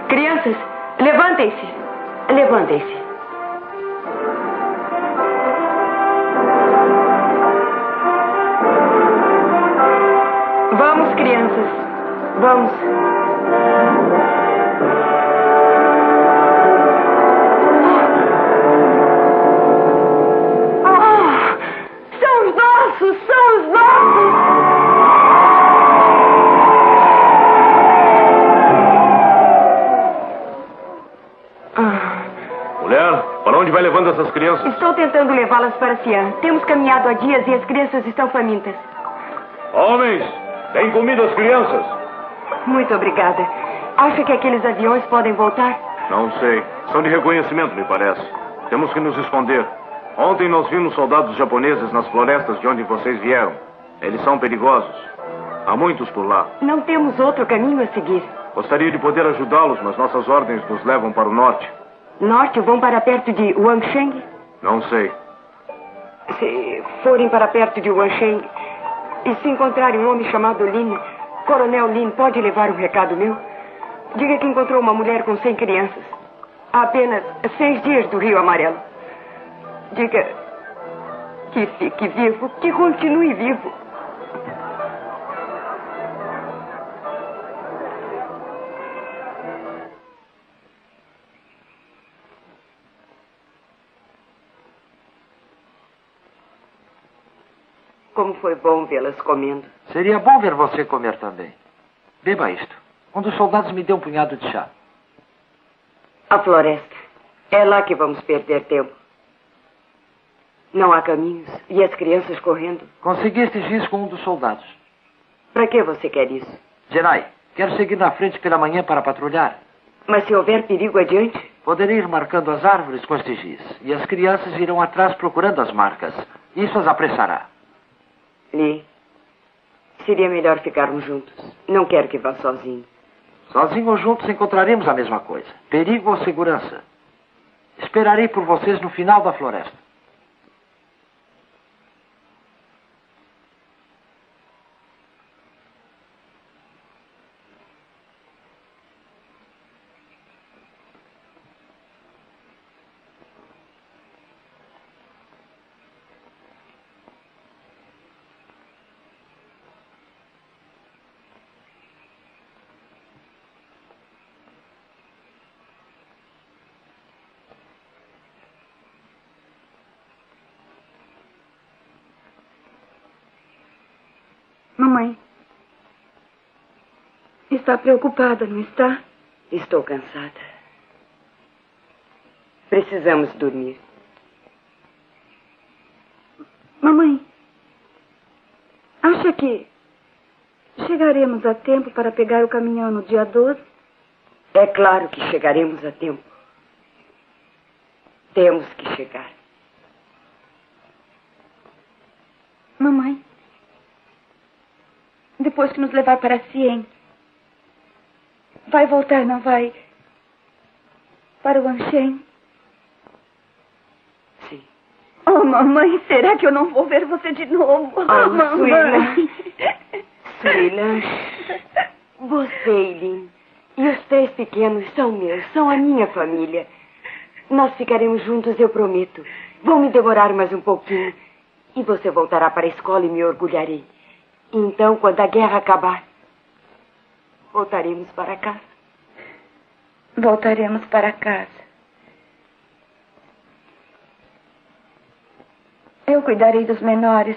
Crianças, levantem-se. Levantem-se. Vamos, crianças. Vamos. São os nossos! São os nossos! Mulher, para onde vai levando essas crianças? Estou tentando levá-las para Sian. Temos caminhado há dias e as crianças estão famintas. Homens, deem comida às crianças. Muito obrigada. Acha que aqueles aviões podem voltar? Não sei. São de reconhecimento, me parece. Temos que nos esconder. Ontem nós vimos soldados japoneses nas florestas de onde vocês vieram. Eles são perigosos. Há muitos por lá. Não temos outro caminho a seguir. Gostaria de poder ajudá-los, mas nossas ordens nos levam para o norte. Norte? Vão para perto de Wansheng? Não sei. Se forem para perto de Wansheng e se encontrarem um homem chamado Lin, Coronel Lin, pode levar um recado meu? Diga que encontrou uma mulher com 100 crianças. Há apenas 6 dias do Rio Amarelo. Diga que fique vivo, que continue vivo. Como foi bom vê-las comendo. Seria bom ver você comer também. Beba isto. Um dos soldados me deu um punhado de chá. A floresta. É lá que vamos perder tempo. Não há caminhos. E as crianças correndo. Conseguiste giz com um dos soldados. Para que você quer isso? Genai, quero seguir na frente pela manhã para patrulhar. Mas se houver perigo adiante? Poderei ir marcando as árvores com este giz. E as crianças irão atrás procurando as marcas. Isso as apressará. Lee, seria melhor ficarmos juntos. Não quero que vá sozinho. Sozinho ou juntos encontraremos a mesma coisa. Perigo ou segurança. Esperarei por vocês no final da floresta. Mamãe, está preocupada, não está? Estou cansada. Precisamos dormir. Mamãe, acha que chegaremos a tempo para pegar o caminhão no dia 12? É claro que chegaremos a tempo. Temos que chegar. Mamãe, depois que nos levar para Sien, vai voltar, não vai? Para o Wansheng? Sim. Oh, mamãe, será que eu não vou ver você de novo? Oh, mamãe. Suílan, você, Eileen, e os 3 pequenos são meus, são a minha família. Nós ficaremos juntos, eu prometo. Vão me demorar mais um pouquinho. E você voltará para a escola e me orgulharei. Então, quando a guerra acabar, voltaremos para casa. Voltaremos para casa. Eu cuidarei dos menores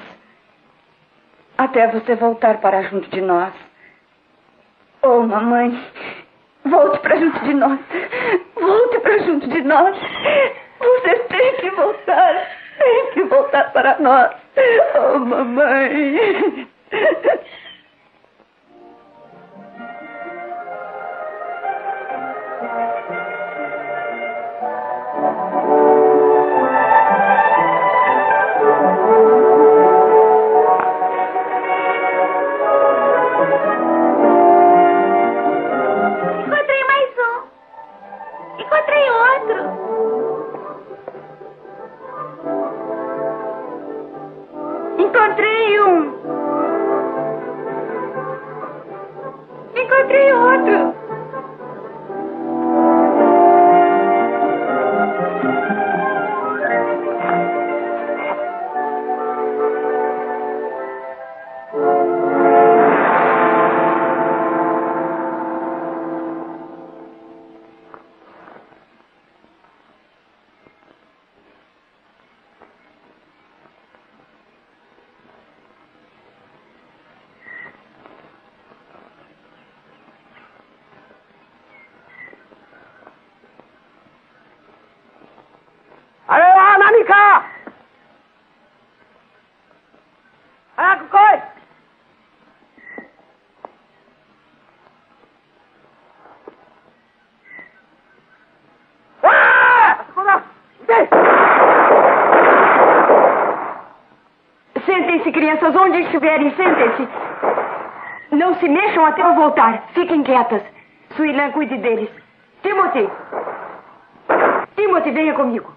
até você voltar para junto de nós. Oh, mamãe, volte para junto de nós. Volte para junto de nós. Você tem que voltar. Tem que voltar para nós. Oh, mamãe. Encontrei mais um. Encontrei outro. Encontrei um. crianças, onde estiverem, sentem-se. Não se mexam até eu voltar. Fiquem quietas. Suilan, cuide deles. Timothy! Timothy, venha comigo.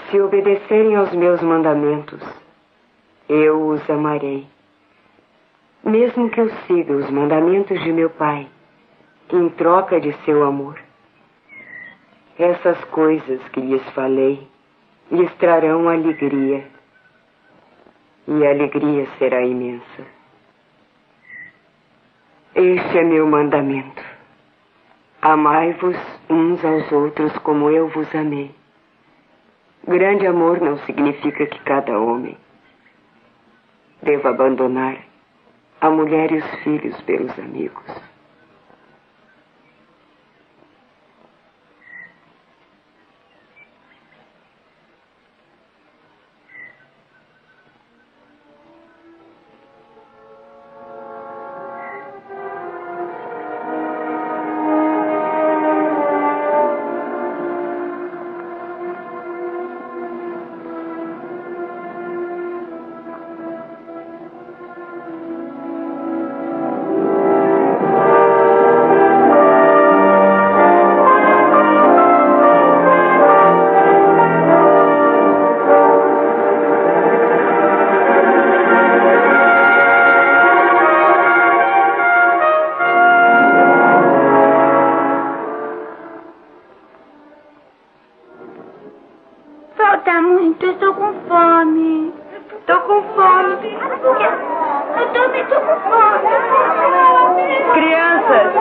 Se obedecerem aos meus mandamentos, eu os amarei. Mesmo que eu siga os mandamentos de meu Pai, em troca de seu amor. Essas coisas que lhes falei lhes trarão alegria, e a alegria será imensa. Este é meu mandamento. Amai-vos uns aos outros como eu vos amei. Grande amor não significa que cada homem deva abandonar a mulher e os filhos pelos amigos. Falta muito, eu estou com fome. Estou com fome. Eu também estou com fome. Crianças,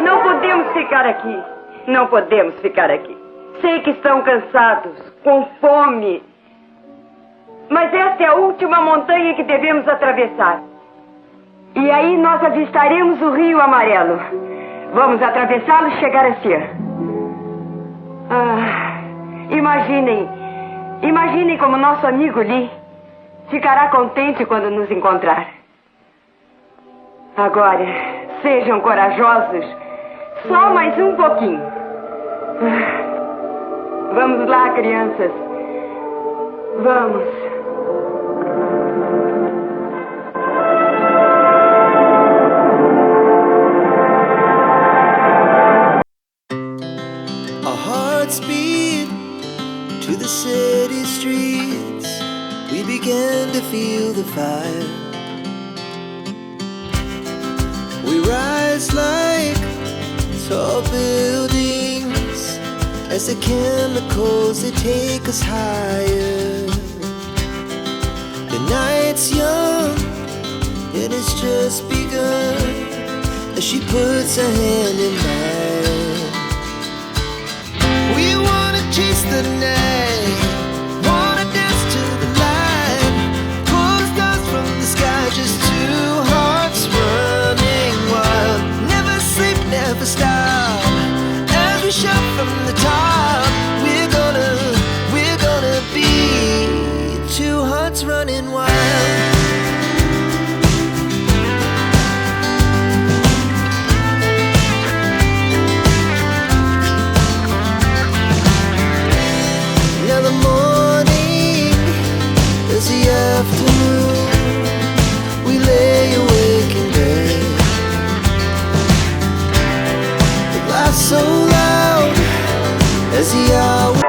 não podemos ficar aqui. Não podemos ficar aqui. Sei que estão cansados, com fome. Mas esta é a última montanha que devemos atravessar. E aí nós avistaremos o Rio Amarelo. Vamos atravessá-lo e chegar a Xi'an. Imaginem como nosso amigo Li ficará contente quando nos encontrar. Agora, sejam corajosos. Só mais um pouquinho. Vamos lá, crianças. Vamos. Our hearts beat to the city streets. We began to feel the fire. We rise like tall buildings as the chemicals, they take us higher. The night's young and it's just begun as she puts her hand in mine. We wanna chase the night, wanna dance to the light, pull the stars from the sky, just two hearts running wild. Never sleep, never stop, as we shout from the top. We're gonna be two hearts running wild. Afternoon, we lay awake in bed. It laughs so loud as the hour.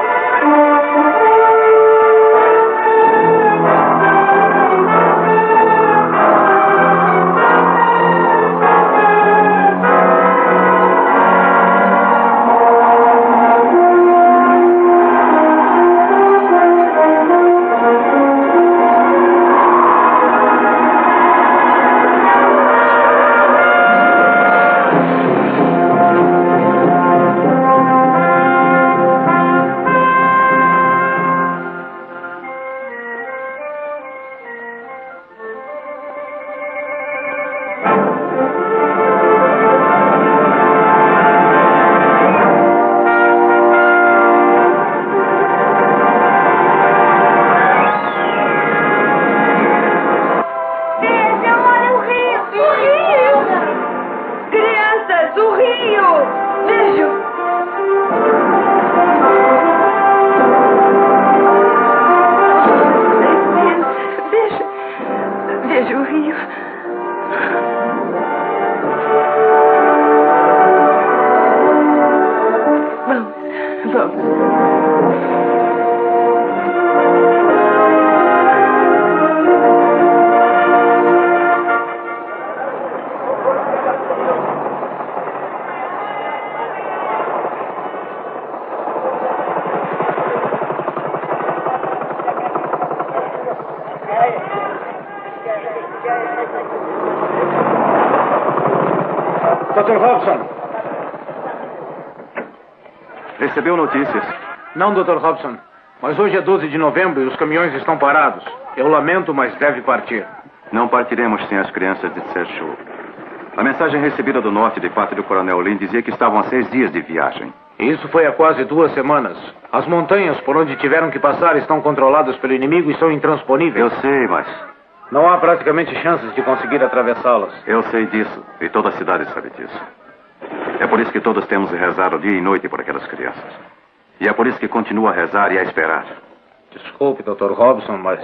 Dr. Hobson. Recebeu notícias? Não, Dr. Hobson. Mas hoje é 12 de novembro e os caminhões estão parados. Eu lamento, mas deve partir. Não partiremos sem as crianças de Serchu. A mensagem recebida do norte de parte do Coronel Lin dizia que estavam a 6 dias de viagem. Isso foi há quase 2 semanas. As montanhas por onde tiveram que passar estão controladas pelo inimigo e são intransponíveis. Eu sei, mas... Não há praticamente chances de conseguir atravessá-las. Eu sei disso, e toda a cidade sabe disso. É por isso que todos temos de rezar o dia e noite por aquelas crianças. E é por isso que continuo a rezar e a esperar. Desculpe, Dr. Hobson, mas...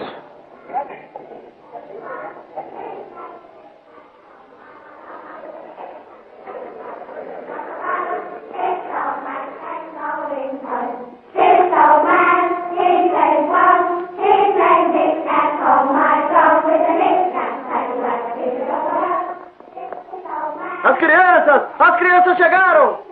As crianças chegaram!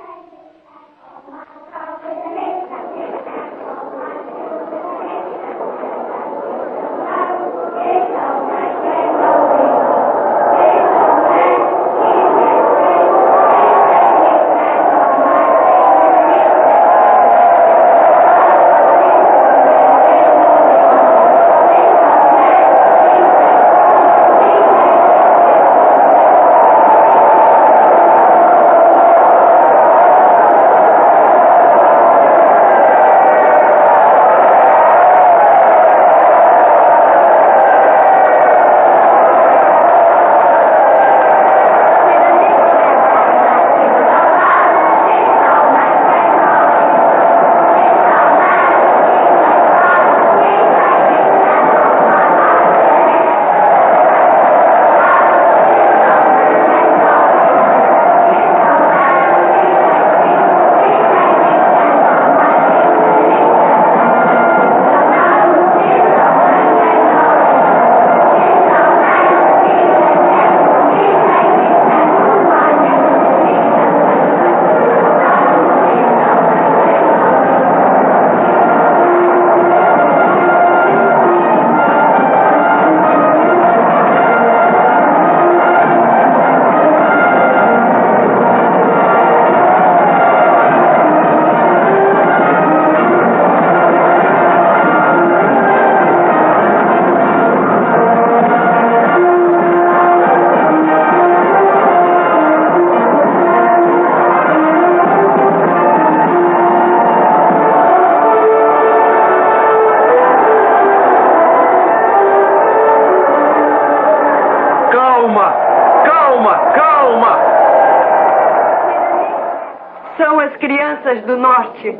Do norte.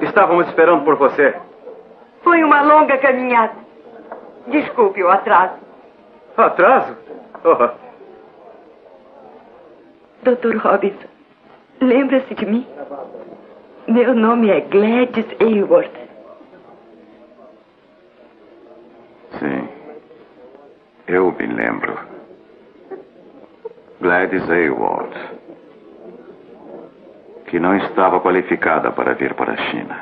Estávamos esperando por você. Foi uma longa caminhada. Desculpe o atraso. Atraso? Oh. Dr. Robinson, lembra-se de mim? Meu nome é Gladys Aylward. Sim. Eu me lembro. Gladys Aylward. Que não estava qualificada para vir para a China.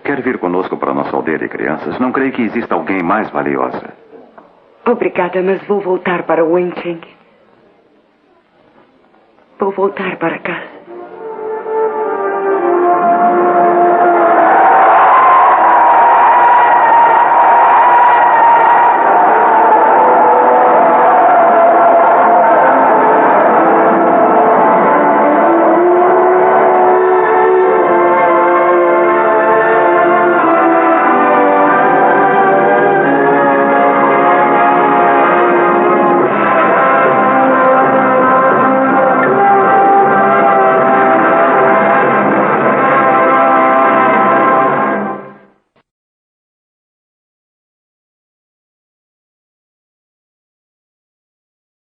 Quer vir conosco para a nossa aldeia de crianças? Não creio que exista alguém mais valiosa. Obrigada, mas vou voltar para Wencheng. Vou voltar para casa.